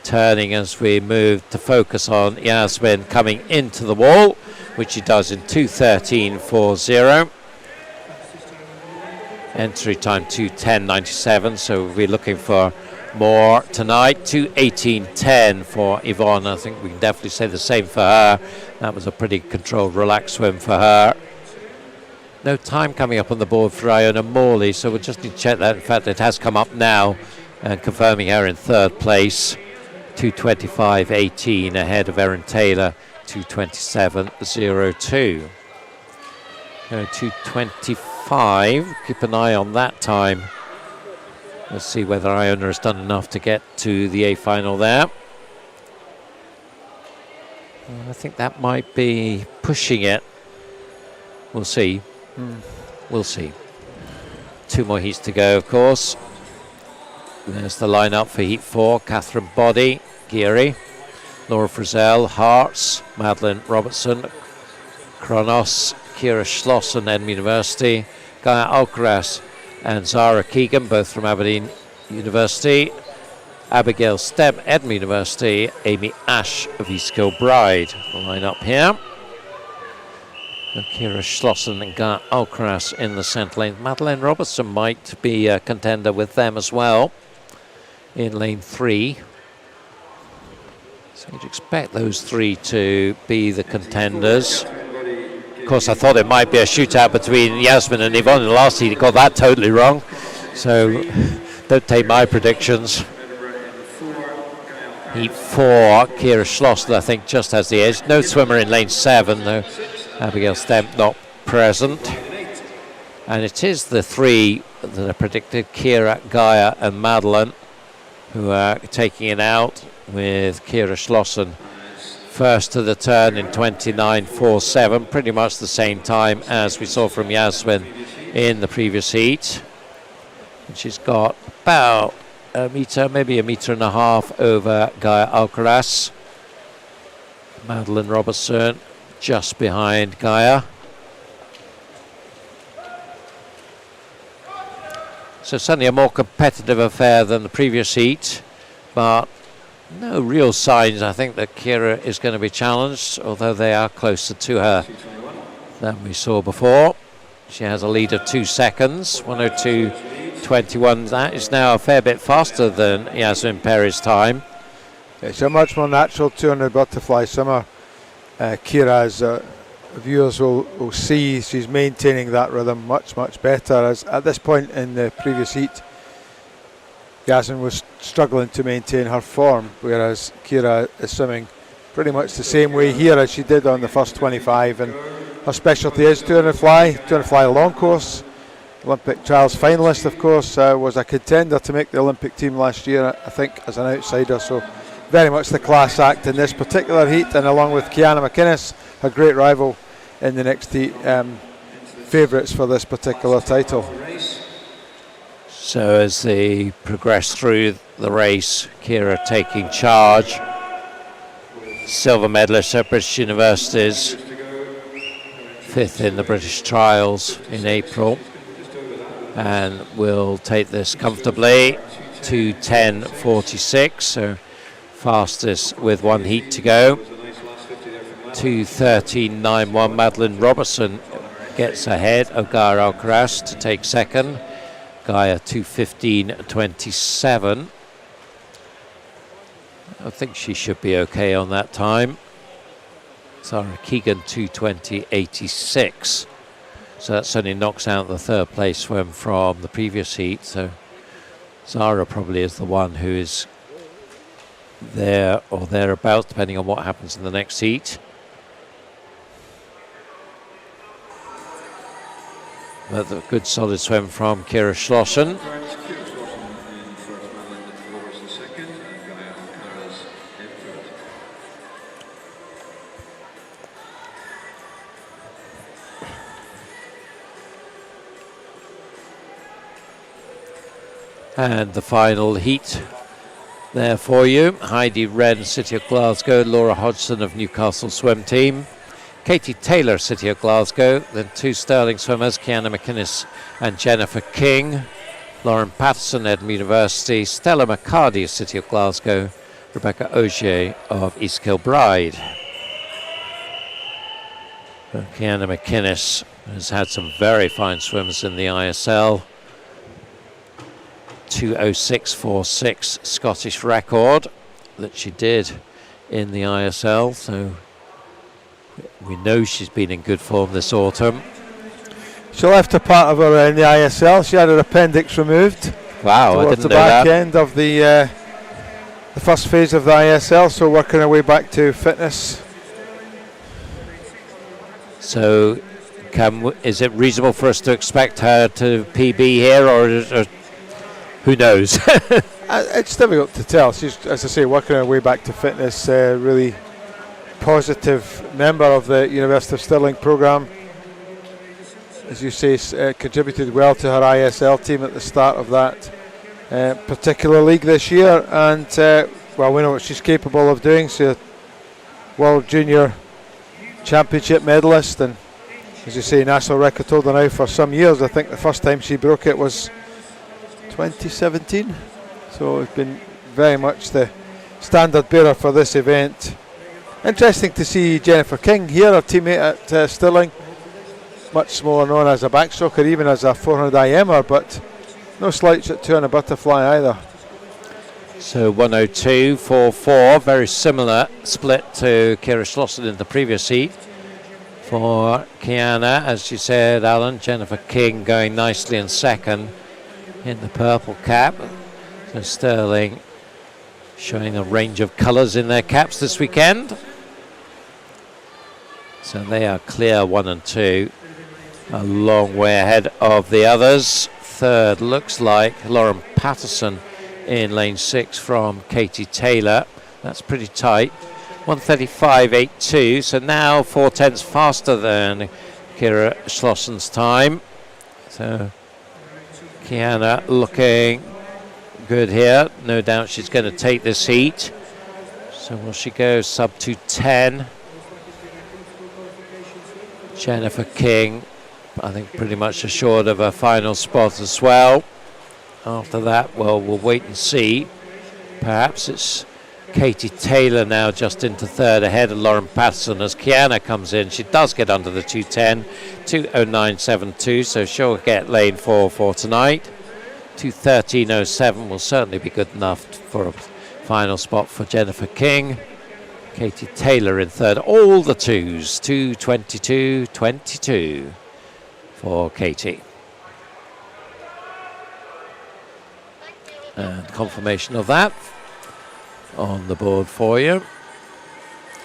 turning as we move to focus on Yasmin coming into the wall, which she does in 2:13.40. Entry time 2:10.97, so we'll be looking for more tonight. 2:18.10 for Yvonne. I think we can definitely say the same for her. That was a pretty controlled, relaxed swim for her. No time coming up on the board for Iona Morley, so we'll just need to check that. In fact, it has come up now, and confirming her in third place. 2:25.18 ahead of Erin Taylor. 2:27.02. 2:25. Keep an eye on that time. Let's see whether Iona has done enough to get to the A final there. I think that might be pushing it. We'll see. We'll see. 2 more heats to go, of course. There's the lineup for Heat 4. Catherine Boddy, Geary, Laura Frizzell, Harts, Madeline Robertson, Kronos, Kira Schlossen, Edinburgh University, Gaia Alcaraz, and Zara Keegan, both from Aberdeen University. Abigail Stebb, Edinburgh University. Amy Ash of East Kilbride. The line up here. And Kira Schlossen and Gaia Alcaraz in the centre lane. Madeleine Robertson might be a contender with them as well in lane 3. So you'd expect those 3 to be the contenders. Of course, I thought it might be a shootout between Yasmin and Yvonne in the last heat. Got that totally wrong. So don't take my predictions. Heat 4, Kira Schlossen, I think, just has the edge. No swimmer in lane 7, though. Abigail Stemp not present. And it is the 3 that are predicted, Kira, Gaia, and Madeline, who are taking it out, with Kira Schlossen first to the turn in 29.47, pretty much the same time as we saw from Yasmin in the previous heat. And she's got about a metre, maybe a metre and a half over Gaia Alcaraz. Madeline Robertson just behind Gaia. So certainly a more competitive affair than the previous heat, but no real signs, I think, that Kira is going to be challenged, although they are closer to her than we saw before. She has a lead of 2 seconds, 1:02.21. That is now a fair bit faster than Yasmin Perry's time. It's a much more natural 200 butterfly swimmer. Kira, as viewers will see, she's maintaining that rhythm much better. As at this point in the previous heat, Yasmin was struggling to maintain her form, whereas Kira is swimming pretty much the same way here as she did on the first 25. And her specialty is 200 fly long course. Olympic trials finalist, of course, was a contender to make the Olympic team last year, I think, as an outsider. So very much the class act in this particular heat, and along with Kiana McInnes, her great rival in the next heat, favourites for this particular title. So as they progress through the race, Kira taking charge. Silver medalist at British Universities, 5th in the British trials in April, and will take this comfortably to 10:46, so fastest with one heat to go. 2:13.91. Madeline Robertson gets ahead of Gaia Alcaraz to take second. Gaia 2:15.27. I think she should be okay on that time. Sarah Keegan 2:20.86. So that certainly knocks out the third place swim from the previous heat. So Zara probably is the one who is there or thereabouts, depending on what happens in the next heat. But a good solid swim from Kira Schlossen. And the final heat there for you. Heidi Wren, City of Glasgow. Laura Hodgson of Newcastle Swim Team. Katie Taylor, City of Glasgow. Then two Stirling swimmers, Kiana McInnes and Jennifer King. Lauren Patterson, Edinburgh University. Stella McCarty, City of Glasgow. Rebecca Auger of East Kilbride. Kiana McInnes has had some very fine swims in the ISL. 2:06.46 Scottish record that she did in the ISL, so we know she's been in good form this autumn. She left a part of her in the ISL. She had her appendix removed. Wow, I didn't know that. Towards the back end of the first phase of the ISL, so working her way back to fitness. So is it reasonable for us to expect her to PB here, or who knows? It's difficult to tell. She's, as I say, working her way back to fitness. Really positive member of the University of Stirling programme. As you say, contributed well to her ISL team at the start of that particular league this year. And, well, we know what she's capable of doing. She's a World Junior Championship medalist. And, as you say, national record holder now for some years. I think the first time she broke it was 2017, so it's been very much the standard bearer for this event. Interesting to see Jennifer King here, her teammate at Stirling, much more known as a backstroker, even as a 400 IMer, but no slouch at 200 butterfly either. So 102.44, very similar split to Kira Schlossen in the previous heat. For Kiana, as you said, Alan, Jennifer King going nicely in second in the purple cap. So Stirling showing a range of colours in their caps this weekend. So they are clear 1 and 2, a long way ahead of the others. Third looks like Lauren Patterson in lane 6 from Katie Taylor. That's pretty tight. 1:35.82, so now 4/10 faster than Kira Schlossen's time. So Kiana looking good here. No doubt she's going to take this heat. So will she go sub 2:10? Jennifer King, I think, pretty much assured of her final spot as well. After that, well, we'll wait and see. Perhaps it's Katie Taylor now just into third ahead of Lauren Patterson as Kiana comes in. She does get under the 2:10, 2:09.72, so she'll get lane 4 for tonight. 2:13.07 will certainly be good enough for Final spot for Jennifer King. Katie Taylor in third. All the twos. 2:22.22 for Katie. And confirmation of that on the board for you.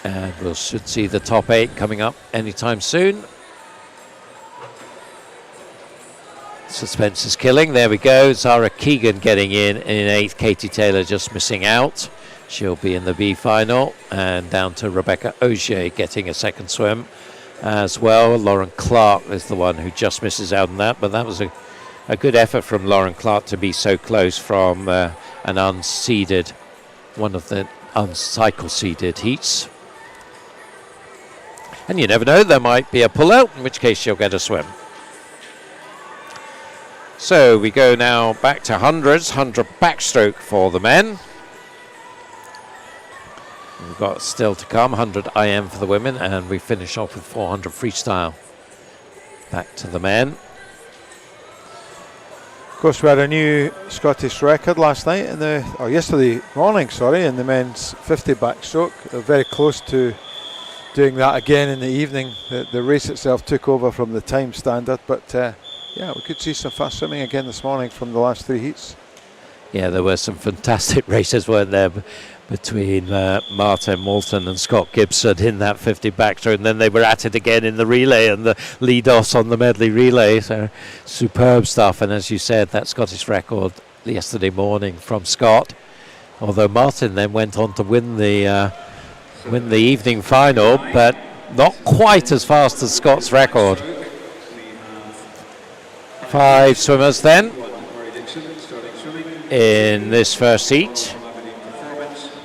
And we should see the top 8 coming up anytime soon. Suspense is killing. There we go. Zara Keegan getting in 8th. Katie Taylor just missing out. She'll be in the B final. And down to Rebecca Ogier getting a second swim as well. Lauren Clark is the one who just misses out on that. But that was a good effort from Lauren Clark to be so close from an unseeded, one of the uncycle seeded heats. And you never know, there might be a pull-out, in which case she'll get a swim. So we go now back to hundreds, 100 backstroke for the men. We've got still to come, 100 IM for the women, and we finish off with 400 freestyle. Back to the men. Of course, we had a new Scottish record last night, yesterday morning, in the men's 50 backstroke. They're very close to doing that again in the evening. The race itself took over from the time standard, but yeah, we could see some fast swimming again this morning from the last 3 heats. Yeah, there were some fantastic races, weren't there, between Martin Moulton and Scott Gibson in that 50 backstroke, and then they were at it again in the relay and the lead-offs on the medley relay. So superb stuff, and as you said, that Scottish record yesterday morning from Scott, although Martin then went on to win the evening final, but not quite as fast as Scott's record. 5 swimmers then in this first heat.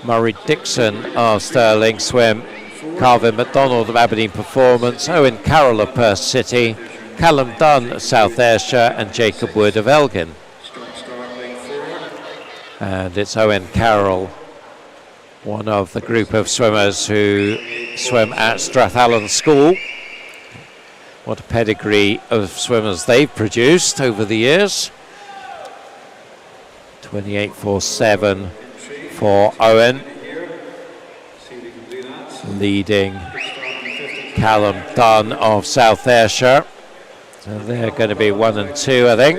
Murray Dixon of Stirling swim, Calvin MacDonald of Aberdeen Performance, Owen Carroll of Perth City, Callum Dunn of South Ayrshire, and Jacob Wood of Elgin. And it's Owen Carroll, one of the group of swimmers who swim at Strathallan School. What a pedigree of swimmers they've produced over the years. 28.47 for Owen, leading Callum Dunn of South Ayrshire. So they're going to be 1 and 2, I think.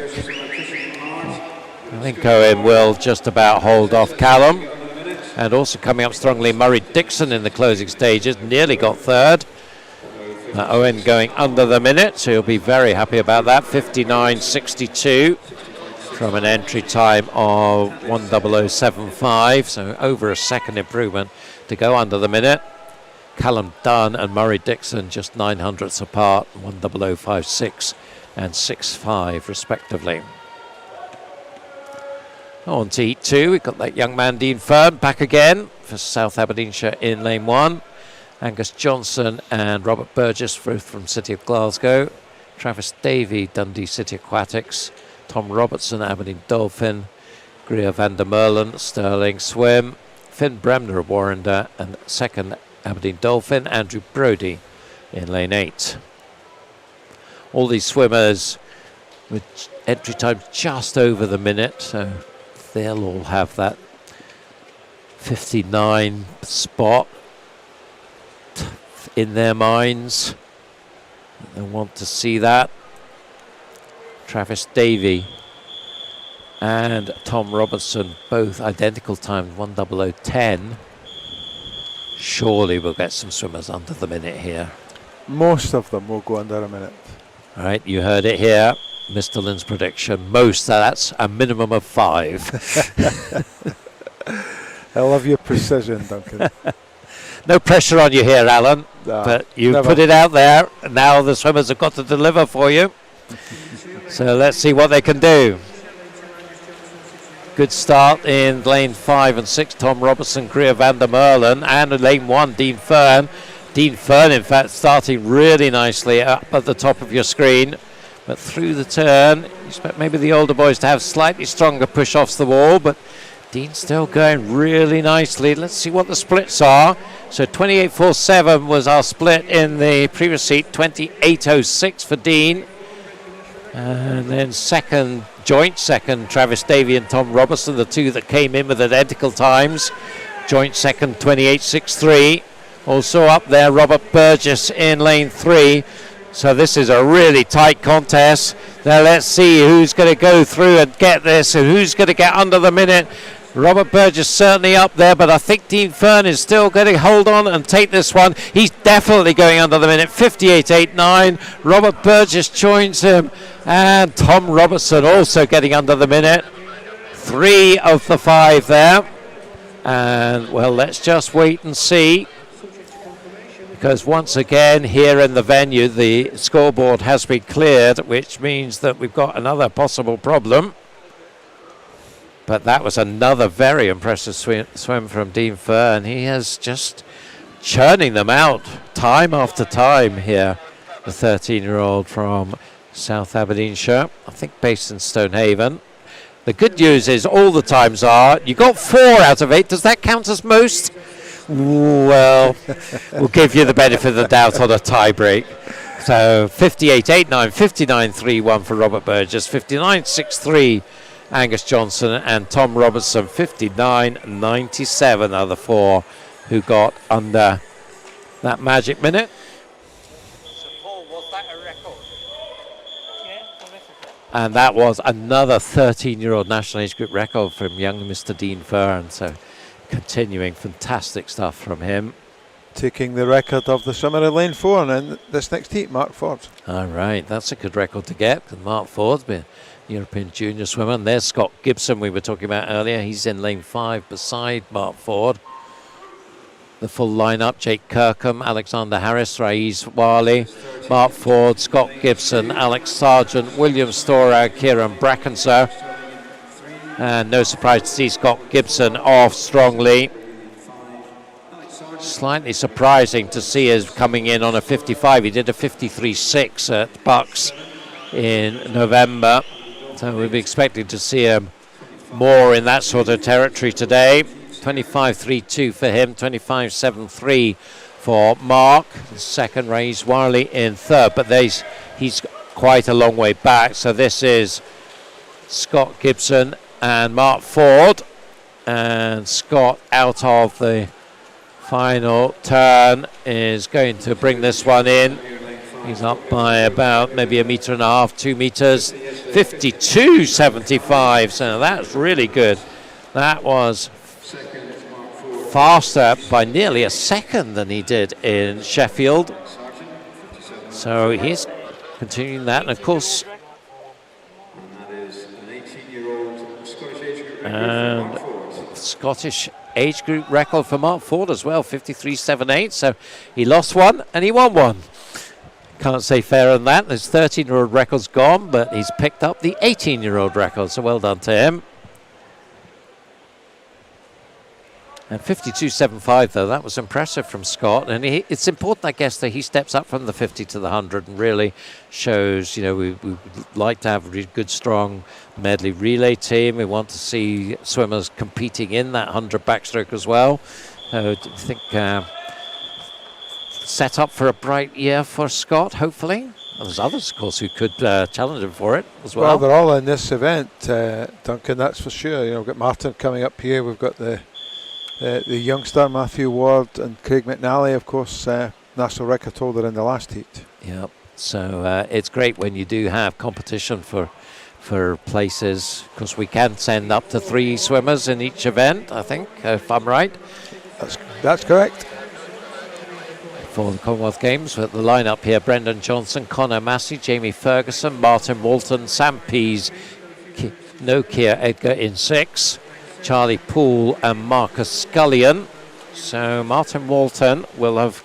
I think Owen will just about hold off Callum. And also coming up strongly, Murray Dixon in the closing stages, nearly got third. Owen going under the minute, so he'll be very happy about that. 59.62 from an entry time of 1:00.75, so over a second improvement to go under the minute. Callum Dunn and Murray Dixon just 900ths apart, 1:00.56 and 6.5 respectively. On to heat 2, we've got that young man Dean Fern back again for South Aberdeenshire in lane 1. Angus Johnson and Robert Burgess, both from City of Glasgow. Travis Davey, Dundee City Aquatics. Tom Robertson, Aberdeen Dolphin. Greer van der Merlen, Stirling Swim. Finn Bremner of Warrender, and second Aberdeen Dolphin, Andrew Brodie in lane 8. All these swimmers with entry time just over the minute, so they'll all have that 59 spot in their minds. They want to see that. Travis Davey and Tom Robertson, both identical times, 1:00.10. Surely we'll get some swimmers under the minute here. Most of them will go under a minute. All right, you heard it here. Mr. Lynn's prediction, most, that's a minimum of 5. I love your precision, Duncan. No pressure on you here, Alan, but you put it out there. Now the swimmers have got to deliver for you. So let's see what they can do. Good start in lane 5 and 6, Tom Robertson, Greer van der Merlen, and in lane 1, Dean Fern. Dean Fern, in fact, starting really nicely up at the top of your screen. But through the turn, you expect maybe the older boys to have slightly stronger push-offs the wall, but Dean's still going really nicely. Let's see what the splits are. So 28.47 was our split in the previous heat, 28.06 for Dean. And then joint second, Travis Davey and Tom Robertson, the two that came in with identical times. Joint second, 28.63. Also up there, Robert Burgess in lane 3. So this is a really tight contest. Now let's see who's going to go through and get this and who's going to get under the minute. Robert Burgess certainly up there, but I think Dean Fern is still going to hold on and take this one. He's definitely going under the minute, 58.89. Robert Burgess joins him, and Tom Robertson also getting under the minute. 3 of the 5 there. And, well, let's just wait and see. Because once again, here in the venue, the scoreboard has been cleared, which means that we've got another possible problem. But that was another very impressive swim from Dean Fern. He is just churning them out time after time here. The 13-year-old from South Aberdeenshire, I think based in Stonehaven. The good news is all the times are, you got 4 out of 8. Does that count as most? Well, we'll give you the benefit of the doubt on a tie break. So 58.89, 59.31 for Robert Burgess, 59.63 Angus Johnson, and Tom Robertson, 59.97 are the 4 who got under that magic minute. So Paul, was that a record? And that was another 13-year-old national age group record from young Mr. Dean Fern. So continuing fantastic stuff from him. Taking the record of the summer in lane 4, and then this next heat, Mark Ford. All right, that's a good record to get. Mark Ford's been European junior swimmer. And there's Scott Gibson we were talking about earlier. He's in lane 5 beside Mark Ford. The full lineup: Jake Kirkham, Alexander Harris, Raiz Wali, Mark Ford, Scott Gibson, Alex Sargent, William Storag, Kieran Brackenser. And no surprise to see Scott Gibson off strongly. Slightly surprising to see us coming in on a 55. He did a 53.6 at Bucks in November. So we'll be expecting to see him more in that sort of territory today. 25.32 for him, 25.73 for Mark. Second, Raiz Warley in third, but he's quite a long way back. So this is Scott Gibson and Mark Ford. And Scott, out of the final turn, is going to bring this one in. He's up by about maybe 1.5 meters, 2 meters, 52.75. So that's really good. That was faster by nearly a second than he did in Sheffield. So he's continuing that, and of course, and Scottish age group record for Mark Ford as well, 53.78. So he lost one and he won one. Can't say fairer than that. His 13-year-old record's gone, but he's picked up the 18-year-old record, so well done to him. And 52.75, though, that was impressive from Scott. And it's important, I guess, that he steps up from the 50 to the 100 and really shows, you know, we like to have a good, strong medley relay team. We want to see swimmers competing in that 100 backstroke as well. I think set up for a bright year for Scott, hopefully. There's others, of course, who could challenge him for it as well. Well, they're all in this event, Duncan, that's for sure. You know, we've got Martin coming up here. We've got the youngster, Matthew Ward, and Craig McNally, of course, national record holder in the last heat. Yep. So it's great when you do have competition for places, because we can send up to 3 swimmers in each event, I think, if I'm right. That's correct. For the Commonwealth Games, with the lineup here: Brendan Johnson, Conor Massey, Jamie Ferguson, Martin Walton, Sam Pease, Nokia Edgar in 6, Charlie Poole and Marcus Scullion. So Martin Walton will have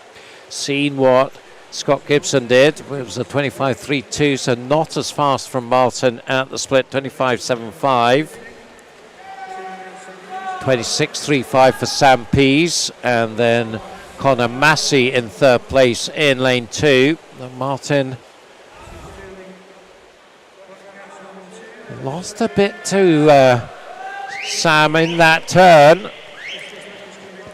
seen what Scott Gibson did. It was a 25.32, so not as fast from Martin at the split, 25.75. 26.35 for Sam Pease, and then Conor Massey in third place in lane 2. And Martin lost a bit to Sam in that turn.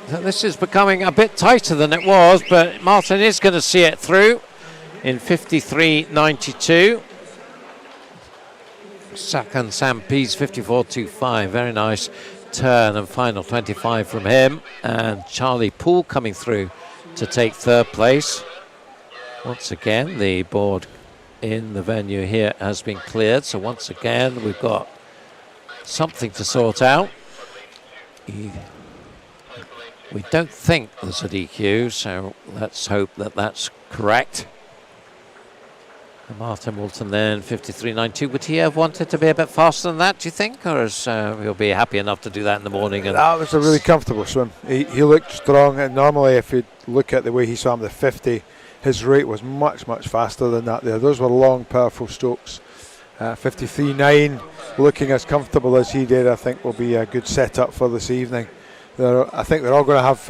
So this is becoming a bit tighter than it was, but Martin is going to see it through in 53.92. Second, Sam Pease, 54.25. Very nice turn and final 25 from him. And Charlie Poole coming through to take third place. Once again, the board in the venue here has been cleared. So once again, we've got something to sort out. We don't think there's a DQ, so let's hope that that's correct. And Martin Walton then, 53.92. Would he have wanted to be a bit faster than that, do you think? Or is he'll be happy enough to do that in the morning? And that was a really comfortable swim. He looked strong, and normally if you look at the way he swam the 50, his rate was much, much faster than that there. Those were long, powerful strokes. 53.9, looking as comfortable as he did, I think will be a good setup for this evening. I think they're all going to have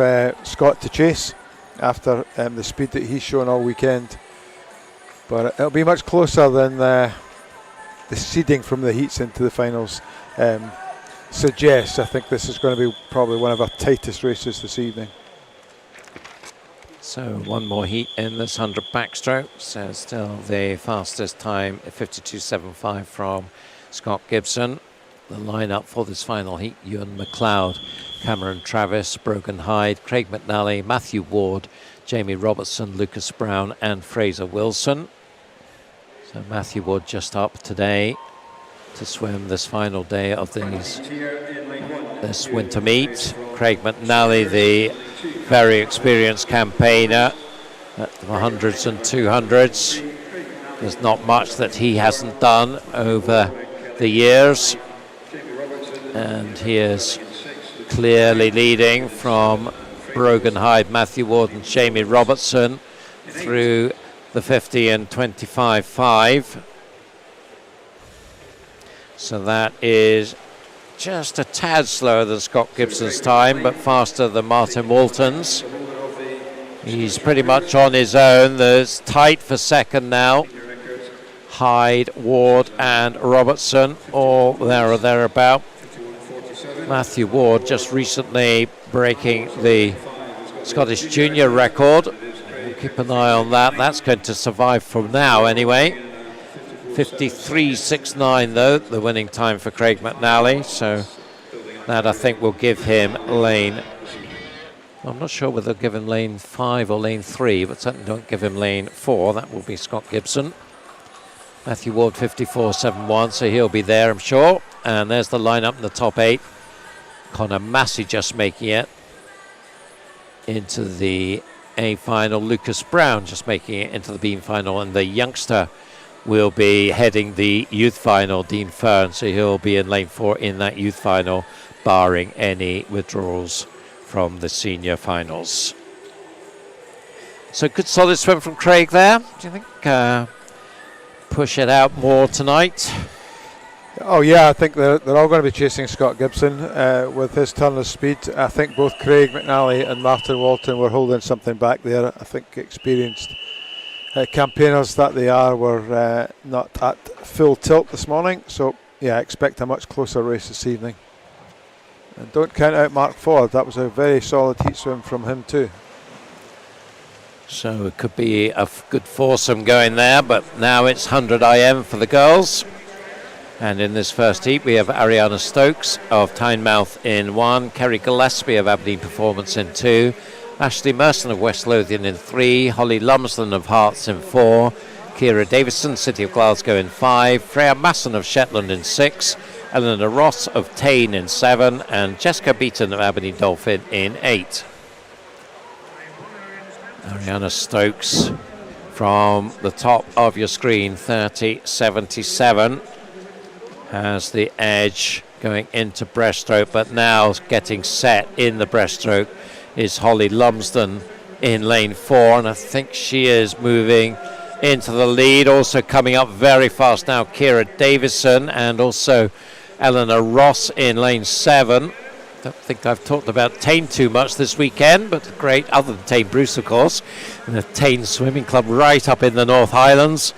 Scott to chase after the speed that he's shown all weekend. But it'll be much closer than the seeding from the heats into the finals suggests. I think this is going to be probably one of our tightest races this evening. So one more heat in this 100 backstroke. So still the fastest time, 52.75 from Scott Gibson. The lineup for this final heat: Ewan McLeod, Cameron Travis, Brogan Hyde, Craig McNally, Matthew Ward, Jamie Robertson, Lucas Brown and Fraser Wilson. So Matthew Ward just up today to swim this final day of this winter meet. Craig McNally, the very experienced campaigner at the 100s and 200s. There's not much that he hasn't done over the years. And he is clearly leading from Brogan Hyde, Matthew Ward and Jamie Robertson through the 50 and 25.5. So that is just a tad slower than Scott Gibson's time, but faster than Martin Walton's. He's pretty much on his own. There's tight for second now. Hyde, Ward and Robertson all there or thereabout. Matthew Ward just recently breaking the Scottish junior record. We'll keep an eye on that. That's going to survive from now anyway. 53.69 though, the winning time for Craig McNally. So that I think will give him lane. I'm not sure whether they'll give him lane 5 or lane 3, but certainly don't give him lane 4. That will be Scott Gibson. Matthew Ward 54.71, so he'll be there, I'm sure. And there's the lineup in the top 8. Connor Massey just making it into the A final. Lucas Brown just making it into the B final, and the youngster will be heading the youth final, Dean Fern, so he'll be in lane 4 in that youth final, barring any withdrawals from the senior finals. So good solid swim from Craig there. Do you think push it out more tonight? Oh yeah, I think they're all going to be chasing Scott Gibson with his turn of speed. I think both Craig McNally and Martin Walton were holding something back there. I think experienced campaigners that they are were not at full tilt this morning. So yeah, I expect a much closer race this evening. And don't count out Mark Ford. That was a very solid heat swim from him too. So it could be a good foursome going there, but now it's 100 IM for the girls. And in this first heat, we have Ariana Stokes of Tynemouth in 1, Kerry Gillespie of Aberdeen Performance in 2, Ashley Merson of West Lothian in 3, Holly Lumsden of Hearts in 4, Ciara Davison, City of Glasgow in 5, Freya Masson of Shetland in 6, Eleanor Ross of Tain in 7, and Jessica Beaton of Aberdeen Dolphin in 8. Ariana Stokes from the top of your screen, 30.77. Has the edge going into breaststroke, but now getting set in the breaststroke is Holly Lumsden in lane 4, and I think she is moving into the lead. Also coming up very fast now, Ciara Davison, and also Eleanor Ross in lane 7. Don't think I've talked about Tain too much this weekend, but great, other than Tain Bruce of course, and the Tain Swimming Club right up in the North Highlands.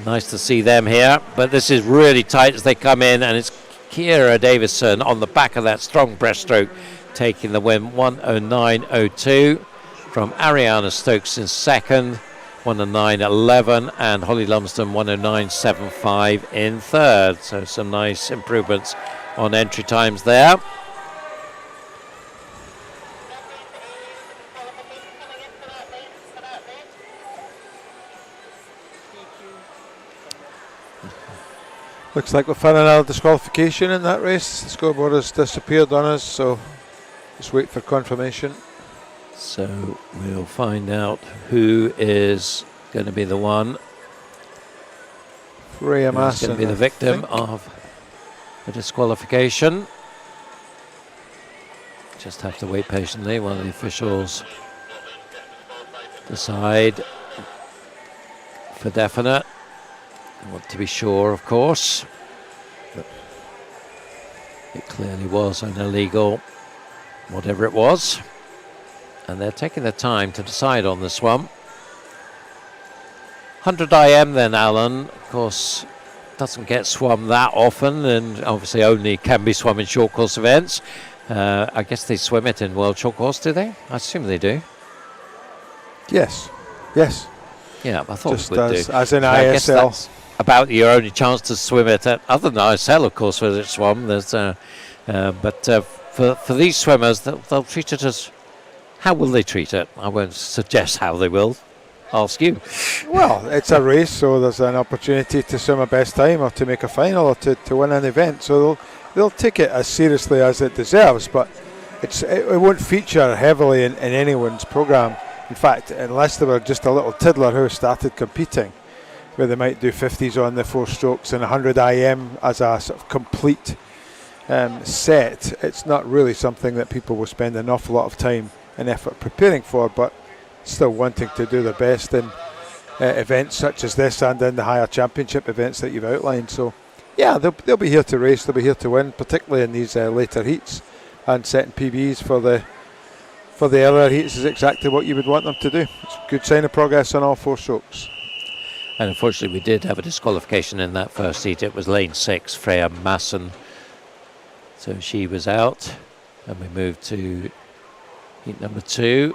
Nice to see them here, but this is really tight as they come in, and it's Ciara Davison on the back of that strong breaststroke taking the win, 109.02 from Ariana Stokes in second, 109.11, and Holly Lumsden 109.75 in third. So some nice improvements on entry times there. Looks like we've had another disqualification in that race. The scoreboard has disappeared on us, so just wait for confirmation. So we'll find out who is going to be the one. Freya Who's Masson, going to be the victim of the disqualification. Just have to wait patiently while the officials decide for definite. I want to be sure, of course. But it clearly was an illegal, whatever it was. And they're taking their time to decide on this one. 100 IM then, Alan, of course, doesn't get swum that often, and obviously only can be swum in short course events. I guess they swim it in World Short Course, do they? I assume they do. Yes. Yeah, I thought Just it would as, do. as in I guess ISL. that's about your only chance to swim it at other than ISL, of course, where it's swum. There's, but for these swimmers, they'll treat it as. How will they treat it? I won't suggest how they will. Ask you. Well, it's a race, so there's an opportunity to swim a best time or to make a final or to win an event. So they'll take it as seriously as it deserves, but it won't feature heavily in anyone's programme. In fact, unless they were just a little tiddler who started competing, where they might do 50s on the 4 strokes and 100 IM as a sort of complete set, it's not really something that people will spend an awful lot of time and effort preparing for, but still wanting to do their best in events such as this and in the higher championship events that you've outlined. So yeah, they'll be here to race, they'll be here to win, particularly in these later heats, and setting PBs for the earlier heats is exactly what you would want them to do. It's a good sign of progress on all 4 strokes. And unfortunately we did have a disqualification in that first heat. It was lane 6, Freya Masson. So she was out, and we moved to heat number 2.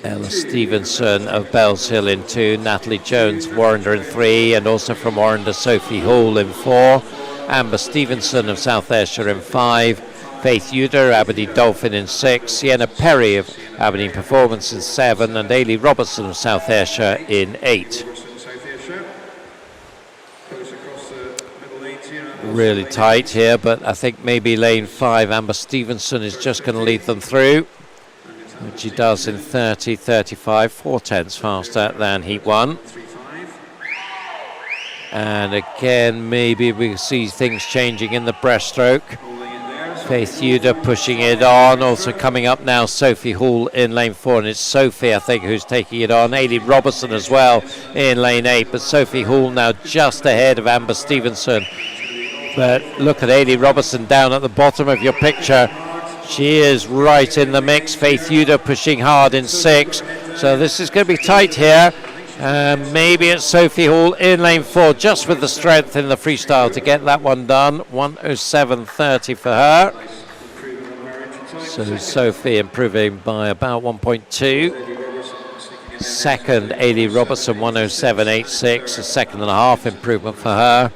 Ella Stevenson of Bells Hill in 2, Natalie Jones, Warrender in 3, and also from Warrender, Sophie Hall in 4, Amber Stevenson of South Ayrshire in 5, Faith Uder, Aberdeen Dolphin in 6, Sienna Perry of Aberdeen Performance in 7, and Ailey Robertson of South Ayrshire in 8. Really tight here, but I think maybe lane 5, Amber Stevenson, is just going to lead them through, which she does in 30.35, 4/10 faster than heat 1. And again, maybe we'll see things changing in the breaststroke. Faith Uder pushing it on, also coming up now Sophie Hall in lane 4, and it's Sophie, I think, who's taking it on. Ailey Robertson as well in lane 8, but Sophie Hall now just ahead of Amber Stevenson. But look at Ailey Robertson down at the bottom of your picture. She is right in the mix. Faith Uder pushing hard in 6. So this is going to be tight here. Maybe it's Sophie Hall in lane 4, just with the strength in the freestyle to get that one done. 1:07.30 for her. So Sophie improving by about 1.2. Second, Ailey Robertson, 1:07.86, a second and a half improvement for her.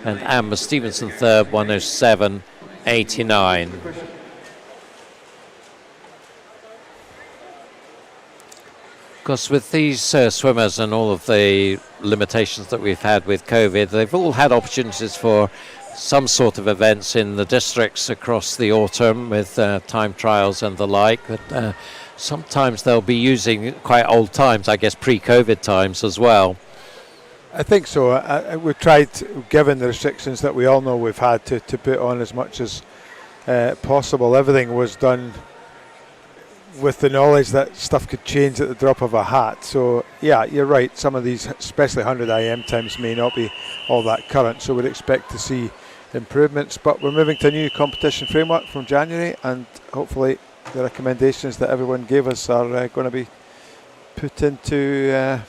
And Amber Stevenson third, 1:07.89. Of course, with these swimmers and all of the limitations that we've had with COVID, they've all had opportunities for some sort of events in the districts across the autumn with time trials and the like. But sometimes they'll be using quite old times, I guess pre-COVID times as well. I think so. We've tried, given the restrictions that we all know we've had, to put on as much as possible. Everything was done with the knowledge that stuff could change at the drop of a hat. So yeah, you're right, some of these, especially 100 IM times, may not be all that current, so we'd expect to see improvements, but we're moving to a new competition framework from January, and hopefully the recommendations that everyone gave us are going to be put into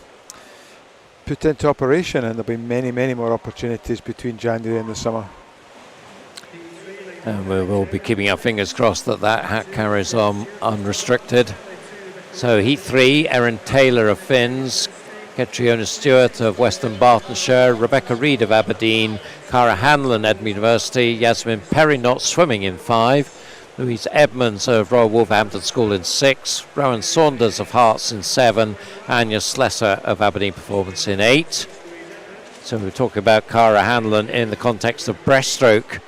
operation, and there'll be many more opportunities between January and the summer. And we'll be keeping our fingers crossed that hat carries on unrestricted. So heat 3, Erin Taylor of Finns, Catriona Stewart of Western Bartonshire, Rebecca Reid of Aberdeen, Cara Hanlon, Edinburgh University, Yasmin Perry not swimming in 5, Louise Edmonds of Royal Wolverhampton School in 6, Rowan Saunders of Hearts in 7, Anya Slesser of Aberdeen Performance in 8. So we were talking about Cara Hanlon in the context of breaststroke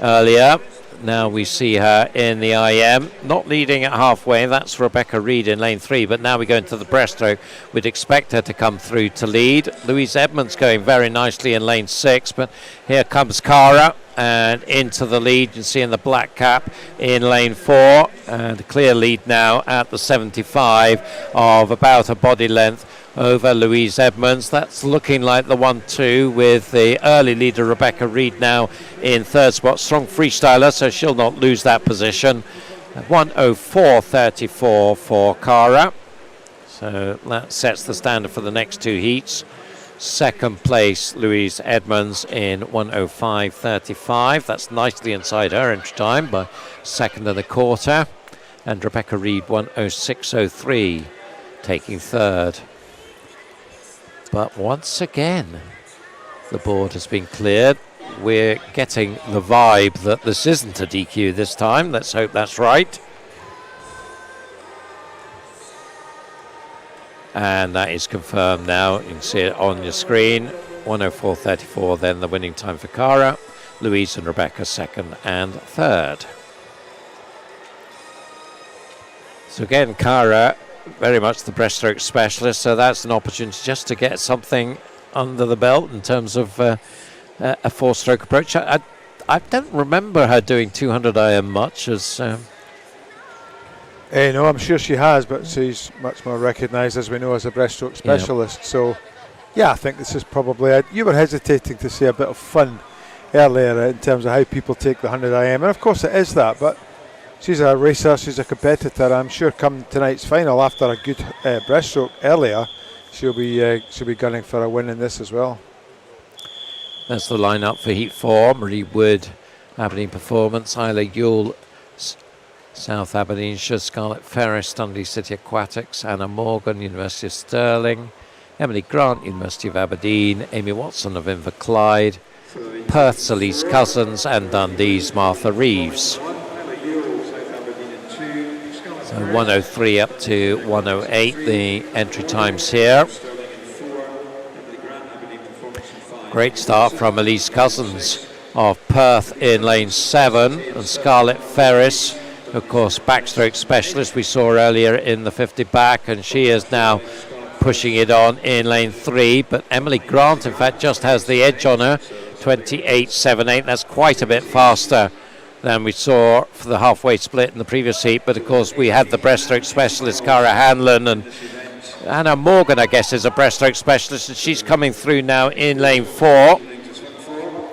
earlier. Now we see her in the IM, not leading at halfway. That's Rebecca Reid in lane 3, but now we go into the breaststroke. We'd expect her to come through to lead. Louise Edmonds going very nicely in lane 6, but here comes Cara and into the lead. You can see in the black cap in lane 4, and a clear lead now at the 75 of about a body length over Louise Edmonds. That's looking like the 1-2 with the early leader Rebecca Reid now in 3rd spot. Strong freestyler, so she'll not lose that position. 1:04.34 for Cara. So that sets the standard for the next 2 heats. 2nd place Louise Edmonds in 1:05.35. That's nicely inside her entry time by 2nd and a quarter. And Rebecca Reid 1:06.03 taking 3rd. But once again, the board has been cleared. We're getting the vibe that this isn't a DQ this time. Let's hope that's right. And that is confirmed now. You can see it on your screen. 1:04.34, then the winning time for Cara. Louise and Rebecca 2nd and 3rd. So again, Cara, very much the breaststroke specialist, so that's an opportunity just to get something under the belt in terms of a 4-stroke approach. I don't remember her doing 200 IM much as... No, I'm sure she has, but she's much more recognised, as we know, as a breaststroke specialist. So, yeah, I think this is probably... you were hesitating to see a bit of fun earlier in terms of how people take the 100 IM, and of course it is that, but she's a racer, she's a competitor. I'm sure come tonight's final, after a good breaststroke earlier, she'll be gunning for a win in this as well. That's the lineup for Heat 4. Marie Wood, Aberdeen Performance, Isla Yule, South Aberdeenshire, Scarlett Ferris, Dundee City Aquatics, Anna Morgan, University of Stirling, Emily Grant, University of Aberdeen, Amy Watson of Inverclyde, Perth's Elise Cousins, and Dundee's Martha Reeves. So 1:03 up to 1:08 the entry times here. Great start from Elise Cousins of Perth in lane 7, and Scarlett Ferris, of course, backstroke specialist we saw earlier in the 50 back, and she is now pushing it on in lane 3. But Emily Grant, in fact, just has the edge on her, 28.78. That's quite a bit faster than we saw for the halfway split in the previous heat. But of course, we had the breaststroke specialist Cara Hanlon, and Anna Morgan, I guess, is a breaststroke specialist, and she's coming through now in lane 4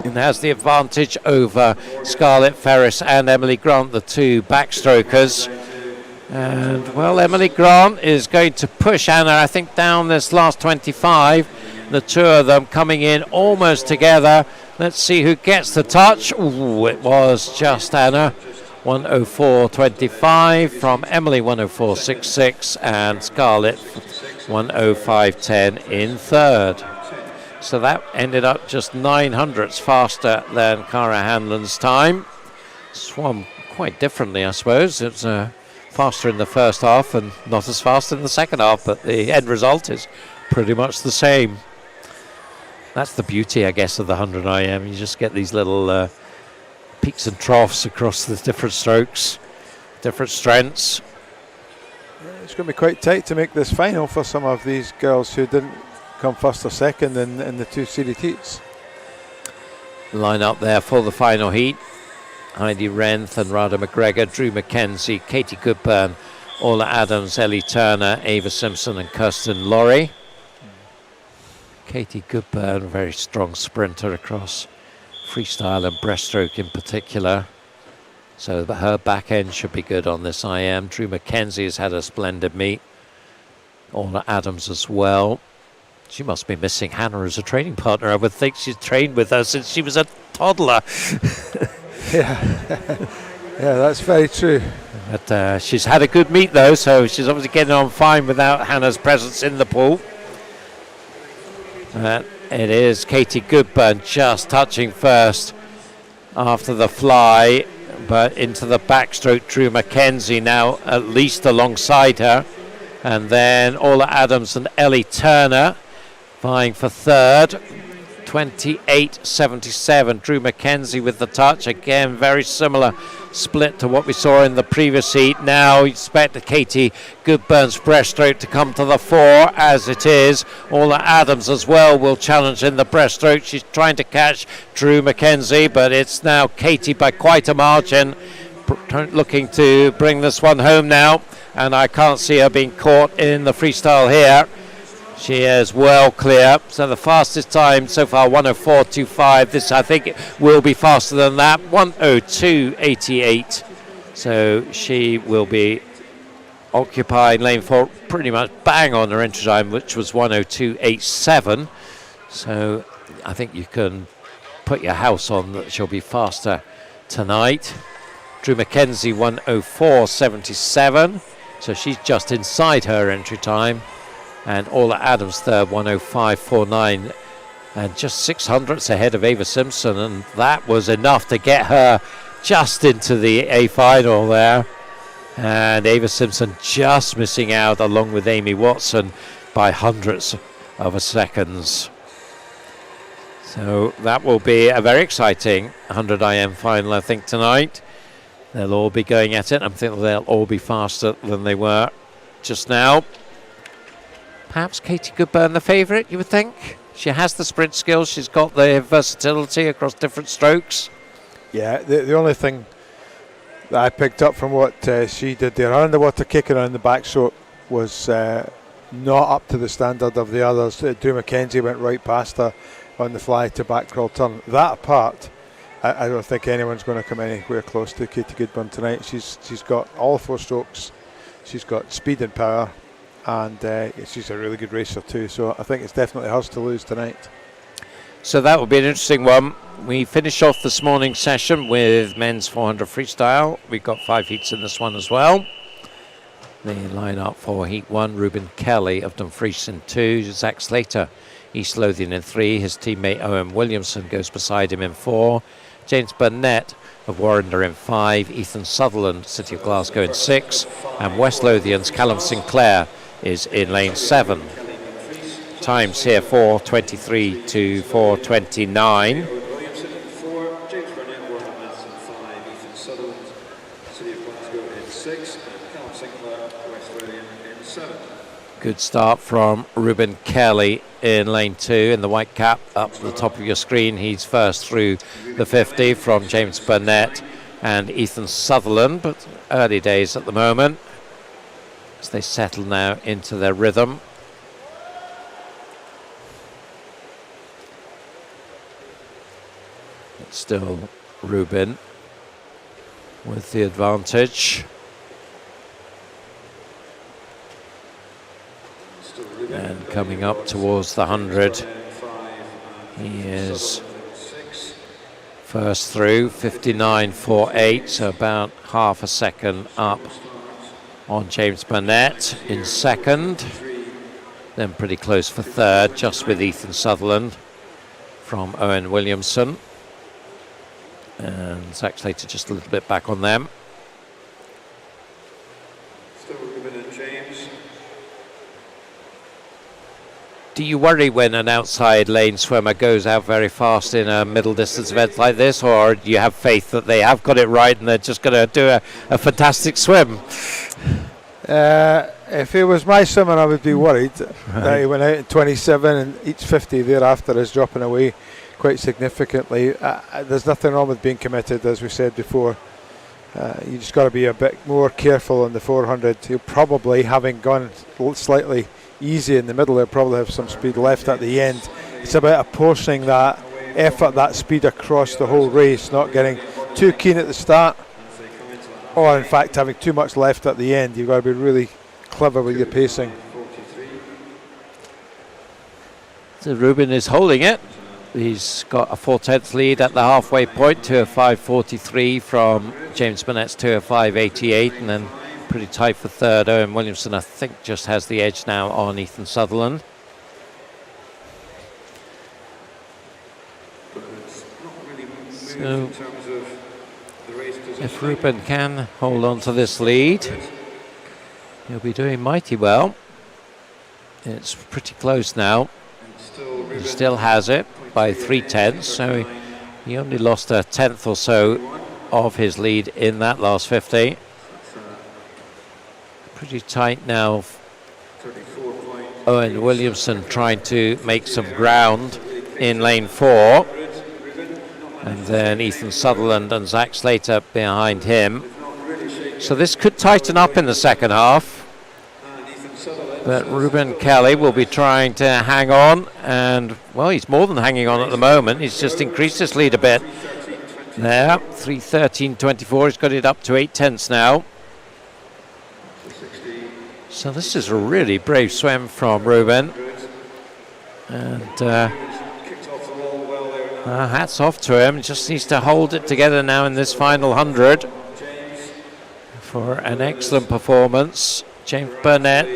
and has the advantage over Scarlett Ferris and Emily Grant, the 2 backstrokers. And, well, Emily Grant is going to push Anna, I think, down this last 25. The 2 of them coming in almost together. Let's see who gets the touch. Ooh, it was just Anna. 1:04.25 from Emily, 1:04.66, and Scarlett 1:05.10 in 3rd. So that ended up just 900ths faster than Cara Hanlon's time. Swam quite differently, I suppose. It was faster in the first half and not as fast in the second half, but the end result is pretty much the same. That's the beauty, I guess, of the 100 IM. You just get these little peaks and troughs across the different strokes, different strengths. It's going to be quite tight to make this final for some of these girls who didn't come first or second in the 2 seeded heats. Line up there for the final heat. Heidi Renth and Rada McGregor, Drew Mackenzie, Katie Goodburn, Orla Adams, Ellie Turner, Ava Simpson and Kirsten Laurie. Katie Goodburn, a very strong sprinter across freestyle and breaststroke in particular. So her back end should be good on this IM. Drew Mackenzie has had a splendid meet. Orla Adams as well. She must be missing Hannah as a training partner. I would think she's trained with her since she was a toddler. Yeah. Yeah, that's very true. But she's had a good meet though, so she's obviously getting on fine without Hannah's presence in the pool. It is Katie Goodburn just touching first after the fly, but into the backstroke, Drew Mackenzie now at least alongside her. And then Orla Adams and Ellie Turner vying for third. 28.77. Drew Mackenzie with the touch. Again, very similar split to what we saw in the previous heat. Now you expect Katie Goodburn's breaststroke to come to the fore, as it is. Orla Adams as well will challenge in the breaststroke. She's trying to catch Drew Mackenzie, but it's now Katie by quite a margin, looking to bring this one home now. And I can't see her being caught in the freestyle here. She is well clear. So the fastest time so far, 1:04.25. This, I think, will be faster than that, 1:02.88. So she will be occupying lane 4 pretty much bang on her entry time, which was 1:02.87. So I think you can put your house on that she'll be faster tonight. Drew Mackenzie, 1:04.77. So she's just inside her entry time. And Orla Adams third, 1:05.49, and just 600ths ahead of Ava Simpson, and that was enough to get her just into the A final there. And Ava Simpson just missing out along with Amy Watson by hundredths of a seconds. So that will be a very exciting 100 IM final, I think, tonight. They'll all be going at it. I think they'll all be faster than they were just now. Perhaps Katie Goodburn the favourite, you would think. She has the sprint skills. She's got the versatility across different strokes. Yeah, the only thing that I picked up from what she did there, her underwater kick around the backstroke was not up to the standard of the others. Drew Mackenzie went right past her on the fly to back crawl turn. That apart, I don't think anyone's going to come anywhere close to Katie Goodburn tonight. She's got all 4 strokes. She's got speed and power. And she's a really good racer too, so I think it's definitely hers to lose tonight. So that will be an interesting one. We finish off this morning's session with men's 400 freestyle. We've got 5 heats in this one as well. The line-up for heat 1, Ruben Kelly of Dumfries in 2, Zach Slater, East Lothian in 3. His teammate Owen Williamson goes beside him in 4. James Burnett of Warrender in 5. Ethan Sutherland, City of Glasgow in 6. And West Lothian's Callum Sinclair is in lane 7. Times here 4:23 to 4:29. Williamson in 4, James Burnett, Warren Madison 5, Ethan Sutherland, City of Glasgow in 6, and Callum Sinclair, West Lothian in 7. Good start from Ruben Kelly in lane 2 in the white cap up the top of your screen. He's first through the 50 from James Burnett and Ethan Sutherland, but early days at the moment as they settle now into their rhythm. It's still Ruben with the advantage. And coming up towards the 100, he is first through, 59.48, so about half a second up on James Burnett in second. Then pretty close for third, just with Ethan Sutherland from Owen Williamson. And Zach Slater just a little bit back on them. Still Ruben and James. Do you worry when an outside lane swimmer goes out very fast in a middle distance event like this, or do you have faith that they have got it right and they're just going to do a fantastic swim? If it was my swimmer, I would be worried that he went out in 27 and each 50 thereafter is dropping away quite significantly. There's nothing wrong with being committed, as we said before. You just got to be a bit more careful on the 400. He'll probably, having gone slightly easy in the middle, he'll probably have some speed left at the end. It's about apportioning that effort, that speed across the whole race, not getting too keen at the start, or in fact having too much left at the end. You've got to be really clever with your pacing. So Ruben is holding it. He's got a 4/10 lead at the halfway point, 2:05.43 from James Burnett's 2:05.88, and then pretty tight for third. Owen Williamson, I think, just has the edge now on Ethan Sutherland. So if Ruben can hold on to this lead, he'll be doing mighty well. It's pretty close now. He still has it by 3/10, so he only lost a tenth or so of his lead in that last 50. Pretty tight now. Owen Williamson trying to make some ground in lane 4. And then Ethan Sutherland and Zach Slater behind him. So this could tighten up in the second half. But Ruben Kelly will be trying to hang on. And, well, he's more than hanging on at the moment. He's just increased his lead a bit. There, 3:13.24. He's got it up to 8/10 now. So this is a really brave swim from Ruben. And hats off to him. Just needs to hold it together now in this final 100 for an excellent performance. James Burnett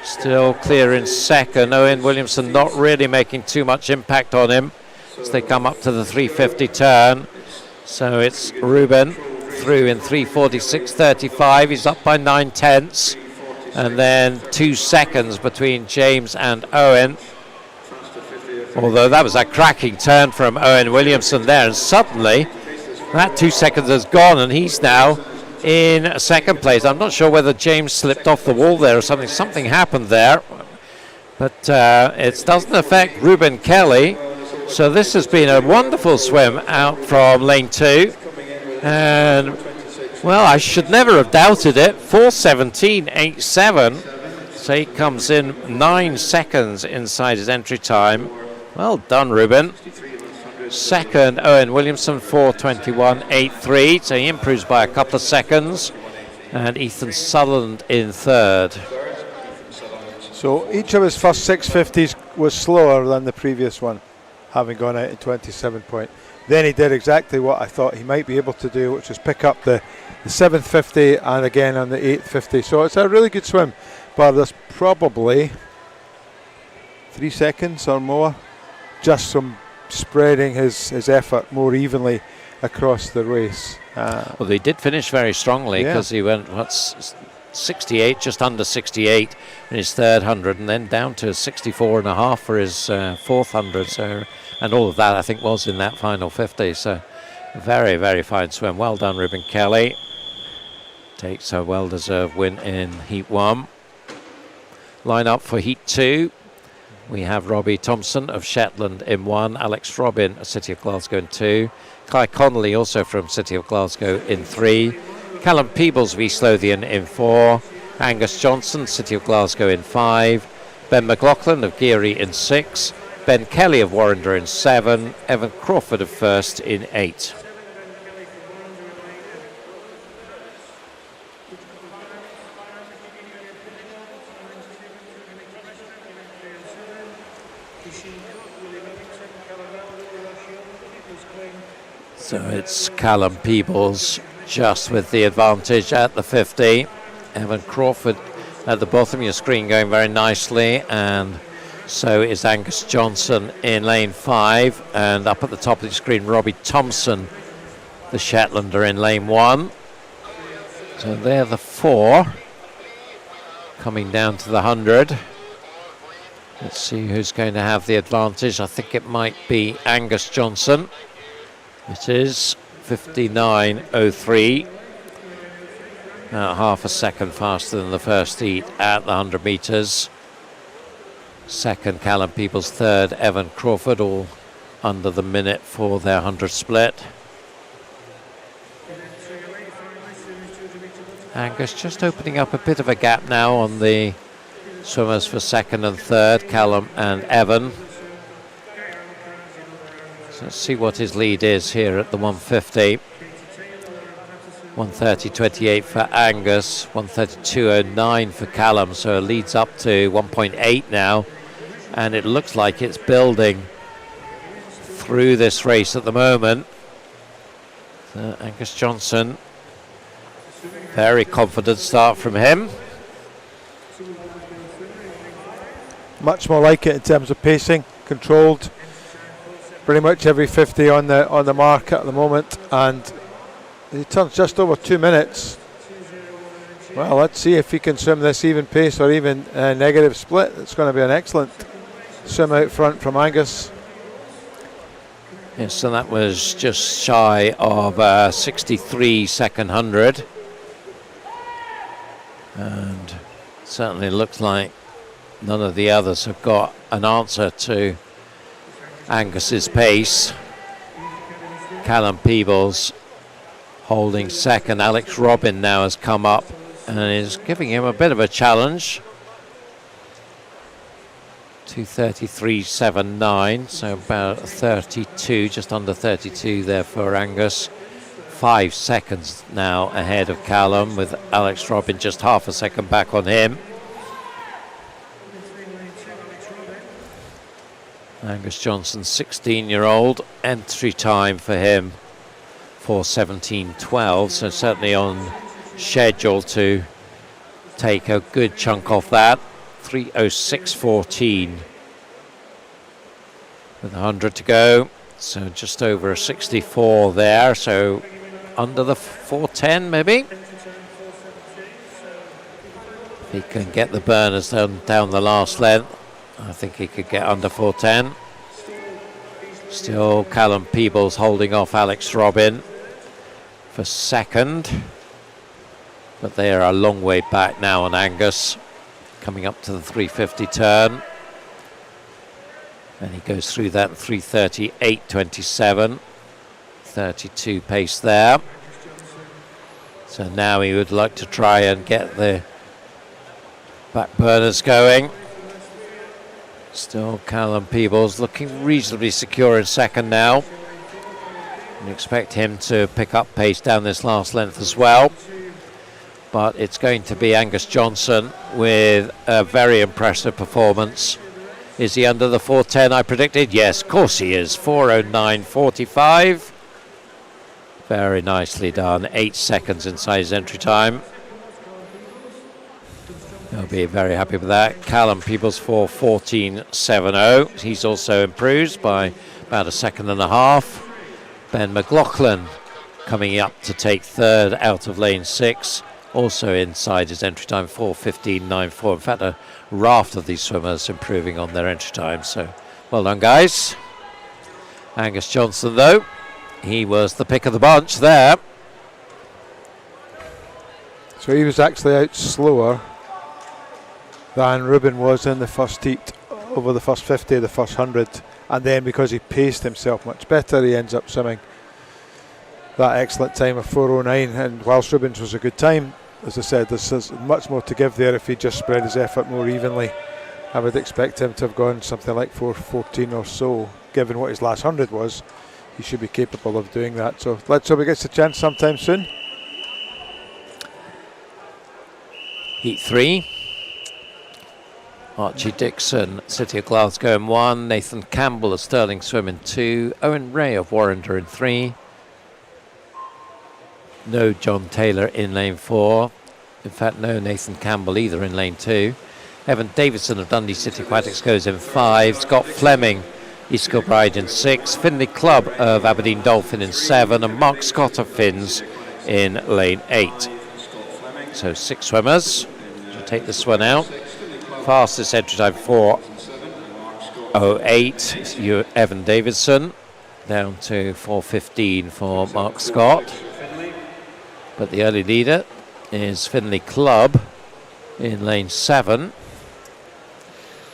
still clear in second. Owen Williamson not really making too much impact on him as they come up to the 350 turn. So it's Ruben through in 3:46.35. He's up by 9/10. And then 2 seconds between James and Owen. Although that was a cracking turn from Owen Williamson there, and suddenly that 2 seconds has gone, and he's now in second place. I'm not sure whether James slipped off the wall there or something. Something happened there, but it doesn't affect Ruben Kelly. So this has been a wonderful swim out from lane 2, and well, I should never have doubted it. 4:17.87. So he comes in 9 seconds inside his entry time. Well done, Ruben. Second, Owen Williamson, 4:21.83. So he improves by a couple of seconds. And Ethan Sutherland in third. So each of his first 650s was slower than the previous one, having gone out in 27 point. Then he did exactly what I thought he might be able to do, which was pick up the 750 and again on the 850. So it's a really good swim, but there's probably 3 seconds or more just from spreading his effort more evenly across the race. Well, he did finish very strongly because he went 68, just under 68 in his third 100, and then down to 64.5 for his fourth 100. So, and all of that I think was in that final 50. So very, very fine swim. Well done, Ruben Kelly. Takes a well-deserved win in Heat 1. Line up for Heat 2. We have Robbie Thompson of Shetland in 1, Alex Robin of City of Glasgow in 2, Kai Connolly also from City of Glasgow in 3, Callum Peebles of East Lothian in 4, Angus Johnson, City of Glasgow in 5, Ben McLaughlin of Geary in 6, Ben Kelly of Warrender in 7, Evan Crawford of First in 8. So it's Callum Peebles just with the advantage at the 50. Evan Crawford at the bottom of your screen going very nicely, and so is Angus Johnson in lane 5, and up at the top of the screen Robbie Thompson, the Shetlander, in lane 1. So they're the 4 coming down to the 100. Let's see who's going to have the advantage. I think it might be Angus Johnson. It is 59.03, about half a second faster than the first heat at the 100 metres. Second, Callum Peebles. Third, Evan Crawford, all under the minute for their 100 split. Angus just opening up a bit of a gap now on the swimmers for second and third, Callum and Evan. So let's see what his lead is here at the 150. 130.28 for Angus, 132.09 for Callum, so it leads up to 1.8 now, and it looks like it's building through this race at the moment. Angus Johnson, very confident start from him. Much more like it in terms of pacing, controlled. Pretty much every 50 on the mark at the moment, and he turns just over 2 minutes. Well, let's see if he can swim this even pace or even a negative split. It's going to be an excellent swim out front from Angus. Yes, so that was just shy of 63 second 100. And certainly looks like none of the others have got an answer to Angus's pace. Callum Peebles holding second. Alex Robin now has come up and is giving him a bit of a challenge. 2:33.79, so about 32, just under 32 there for Angus. 5 seconds now ahead of Callum, with Alex Robin just half a second back on him. Angus Johnson, 16-year-old, entry time for him 4:17.12, so certainly on schedule to take a good chunk off that. 3:06.14 with 100 to go, so just over a 64 there, so under the 4:10 maybe. If he can get the burners down the last length, I think he could get under 4:10. Still Callum Peebles holding off Alex Robin for second, but they are a long way back now on Angus, coming up to the 350 turn, and he goes through that 3:38.27, 32 pace there. So now he would like to try and get the back burners going. Still Callum Peebles looking reasonably secure in second now. You expect him to pick up pace down this last length as well. But it's going to be Angus Johnson with a very impressive performance. Is he under the 4:10 I predicted? Yes, of course he is. 4:09.45. Very nicely done. 8 seconds inside his entry time. He'll be very happy with that. Callum Peebles 4:14.70. He's also improved by about a second and a half. Ben McLaughlin coming up to take third out of lane 6. Also inside his entry time, 4:15.94. In fact, a raft of these swimmers improving on their entry time. So well done, guys. Angus Johnson, though, he was the pick of the bunch there. So he was actually out slower than Rubin was in the first heat over the first 50, the first 100, and then because he paced himself much better, he ends up swimming that excellent time of 4:09. And whilst Rubin's was a good time, as I said, there's much more to give there if he just spread his effort more evenly. I would expect him to have gone something like 4:14 or so. Given what his last 100 was, he should be capable of doing that. So let's hope he gets a chance sometime soon. Heat 3. Archie Dixon, City of Glasgow in 1. Nathan Campbell of Stirling Swim in 2. Owen Ray of Warrender in 3. No John Taylor in lane 4. In fact, no Nathan Campbell either in lane 2. Evan Davidson of Dundee City Aquatics goes in 5. Scott Fleming, East Kilbride in 6. Finley Club of Aberdeen Dolphin in 7. And Mark Scott of Finns in lane 8. So 6 swimmers. We'll take this one out. Fastest entry time 4:08. Evan Davidson down to 4:15 for Mark Scott. But the early leader is Finley Club in lane 7.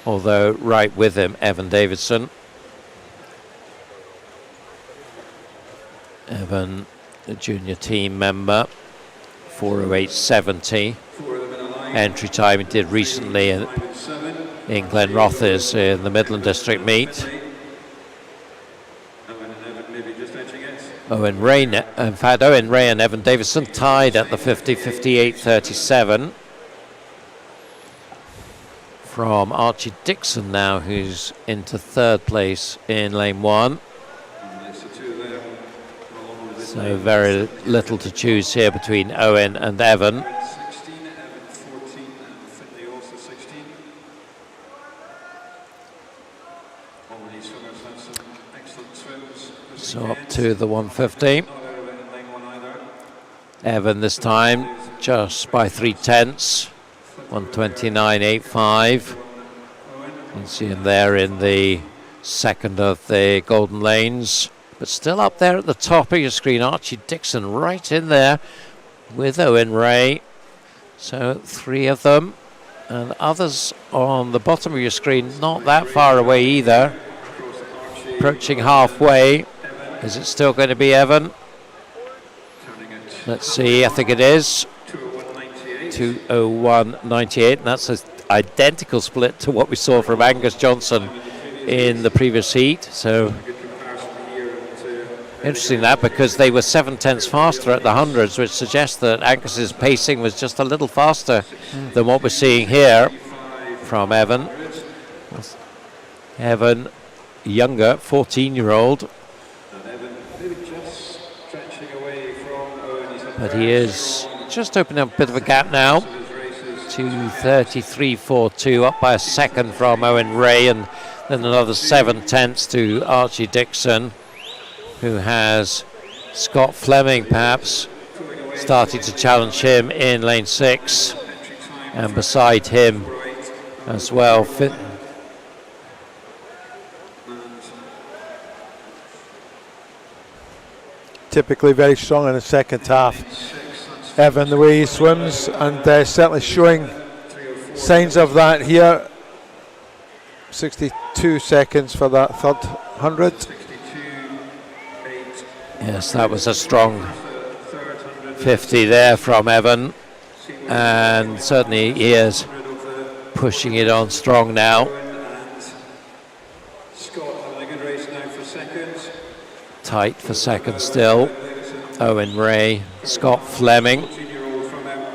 Although right with him, Evan Davidson. Evan, the junior team member, 4:08.70. Entry time he did recently in Glenrothes in the Midland District meet. Owen Ray and Evan Davison tied at the 50, 58.37. From Archie Dixon now, who's into third place in lane 1. So very little to choose here between Owen and Evan. 16, Evan 14, and Finlay also 16. All these swimmers have some excellent swims. So up to the 150. Not out of it in lane 1 either. Evan this time just by 0.3, 129.85. You can see him there in the second of the golden lanes, but still up there at the top of your screen, Archie Dixon right in there with Owen Ray. So 3 of them, and others on the bottom of your screen not that far away either, approaching halfway. Is it still going to be Evan? Let's see, I think it is 2:01.98, and that's an identical split to what we saw from Angus Johnson in the previous heat. So interesting that, because they were 7/10 faster at the hundreds, which suggests that Angus's pacing was just a little faster than what we're seeing here from Evan. Evan, younger, 14-year-old. But he is just opening up a bit of a gap now. 2:33.42, up by a second from Owen Ray, and then another 7/10 to Archie Dixon, who has Scott Fleming perhaps starting to challenge him in lane 6, and beside him as well. Typically very strong in the second half. Evan, the way he swims, and certainly showing signs of that here. 62 seconds for that third 100. Yes, that was a strong 50 there from Evan, and certainly he is pushing it on strong now. Tight for second still. Owen Ray, Scott Fleming,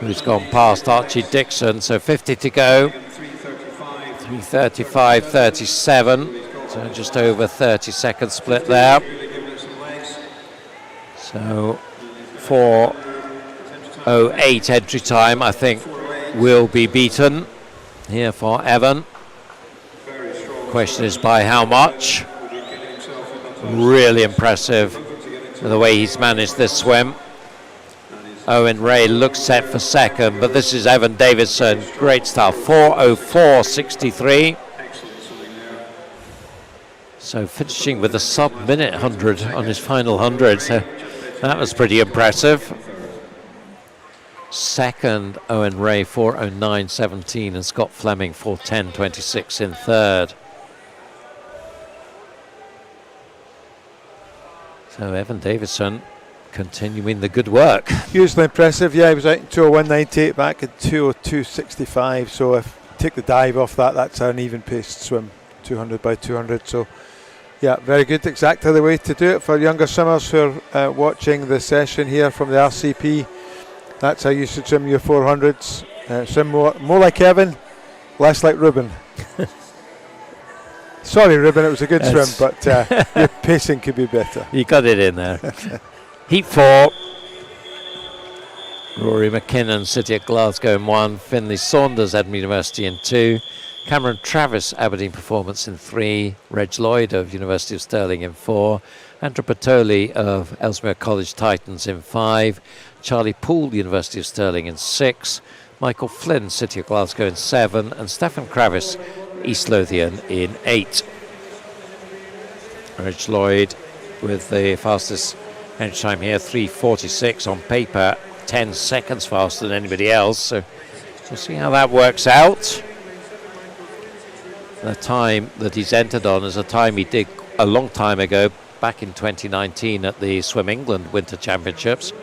who's gone past Archie Dixon. So 50 to go. 3:35.37. So just over 30 second split there. So 4:08 entry time, I think, will be beaten here for Evan. Question is by how much? Really impressive the way he's managed this swim. Owen Ray looks set for second, but this is Evan Davidson. Great stuff. 4:04.63. So finishing with a sub-minute 100 on his final 100. So that was pretty impressive. Second, Owen Ray, 4:09.17, and Scott Fleming, 4:10.26 in third. So Evan Davidson continuing the good work. Hugely impressive. Yeah, he was out in 2:01.98, back in 2:02.65. So if you take the dive off that, that's an even-paced swim, 200 by 200. So yeah, very good. Exactly the way to do it for younger swimmers who are watching the session here from the RCP. That's how you should swim your 400s. Swim more like Evan, less like Ruben. Sorry, Ruben, it was a good swim, but your pacing could be better. You got it in there. Heat 4. Rory McKinnon, City of Glasgow in 1. Finlay Saunders, Edinburgh University in 2. Cameron Travis, Aberdeen Performance in 3. Reg Lloyd of University of Stirling in 4. Andrew Patoli of Ellesmere College Titans in 5. Charlie Poole, University of Stirling in 6. Michael Flynn, City of Glasgow in 7. And Stefan Kravis, East Lothian in 8. Reg Lloyd with the fastest entry time here, 3:46 on paper, 10 seconds faster than anybody else. So we'll see how that works out. The time that he's entered on is a time he did a long time ago, back in 2019 at the Swim England Winter Championships.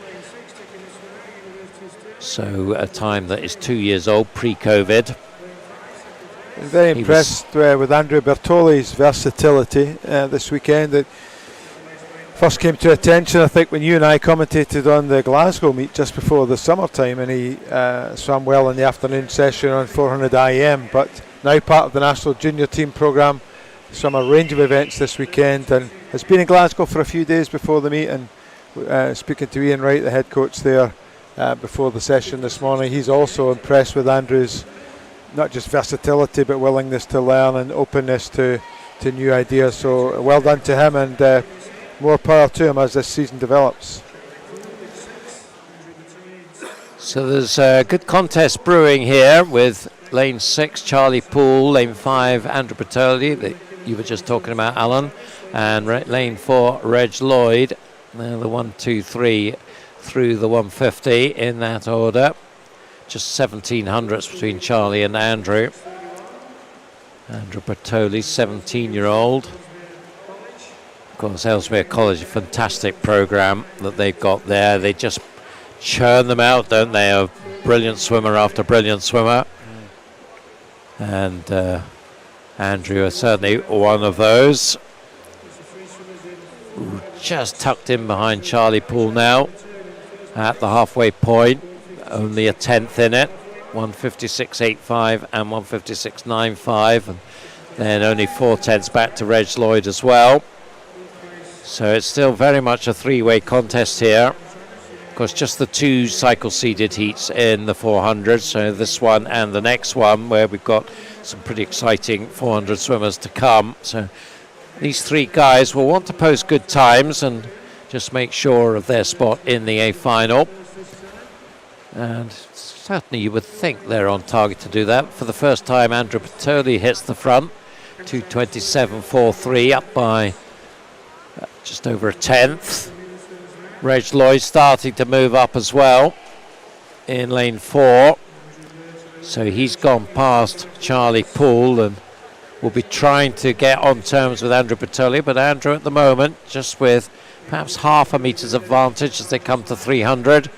So a time that is 2 years old, pre-COVID. I'm very impressed with Andrew Bertoli's versatility this weekend. It first came to attention, I think, when you and I commentated on the Glasgow meet just before the summertime, and he swam well in the afternoon session on 400 IM, but now part of the National Junior Team programme. Swam a range of events this weekend and has been in Glasgow for a few days before the meet, and speaking to Ian Wright, the head coach there, before the session this morning, he's also impressed with Andrew's not just versatility but willingness to learn and openness to new ideas. So well done to him, and more power to him as this season develops. So there's a good contest brewing here with lane 6 Charlie Poole, lane 5 Andrew Bertoli that you were just talking about, Alan, and lane 4 Reg Lloyd. Now the 1, 2, 3 through the 150 in that order. Just 1700s between Charlie and Andrew. Andrew Bertoli, 17-year-old. Of course, Ellesmere College, a fantastic program that they've got there. They just churn them out, don't they? A brilliant swimmer after brilliant swimmer. And Andrew is certainly one of those. Just tucked in behind Charlie Poole now at the halfway point. Only a 10th in it. 156.85 and 156.95, and then only 4/10 back to Reg Lloyd as well. So it's still very much a three-way contest here. Of course, just the 2 cycle-seeded heats in the 400, so this one and the next one, where we've got some pretty exciting 400 swimmers to come. So these 3 guys will want to post good times and just make sure of their spot in the A final. And certainly you would think they're on target to do that. For the first time, Andrew Bertoli hits the front, 227.43, up by just over a 10th. Reg Lloyd starting to move up as well in lane 4. So he's gone past Charlie Poole and will be trying to get on terms with Andrew Bertoli, but Andrew at the moment just with perhaps half a meter's advantage as they come to 300.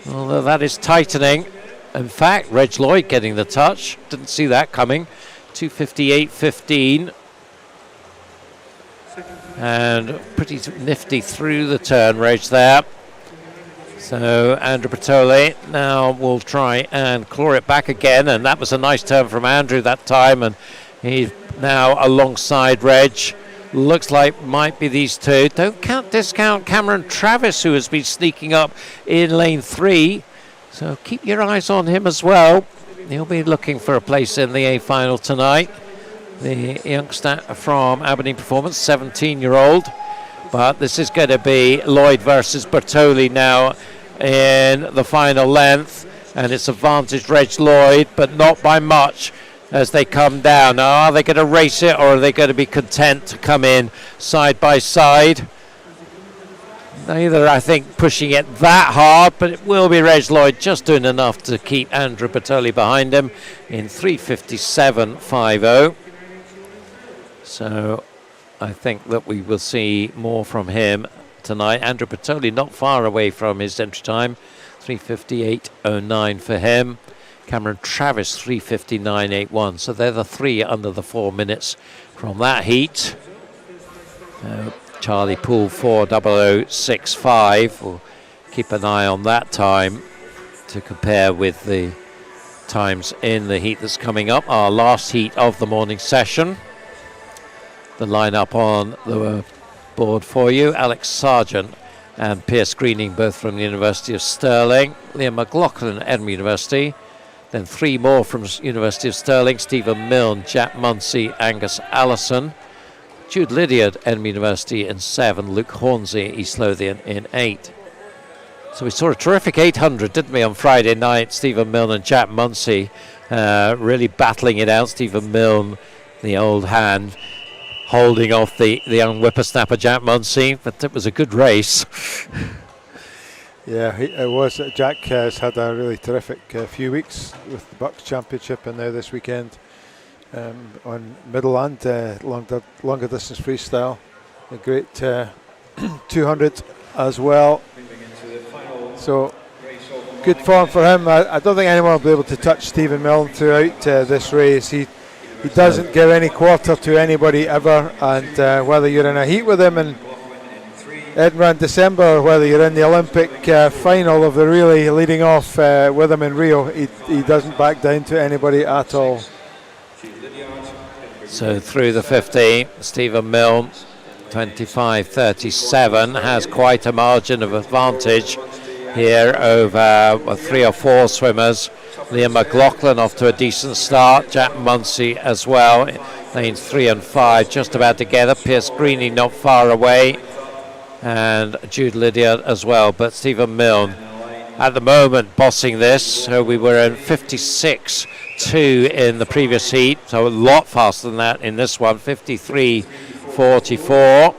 Although that is tightening. In fact, Reg Lloyd getting the touch. Didn't see that coming. 258.15. And pretty nifty through the turn, Reg there. So Andrew Bertoli now will try and claw it back again. And that was a nice turn from Andrew that time. And he's now alongside Reg. Looks like might be these 2. Don't discount Cameron Travis, who has been sneaking up in lane 3. So keep your eyes on him as well. He'll be looking for a place in the A final tonight. The youngster from Aberdeen Performance, 17-year-old. But this is going to be Lloyd versus Bertoli now in the final length. And it's advantage Reg Lloyd, but not by much, as they come down. Now, are they going to race it, or are they going to be content to come in side by side? Neither, I think, pushing it that hard, but it will be Reg Lloyd just doing enough to keep Andrew Bertoli behind him in 357.50. So I think that we will see more from him tonight. Andrew Bertoli not far away from his entry time, 358.09 for him. Cameron Travis 359.81. So they're the 3 under the 4 minutes from that heat. Charlie Poole 4:00.65. We'll keep an eye on that time to compare with the times in the heat that's coming up. Our last heat of the morning session. The lineup on the board for you: Alex Sargent and Pierce Greening, both from the University of Stirling. Liam McLaughlin, Edinburgh University. Then 3 more from University of Stirling: Stephen Milne, Jack Munsey, Angus Allison. Jude Lydiard, Edinburgh University in 7. Luke Hornsey, East Lothian in 8. So we saw a terrific 800, didn't we, on Friday night? Stephen Milne and Jack Munsey really battling it out. Stephen Milne, the old hand, holding off the young whippersnapper Jack Munsey, but it was a good race. Yeah, it was. Jack has had a really terrific few weeks with the Bucks Championship, and now this weekend on middle and longer distance freestyle. A great 200 as well. So good form for him. I don't think anyone will be able to touch Stephen Milne throughout this race. He doesn't give any quarter to anybody ever, and whether you're in a heat with him in Edinburgh in December, or whether you're in the Olympic final of the relay leading off with him in Rio, he doesn't back down to anybody at all. So through the 50, Stephen Milne 25.37, has quite a margin of advantage here over 3 or 4 swimmers. Liam McLaughlin off to a decent start, Jack Munsey as well, lanes 3 and 5 just about together. Pierce Greening not far away, and Jude Lydiard as well, but Stephen Milne at the moment bossing this. So we were in 56.2 in the previous heat, so a lot faster than that in this one. 53.44,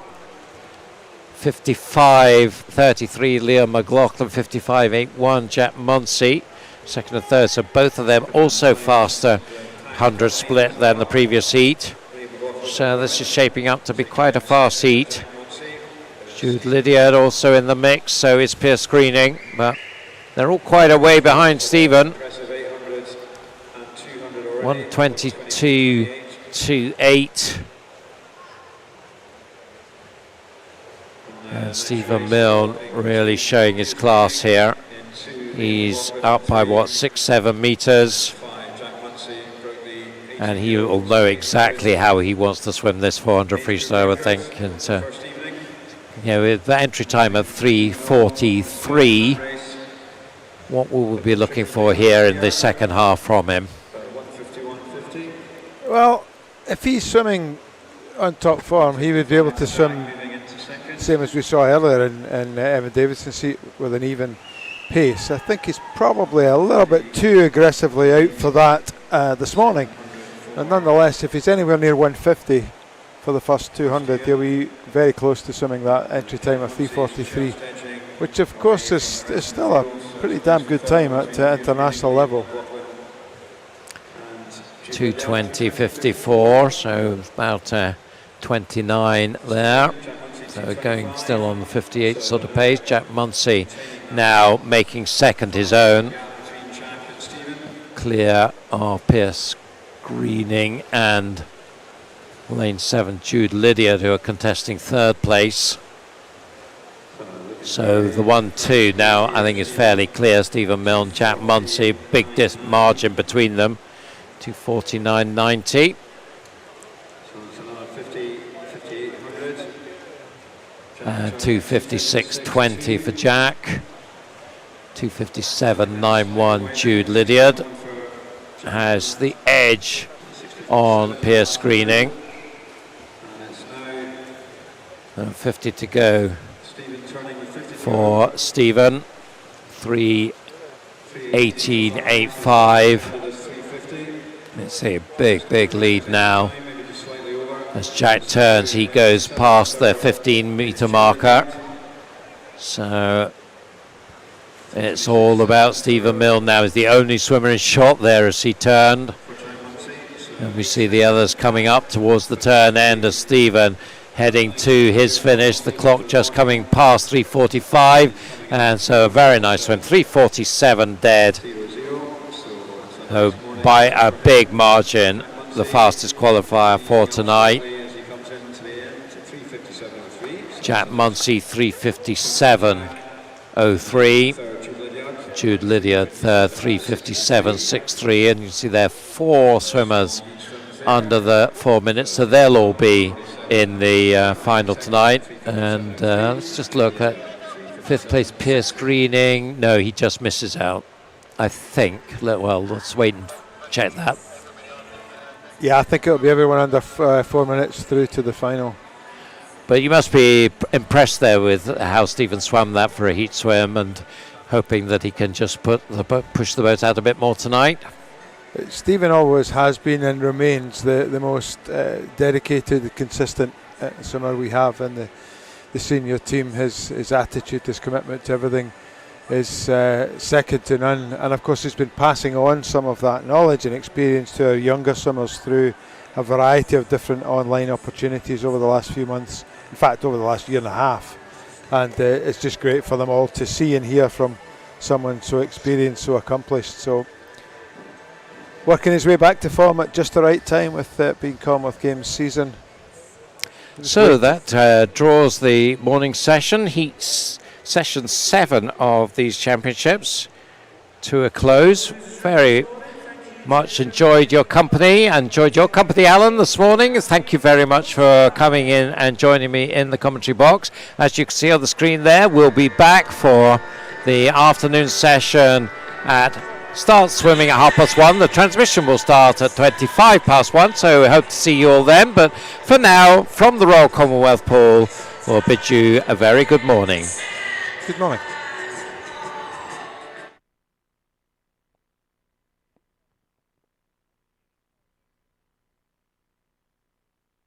55.33 Liam McLaughlin, 55.81 Jack Munsey, second and third. So both of them also faster 100 split than the previous heat. So this is shaping up to be quite a fast heat. Jude Lydiard also in the mix, so is Pierce Greening, but they're all quite a way behind Stephen. 122.28. And Stephen Milne really showing his class here. He's up by 6-7 meters, and he will know exactly how he wants to swim this 400 freestyle, I think. And with the entry time of 3:43, what will we be looking for here in the second half from him? Well, if he's swimming on top form, he would be able to swim same as we saw earlier in Evan Davidson's seat with an even pace. I think he's probably a little bit too aggressively out for that this morning. And nonetheless, if he's anywhere near 150 for the first 200, he'll be very close to swimming that entry time of 3:43, which of course is still a pretty damn good time at international level. 2:20.54, so about 29 there. So going still on the 58 sort of pace. Jack Munsey now making second his own, clear of Pierce Greening and lane 7 Jude Lydiard, who are contesting third place. So the 1-2 now I think is fairly clear. Stephen Milne, Jack Munsey, big margin between them. 2:49.90. And 2:56.20 for Jack. 2:57.91 Jude Lydiard has the edge on Pierce Greening. And 50 to go for Stephen. 3:18.85. Let's see, a big lead now. As Jack turns, he goes past the 15-meter marker. So it's all about Stephen Milne now. Is the only swimmer in shot there as he turned. And we see the others coming up towards the turn end as Stephen heading to his finish. The clock just coming past 3:45. And so a very nice swim. 3:47 dead. So by a big margin, the fastest qualifier for tonight. Jack Munsey 3:57.03. Jude Lydiard third, 3:57.63, and you see there 4 swimmers under the 4 minutes, so they'll all be in the final tonight. And let's just look at 5th place Pierce Greening. No, he just misses out, I think. Well, let's wait and check that. Yeah, I think it'll be everyone under 4 minutes through to the final. But you must be impressed there with how Stephen swam that for a heat swim, and hoping that he can just push the boat out a bit more tonight. Stephen always has been and remains the most dedicated, consistent swimmer we have in the senior team. His attitude, his commitment to everything is second to none, and of course he's been passing on some of that knowledge and experience to our younger swimmers through a variety of different online opportunities over the last few months, in fact over the last year and a half, and it's just great for them all to see and hear from someone so experienced, so accomplished. So working his way back to form at just the right time with being Commonwealth Games season. So that draws the morning session, session 7 of these championships, to a close. Very Much enjoyed your company. Enjoyed your company, Alan, this morning. Thank you very much for coming in and joining me in the commentary box. As you can see on the screen there, we'll be back for the afternoon session at start swimming at 1:30. The transmission will start at 1:25, so we hope to see you all then. But for now, from the Royal Commonwealth Pool, we'll bid you a very good morning. Good morning.